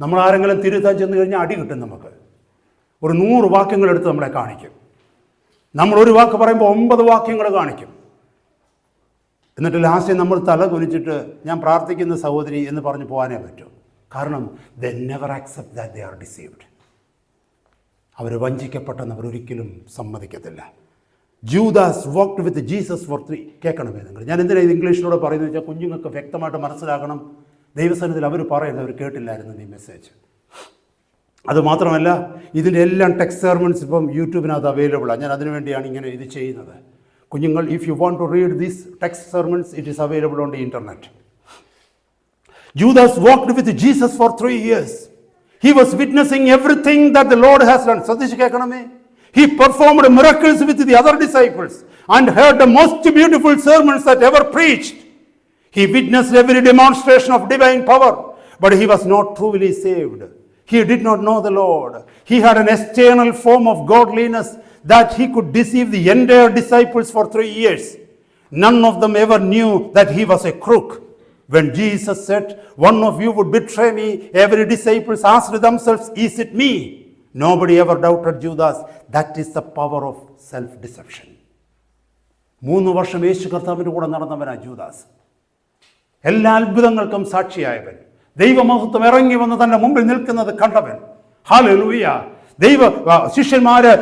നമ്മളാരെങ്കിലും തിരുത്താൻ ചെന്ന് കഴിഞ്ഞാൽ അടി കിട്ടും. നമുക്ക് ഒരു 100 വാക്യങ്ങളെടുത്ത് നമ്മളെ കാണിക്കും. നമ്മൾ ഒരു വാക്ക് പറയുമ്പോൾ 9 വാക്യങ്ങൾ കാണിക്കും. എന്നിട്ട് ലാസ്റ്റ് നമ്മൾ തല കുനിച്ചിട്ട് ഞാൻ പ്രാർത്ഥിക്കുന്ന സഹോദരി എന്ന് പറഞ്ഞ് പോകാനേ പറ്റൂ. കാരണം they never accept that they are deceived. അവർ വഞ്ചിക്കപ്പെട്ടെന്ന് അവരൊരിക്കലും സമ്മതിക്കത്തില്ല. Judas walked with Jesus for 3. കേൾക്കണമേ നിങ്ങൾ. ഞാൻ എന്തിനാ ഇത് ഇംഗ്ലീഷിലൂടെ പറയുന്നത് വെച്ചാൽ കുഞ്ഞുങ്ങൾക്ക് വ്യക്തമായിട്ട് മനസ്സിലാക്കണം. ദൈവസന്നിധിയിൽ അവർ പറയുന്നത് അവർ കേട്ടില്ലായിരുന്നു ഈ മെസ്സേജ്. അതുമാത്രമല്ല, ഇതിൻ്റെ എല്ലാം ടെക്സ്റ്റ് സെർമൺസ് ഇപ്പം യൂട്യൂബിനകത്ത് അവൈലബിളാണ്. ഞാൻ അതിനുവേണ്ടിയാണ് ഇങ്ങനെ ഇത് ചെയ്യുന്നത്. കുഞ്ഞുങ്ങൾ, if you want to read these text sermons, it is available on the internet. Judas walked with Jesus for 3 years. He was witnessing everything that the Lord has done. ശ്രദ്ധിച്ച് കേൾക്കണമേ. He performed miracles with the other disciples and heard the most beautiful sermons that ever preached. He witnessed every demonstration of divine power, but he was not truly saved. He did not know the Lord. He had an external form of godliness that he could deceive the entire disciples for 3 years. None of them ever knew that he was a crook. When Jesus said, "One of you would betray me," every disciple asked themselves, "Is it me?" Nobody ever doubted Judas. That is the power of self-deception. 3 വർഷം യേശു കർത്താവിൻ്റെ കൂടെ നടന്നവനാ Judas. എല്ലാ അത്ഭുതങ്ങൾക്കും സാക്ഷിയായവൻ, ദൈവമഹത്വം ഇറങ്ങി വന്ന് തൻ്റെ മുമ്പിൽ നിൽക്കുന്നത് കണ്ടവൻ. ഹല്ലേലൂയ. ശിഷ്യന്മാര്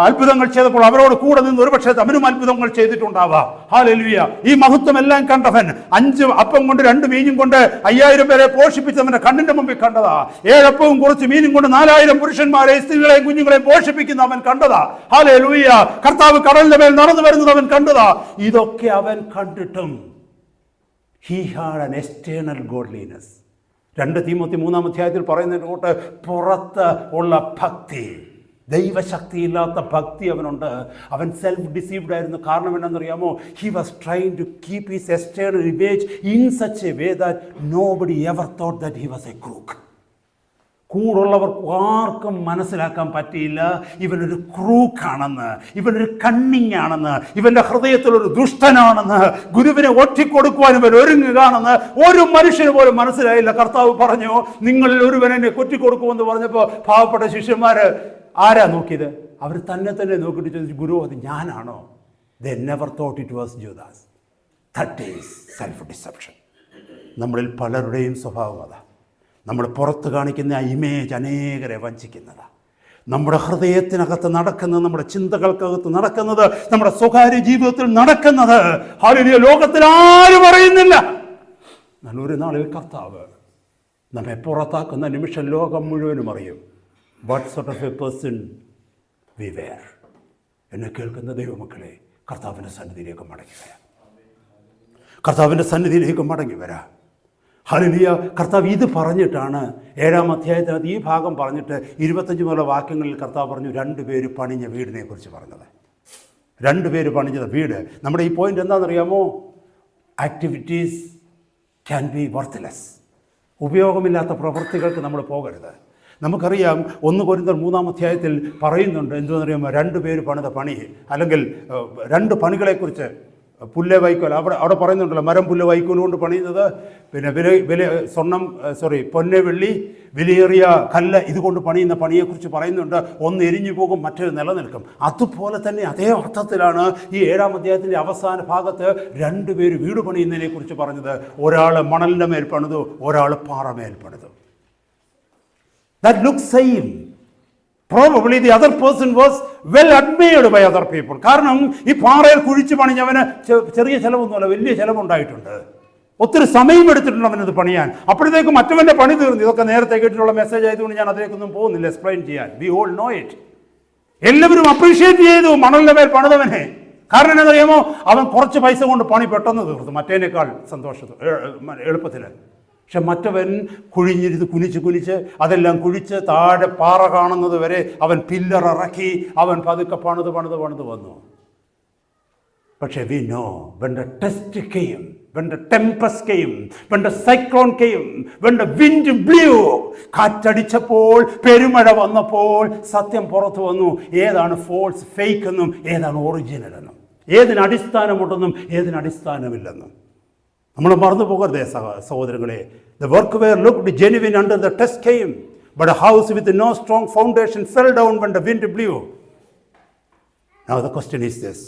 അത്ഭുതങ്ങൾ ചെയ്തപ്പോൾ അവരോട് കൂടെ നിന്ന് ഒരുപക്ഷെ അവനും അത്ഭുതങ്ങൾ ചെയ്തിട്ടുണ്ടാവാം. ഹല്ലേലൂയ. ഈ മഹത്വം എല്ലാം കണ്ടവൻ 5 അപ്പം കൊണ്ട് 2 മീനും കൊണ്ട് 5000 പേരെ പോഷിപ്പിച്ചവന്റെ കണ്ണിന്റെ മുമ്പിൽ കണ്ടതാ. 7 അപ്പവും കുറച്ച് മീനും കൊണ്ട് 4000 പുരുഷന്മാരെ, സ്ത്രീകളെയും കുഞ്ഞുങ്ങളെയും പോഷിപ്പിക്കുന്ന അവൻ കണ്ടതാ. ഹല്ലേലൂയ. കർത്താവ് കടലിന്റെ മേൽ നടന്നു വരുന്നത് അവൻ കണ്ടതാ. ഇതൊക്കെ അവൻ കണ്ടിട്ടും he had an external godliness. 2 തീമോത്തി 3-ാം അധ്യായത്തിൽ പറയുന്നതിന് കൂട്ട് പുറത്ത് ഉള്ള ഭക്തി, ദൈവശക്തിയില്ലാത്ത ഭക്തി അവനുണ്ട്. അവൻ സെൽഫ് ഡിസീവ്ഡ് ആയിരുന്നു. കാരണം എന്താണെന്നറിയാമോ? He was trying to keep his external image in such a way that nobody ever thought that he was a crook. കൂടുള്ളവർക്ക് ആർക്കും മനസ്സിലാക്കാൻ പറ്റിയില്ല ഇവനൊരു ക്രൂക്കാണെന്ന്, ഇവനൊരു കണ്ണിങ് ആണെന്ന്, ഇവൻ്റെ ഹൃദയത്തിലൊരു ദുഷ്ടനാണെന്ന്, ഗുരുവിനെ ഒറ്റിക്കൊടുക്കുവാൻ ഇവൻ ഒരുങ്ങുകയാണെന്ന് ഒരു മനുഷ്യന് പോലും മനസ്സിലായില്ല. കർത്താവ് പറഞ്ഞു, നിങ്ങളിൽ ഒരുവൻ എന്നെ കൊറ്റിക്കൊടുക്കുമെന്ന് പറഞ്ഞപ്പോൾ പാവപ്പെട്ട ശിഷ്യന്മാർ ആരാ നോക്കിയത്? അവർ തന്നെ നോക്കിയിട്ട് ചോദിച്ചു, ഗുരു അത് ഞാനാണോ? They never thought it was Judas. That is self deception. നമ്മളിൽ പലരുടെയും സ്വഭാവം അതാ. നമ്മൾ പുറത്ത് കാണിക്കുന്ന ആ ഇമേജ് അനേകരെ വഞ്ചിക്കുന്നതാണ്. നമ്മുടെ ഹൃദയത്തിനകത്ത് നടക്കുന്നത്, നമ്മുടെ ചിന്തകൾക്കകത്ത് നടക്കുന്നത്, നമ്മുടെ സ്വകാര്യ ജീവിതത്തിൽ നടക്കുന്നത് ഹല്ലേലൂയ ലോകത്തിൽ ആരും അറിയുന്നില്ല. എന്നാൽ ഒരു നാളിൽ കർത്താവ് നമ്മെ പുറത്താക്കുന്ന നിമിഷം ലോകം മുഴുവനും അറിയും. What sort of a person we were. എന്നെ കേൾക്കുന്ന ദൈവമക്കളെ, കർത്താവിൻ്റെ സന്നിധിയിലേക്ക് മടങ്ങി വരാം. കർത്താവിൻ്റെ സന്നിധിയിലേക്ക് മടങ്ങി വരാം. ഹല്ലേലൂയ. കർത്താവ് ഇത് പറഞ്ഞിട്ടാണ് 7-ാം അധ്യായത്തിനകത്ത് ഈ ഭാഗം പറഞ്ഞിട്ട് 25 മുതലുള്ള വാക്യങ്ങളിൽ കർത്താവ് പറഞ്ഞു 2 പേര് പണിഞ്ഞ വീടിനെ കുറിച്ച് പറഞ്ഞത്. 2 പേര് പണിഞ്ഞത് വീട്. നമ്മുടെ ഈ പോയിന്റ് എന്താണെന്നറിയാമോ? Activities can be worthless. ഉപയോഗമില്ലാത്ത പ്രവൃത്തികൾക്ക് നമ്മൾ പോകരുത്. നമുക്കറിയാം 1 കൊരിന്ത്യർ 3-ാം അധ്യായത്തിൽ പറയുന്നുണ്ട്, എന്തുവെന്നറിയാമോ? 2 പേര് പണിത പണി, അല്ലെങ്കിൽ 2 പണികളെക്കുറിച്ച്. പുല്ല് വൈക്കോൽ, അവിടെ പറയുന്നുണ്ടല്ലോ, മരം പുല്ല് വൈക്കോൽ കൊണ്ട് പണിയുന്നത്, പിന്നെ പൊന്ന് വെള്ളി വിലയേറിയ കല്ല് ഇതുകൊണ്ട് പണിയുന്ന പണിയെക്കുറിച്ച് പറയുന്നുണ്ട്. ഒന്ന് എരിഞ്ഞു പോകും, മറ്റൊരു നിലനിൽക്കും. അതുപോലെ തന്നെ അതേ അർത്ഥത്തിലാണ് ഈ 7-ാം അധ്യായത്തിൻ്റെ അവസാന ഭാഗത്ത് 2 പേര് വീട് പണിയുന്നതിനെ കുറിച്ച് പറഞ്ഞത്. ഒരാൾ മണലിൻ്റെ മേൽ പണിതു, ഒരാൾ പാറമേൽ പണിതു. That looks same. Probably the other person was well admired by other people. കാരണം ഈ പാറയിൽ കുഴിച്ച് പണിഞ്ഞവന് ചെറിയ ചിലവൊന്നുമല്ല, വലിയ ചിലവുണ്ടായിട്ടുണ്ട്. ഒത്തിരി സമയം എടുത്തിട്ടുണ്ട് അവനത് പണിയാൻ. അപ്പോഴത്തേക്ക് മറ്റവൻ്റെ പണി തീർന്നു. ഇതൊക്കെ നേരത്തെ കേട്ടിട്ടുള്ള മെസ്സേജ് ആയതുകൊണ്ട് ഞാൻ അതിലേക്കൊന്നും പോകുന്നില്ല എക്സ്പ്ലെയിൻ ചെയ്യാൻ. We all no it. എല്ലാവരും അപ്രീഷിയേറ്റ് ചെയ്തു മണലിൻ്റെ മേൽ പണിതവനെ. കാരണം എന്താണെന്നറിയാമോ? അവൻ കുറച്ച് പൈസ കൊണ്ട് പണി പെട്ടെന്ന് തീർത്തു, മറ്റേനേക്കാൾ എളുപ്പത്തിൽ. പക്ഷെ മറ്റവൻ കുനിച്ച് അതെല്ലാം കുഴിച്ച് താഴെ പാറ കാണുന്നത് വരെ അവൻ പില്ലറിറക്കി അവൻ പതുക്കെ പണിത് വന്നു. പക്ഷേ we know when the test came, when the tempest came, when the cyclone came, when the wind blew, കാറ്റടിച്ചപ്പോൾ, പെരുമഴ വന്നപ്പോൾ സത്യം പുറത്തു വന്നു. ഏതാണ് ഫോൾസ്, ഫേക്ക് എന്നും ഏതാണ് ഒറിജിനൽ എന്നും, ഏതിന് അടിസ്ഥാനമുണ്ടെന്നും ഏതിന് അടിസ്ഥാനമില്ലെന്നും നമ്മൾ മറന്നു പോകരുതേ സഹോദരങ്ങളെ. The workwear looked genuine until the test came, but a house with no strong foundation fell down when the wind blew. Now the question is this: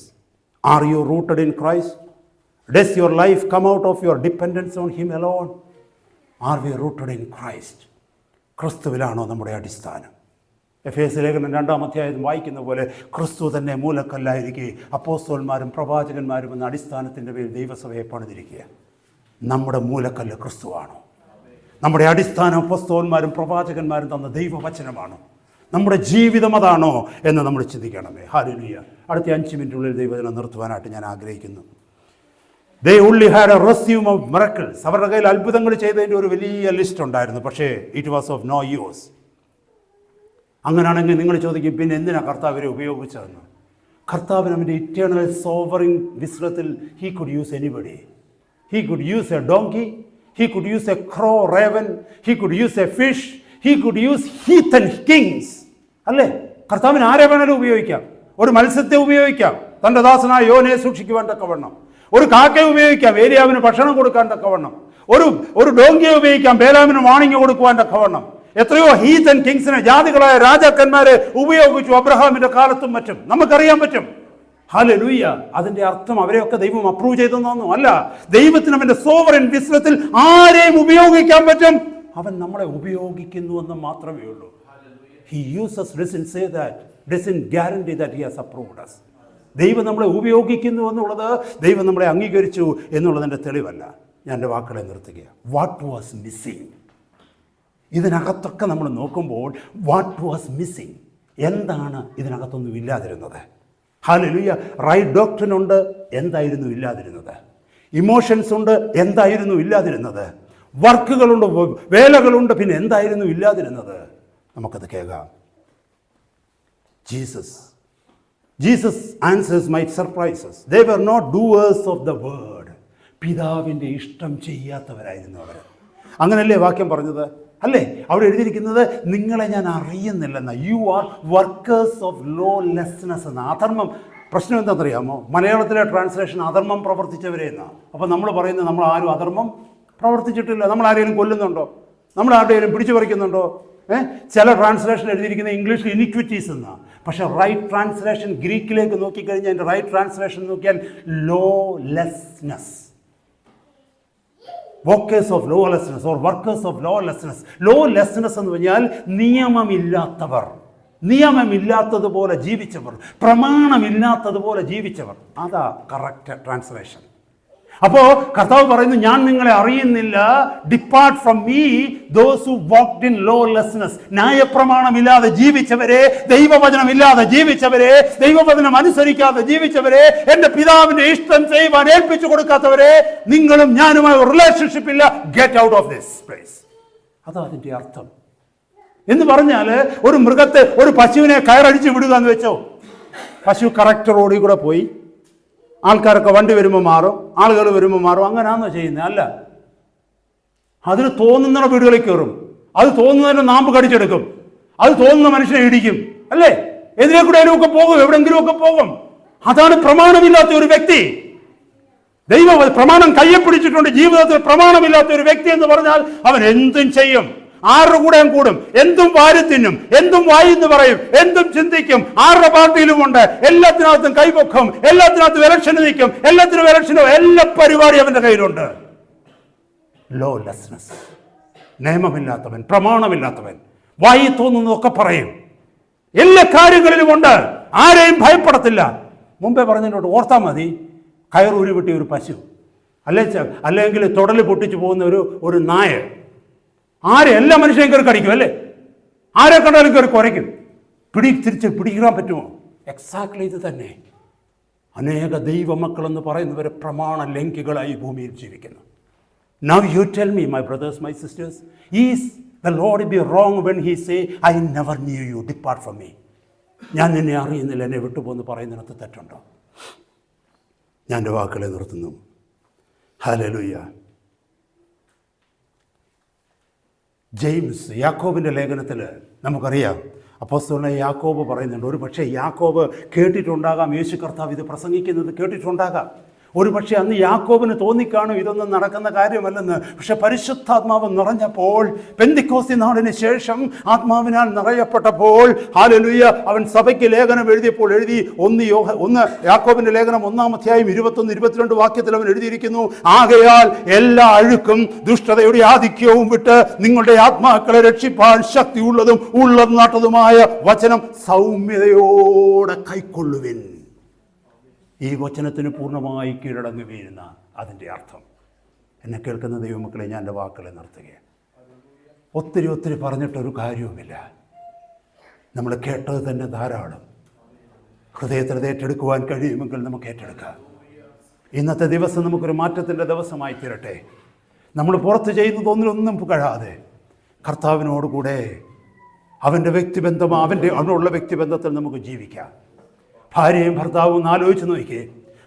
are you rooted in Christ? Does your life come out of your dependence on Him alone? Are we rooted in Christ? ക്രിസ്തുവിലാണോ നമ്മുടെ അടിസ്ഥാനം? എഫേസ്യ ലേഖനം 2-ാം അധ്യായം വായിക്കുന്ന പോലെ ക്രിസ്തു തന്നെ മൂലക്കല്ലായിരിക്കെ അപ്പോസ്തലന്മാരും പ്രവാചകന്മാരും എന്ന അടിസ്ഥാനത്തിൻ്റെ പേരിൽ ദൈവസഭയെ പണിതിരിക്കുക. നമ്മുടെ മൂലക്കല്ല് ക്രിസ്തുവാണോ? നമ്മുടെ അടിസ്ഥാനം അപ്പോസ്തലന്മാരും പ്രവാചകന്മാരും തന്ന ദൈവവചനമാണോ? നമ്മുടെ ജീവിതം അതാണോ എന്ന് നമ്മൾ ചിന്തിക്കണമേ. ഹല്ലേലൂയ. അടുത്ത 5 മിനിറ്റിനുള്ളിൽ ദൈവവചനം നിർത്തുവാനായിട്ട് ഞാൻ ആഗ്രഹിക്കുന്നു. They only had a resume of miracles. അവരുടെ കയ്യിൽ അത്ഭുതങ്ങൾ ചെയ്തതിൻ്റെ ഒരു വലിയ ലിസ്റ്റ് ഉണ്ടായിരുന്നു. പക്ഷേ it was of no use. അങ്ങനെയാണെങ്കിൽ നിങ്ങൾ ചോദിക്കും, പിന്നെ എന്തിനാണ് കർത്താവ് ഇവരെ ഉപയോഗിച്ചതെന്ന്? കർത്താവിന് അവൻ്റെ ഇറ്റേണൽ സോവറിൻ വിസ്ഡത്തിൽ he could use anybody. He could use a donkey, he could use a crow raven, he could use a fish, he could use heathen kings. അല്ലേ? കർത്താവിന് ആരെ വേണേലും ഉപയോഗിക്കാം. ഒരു മത്സ്യത്തെ ഉപയോഗിക്കാം തൻ്റെ ദാസനായ യോനയെ സൂക്ഷിക്കുവാൻ തക്കവണ്ണം. ഒരു കാക്കയെ ഉപയോഗിക്കാം ഏലിയാവിന് ഭക്ഷണം കൊടുക്കാൻ തക്കവണ്ണം. ഒരു ഡോങ്കിയെ ഉപയോഗിക്കാം ബേലാമിന് വാണിംഗ് കൊടുക്കുവാൻ തക്കവണ്ണം. എത്രയോ ഹീത്തൻ കിങ്സിനെ, ജാതികളായ രാജാക്കന്മാരെ ഉപയോഗിച്ചു അബ്രഹാമിന്റെ കാലത്തും മറ്റും നമുക്കറിയാൻ പറ്റും. ഹല്ലേലൂയ. അതിന്റെ അർത്ഥം അവരെയൊക്കെ ദൈവം അപ്രൂവ് ചെയ്തെന്നൊന്നും അല്ല. ദൈവത്തിന് അവന്റെ സോവറിൻ വിസ്ഡത്തിൽ ആരെയും ഉപയോഗിക്കാൻ പറ്റും. അവൻ നമ്മളെ ഉപയോഗിക്കുന്നു എന്ന് മാത്രമേ ഉള്ളൂ. He uses, doesn't say that, doesn't guarantee that he has approved us. ദൈവം നമ്മളെ ഉപയോഗിക്കുന്നു എന്നുള്ളത് ദൈവം നമ്മളെ അംഗീകരിച്ചു എന്നുള്ളതിൻ്റെ തെളിവല്ല. ഞാൻ എൻ്റെ വാക്കുകളെ നിർത്തുകയാണ്. What was missing? ഇതിനകത്തൊക്കെ നമ്മൾ നോക്കുമ്പോൾ വാട്ട് വാസ് മിസ്സിങ്? എന്താണ് ഇതിനകത്തൊന്നും ഇല്ലാതിരുന്നത്? ഹല്ലേലൂയ. റൈറ്റ് ഡോക്ട്രിൻ ഉണ്ട്, എന്തായിരുന്നു ഇല്ലാതിരുന്നത്? ഇമോഷൻസ് ഉണ്ട്, എന്തായിരുന്നു ഇല്ലാതിരുന്നത്? വർക്കുകളുണ്ട്, വേലകളുണ്ട്, പിന്നെ എന്തായിരുന്നു ഇല്ലാതിരുന്നത്? നമുക്കത് കേൾക്കാം. Jesus answers might surprise us. They were not doers of the word. പിതാവിൻ്റെ ഇഷ്ടം ചെയ്യാത്തവരായിരുന്നു അവർ. അങ്ങനല്ലേ വാക്യം പറഞ്ഞത്? അല്ലേ? അവിടെ എഴുതിയിരിക്കുന്നത് നിങ്ങളെ ഞാൻ അറിയുന്നില്ലെന്ന. You are workers of lawlessness എന്ന. അധർമ്മം. പ്രശ്നം എന്താണെന്നറിയാമോ? മലയാളത്തിലെ ട്രാൻസ്ലേഷൻ അധർമ്മം പ്രവർത്തിച്ചവരെ എന്നാണ്. അപ്പോൾ നമ്മൾ പറയുന്നത് നമ്മൾ ആരും അധർമ്മം പ്രവർത്തിച്ചിട്ടില്ല. നമ്മൾ ആരെങ്കിലും കൊല്ലുന്നുണ്ടോ? നമ്മൾ ആരുടെയും പിടിച്ചു പറിക്കുന്നുണ്ടോ? ചില ട്രാൻസ്ലേഷൻ എഴുതിയിരിക്കുന്നത് ഇംഗ്ലീഷിൽ ഇനിക്വിറ്റീസ് എന്നാണ്. പക്ഷേ റൈറ്റ് ട്രാൻസ്ലേഷൻ ഗ്രീക്കിലേക്ക് നോക്കിക്കഴിഞ്ഞാൽ അതിൻ്റെ റൈറ്റ് ട്രാൻസ്ലേഷൻ നോക്കിയാൽ lawlessness. Workers of lawlessness or workers of lawlessness. Lawlessness എന്ന് പറഞ്ഞാൽ നിയമമില്ലാത്തവർ, നിയമമില്ലാത്തതുപോലെ ജീവിച്ചവർ, പ്രമാണമില്ലാത്തതുപോലെ ജീവിച്ചവർ. അതാ കറക്റ്റ് ട്രാൻസ്ലേഷൻ. അപ്പോൾ കർത്താവ് പറയുന്നു, ഞാൻ നിങ്ങളെ അറിയുന്നില്ല. Depart from me those who walked in lawlessness. ന്യായപ്രമാണമില്ലാതെ ജീവിച്ചവരെ, ദൈവവചനമില്ലാതെ ജീവിച്ചവരെ, ദൈവവചനം അനുസരിക്കാതെ ജീവിച്ചവരെ, എൻ്റെ പിതാവിൻ്റെ ഇഷ്ടം ചെയ്യുവാൻ ഏൽപ്പിച്ചു കൊടുക്കാത്തവരെ, നിങ്ങളും ഞാനുമായി റിലേഷൻഷിപ്പ് ഇല്ല. Get out of this place. അതാ അതിൻ്റെ അർത്ഥം. എന്ന് പറഞ്ഞാൽ ഒരു മൃഗത്തെ, ഒരു പശുവിനെ കയറടിച്ച് വിടുക എന്ന് വെച്ചോ. പശു കറക്റ്റ് റോഡിൽ കൂടെ പോയി, ആൾക്കാരൊക്കെ വണ്ടി വരുമ്പോൾ മാറും, ആളുകൾ വരുമ്പോൾ മാറും. അങ്ങനെയാണോ ചെയ്യുന്നത്? അല്ല. അതിന് തോന്നുന്ന വീടുകളിൽ കയറും, അത് തോന്നുന്നതിന് നാമ്പ് കടിച്ചെടുക്കും, അത് തോന്നുന്ന മനുഷ്യനെ ഇടിക്കും. അല്ലേ? എതിരെ കൂടെയൊക്കെ പോകും, എവിടെയെങ്കിലുമൊക്കെ പോകും. അതാണ് പ്രമാണമില്ലാത്ത ഒരു വ്യക്തി. ദൈവ പ്രമാണം കയ്യെ പിടിച്ചിട്ടുണ്ട്. ജീവിതത്തിൽ പ്രമാണമില്ലാത്ത ഒരു വ്യക്തി എന്ന് പറഞ്ഞാൽ അവൻ എന്തും ചെയ്യും. ആരുടെ കൂടെയും കൂടും, എന്തും വാരി തിന്നും, എന്തും വായിന്ന് പറയും, എന്തും ചിന്തിക്കും. ആരുടെ പാർട്ടിയിലുമുണ്ട്, എല്ലാത്തിനകത്തും കൈപൊക്കും, എല്ലാത്തിനകത്തും ഇലക്ഷന് നിൽക്കും, എല്ലാത്തിനും ഇലക്ഷനോ, എല്ലാ പരിപാടിയും അവൻ്റെ കയ്യിലുണ്ട്. ലോലെസ്നെസ്. നിയമമില്ലാത്തവൻ, പ്രമാണമില്ലാത്തവൻ, വായി തോന്നുന്നതൊക്കെ പറയും, എല്ലാ കാര്യങ്ങളിലുമുണ്ട്, ആരെയും ഭയപ്പെടത്തില്ല. മുമ്പേ പറഞ്ഞതിനോട് ഓർത്താൽ മതി. കയറൂരി വിട്ടിയ ഒരു പശു, അല്ലെങ്കിൽ തൊടല് പൊട്ടിച്ചു പോകുന്ന ഒരു നായ, എല്ലാ മനുഷ്യരെയും കയറി കടിക്കും. അല്ലേ? ആരെ കണ്ടാലും കയറി കുരയ്ക്കും. തിരിച്ച് പിടിക്കാൻ പറ്റുമോ? എക്സാക്ട്ലി ഇത് തന്നെ. അനേക ദൈവമക്കളെന്ന് പറയുന്നവരെ പ്രമാണ ലംഘികളായി ഭൂമിയിൽ ജീവിക്കുന്നു. Now you tell me, my brothers, my sisters, is the Lord be wrong when he say, I never knew you, depart from me? ഞാൻ നിന്നെ അറിയുന്നില്ല, എന്നെ വിട്ടുപോകുന്നു പറയുന്നതിനകത്ത് തെറ്റുണ്ടോ? ഞാൻ എൻ്റെ വാക്കുകളെ നിർത്തുന്നു. ഹല്ലേലൂയ. ജെയിംസ്, യാക്കോബിൻ്റെ ലേഖനത്തിൽ നമുക്കറിയാം, അപ്പോസ്തലനായ യാക്കോബ് പറയുന്നുണ്ട്. ഒരു പക്ഷേ യാക്കോബ് കേട്ടിട്ടുണ്ടാകാം, യേശു കർത്താവ് ഇത് പ്രസംഗിക്കുന്നത് കേട്ടിട്ടുണ്ടാകാം. ഒരു പക്ഷേ അന്ന് യാക്കോബിന് തോന്നിക്കാണും ഇതൊന്നും നടക്കുന്ന കാര്യമല്ലെന്ന്. പക്ഷെ പരിശുദ്ധാത്മാവ് നിറഞ്ഞപ്പോൾ, പെന്തിക്കോസ്തി നാളിന് ശേഷം ആത്മാവിനാൽ നിറയപ്പെട്ടപ്പോൾ, ഹല്ലേലൂയ, അവൻ സഭയ്ക്ക് ലേഖനം എഴുതിയപ്പോൾ എഴുതി, ഒന്ന് യാക്കോബിന്റെ ലേഖനം 1-ാം അധ്യായം 21-22 വാക്യത്തിൽ അവൻ എഴുതിയിരിക്കുന്നു, ആകയാൽ എല്ലാ അഴുക്കും ദുഷ്ടതയുടെ ആധിക്യവും വിട്ട് നിങ്ങളുടെ ആത്മാക്കളെ രക്ഷിപ്പാൻ ശക്തിയുള്ളതും ഉള്ളതുമായ വചനം സൗമ്യതയോടെ കൈക്കൊള്ളുവിൻ. ഈ വചനത്തിന് പൂർണ്ണമായി കീഴടങ്ങി വീഴുന്ന അതിൻ്റെ അർത്ഥം. എന്നെ കേൾക്കുന്ന ദൈവമക്കളെ, ഞാൻ എൻ്റെ വാക്കുകളെ നിർത്തുകയാണ്. ഒത്തിരി പറഞ്ഞിട്ടൊരു കാര്യവുമില്ല. നമ്മൾ കേട്ടത് തന്നെ ധാരാളം. ഹൃദയത്തിൽ ഏറ്റെടുക്കുവാൻ കഴിയുമെങ്കിൽ നമുക്ക് ഏറ്റെടുക്കാം. ഇന്നത്തെ ദിവസം നമുക്കൊരു മാറ്റത്തിൻ്റെ ദിവസമായി തീരട്ടെ. നമ്മൾ പുറത്ത് ചെയ്യുന്നത് ഒന്നിലൊന്നും പുകഴാതെ കർത്താവിനോടുകൂടെ അവൻ്റെ വ്യക്തിബന്ധം, അവനുള്ള വ്യക്തിബന്ധത്തിൽ നമുക്ക് ജീവിക്കാം. ഭാര്യയും ഭർത്താവും ആലോചിച്ച് നോക്കിയേ.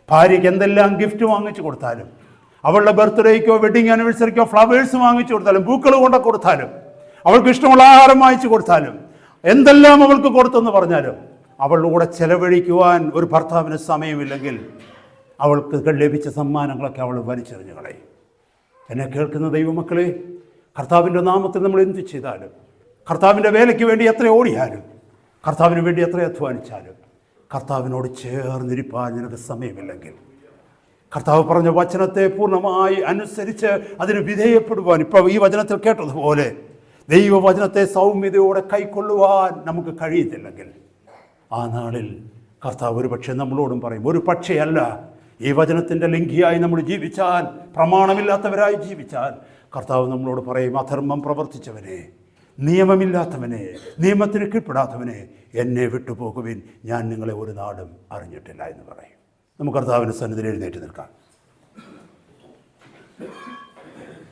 ഭാര്യയ്ക്ക് എന്തെല്ലാം ഗിഫ്റ്റ് വാങ്ങിച്ചു കൊടുത്താലും, അവളുടെ ബർത്ത്ഡേക്കോ വെഡിങ് ആനിവേഴ്സറിക്കോ ഫ്ലവേഴ്സ് വാങ്ങിച്ചു കൊടുത്താലും, പൂക്കൾ കൊണ്ട കൊടുത്താലും, അവൾക്ക് ഇഷ്ടമുള്ള ആഹാരം വാങ്ങിച്ചു കൊടുത്താലും, എന്തെല്ലാം അവൾക്ക് കൊടുത്തെന്ന് പറഞ്ഞാലും, അവളുടെ കൂടെ ചെലവഴിക്കുവാൻ ഒരു ഭർത്താവിന് സമയമില്ലെങ്കിൽ അവൾക്ക് ലഭിച്ച സമ്മാനങ്ങളൊക്കെ അവൾ വലിച്ചെറിഞ്ഞു കളയും. എന്നെ കേൾക്കുന്ന ദൈവമക്കളെ, കർത്താവിൻ്റെ നാമത്തിൽ നമ്മൾ എന്ത് ചെയ്താലും, കർത്താവിൻ്റെ വേലയ്ക്ക് വേണ്ടി എത്ര ഓടിയാലും, കർത്താവിന് വേണ്ടി എത്ര അധ്വാനിച്ചാലും, കർത്താവിനോട് ചേർന്നിരിപ്പാൻ നിനക്ക് സമയമില്ലെങ്കിൽ, കർത്താവ് പറഞ്ഞ വചനത്തെ പൂർണ്ണമായി അനുസരിച്ച് അതിന് വിധേയപ്പെടുവാൻ, ഇപ്പോൾ ഈ വചനത്തിൽ കേട്ടതുപോലെ ദൈവവചനത്തെ സൗമ്യതയോടെ കൈക്കൊള്ളുവാൻ നമുക്ക് കഴിയത്തില്ലെങ്കിൽ, ആ നാളിൽ കർത്താവ് ഒരു പക്ഷേ നമ്മളോടും പറയും, ഒരു പക്ഷേയല്ല, ഈ വചനത്തിൻ്റെ ലംഘിയായി നമ്മൾ ജീവിച്ചാൽ, പ്രമാണമില്ലാത്തവരായി ജീവിച്ചാൽ, കർത്താവ് നമ്മളോട് പറയും, അധർമ്മം പ്രവർത്തിച്ചവനെ, നിയമമില്ലാത്തവനെ, നിയമത്തിന് കീഴ്പ്പെടാത്തവനെ, എന്നെ വിട്ടുപോകുവിൻ, ഞാൻ നിങ്ങളെ ഒരു നാടും അറിഞ്ഞിട്ടില്ല എന്ന് പറയും. നമുക്ക് കർത്താവിൻ്റെ സന്നിധിയിൽ എഴുന്നേറ്റ് നിൽക്കാം.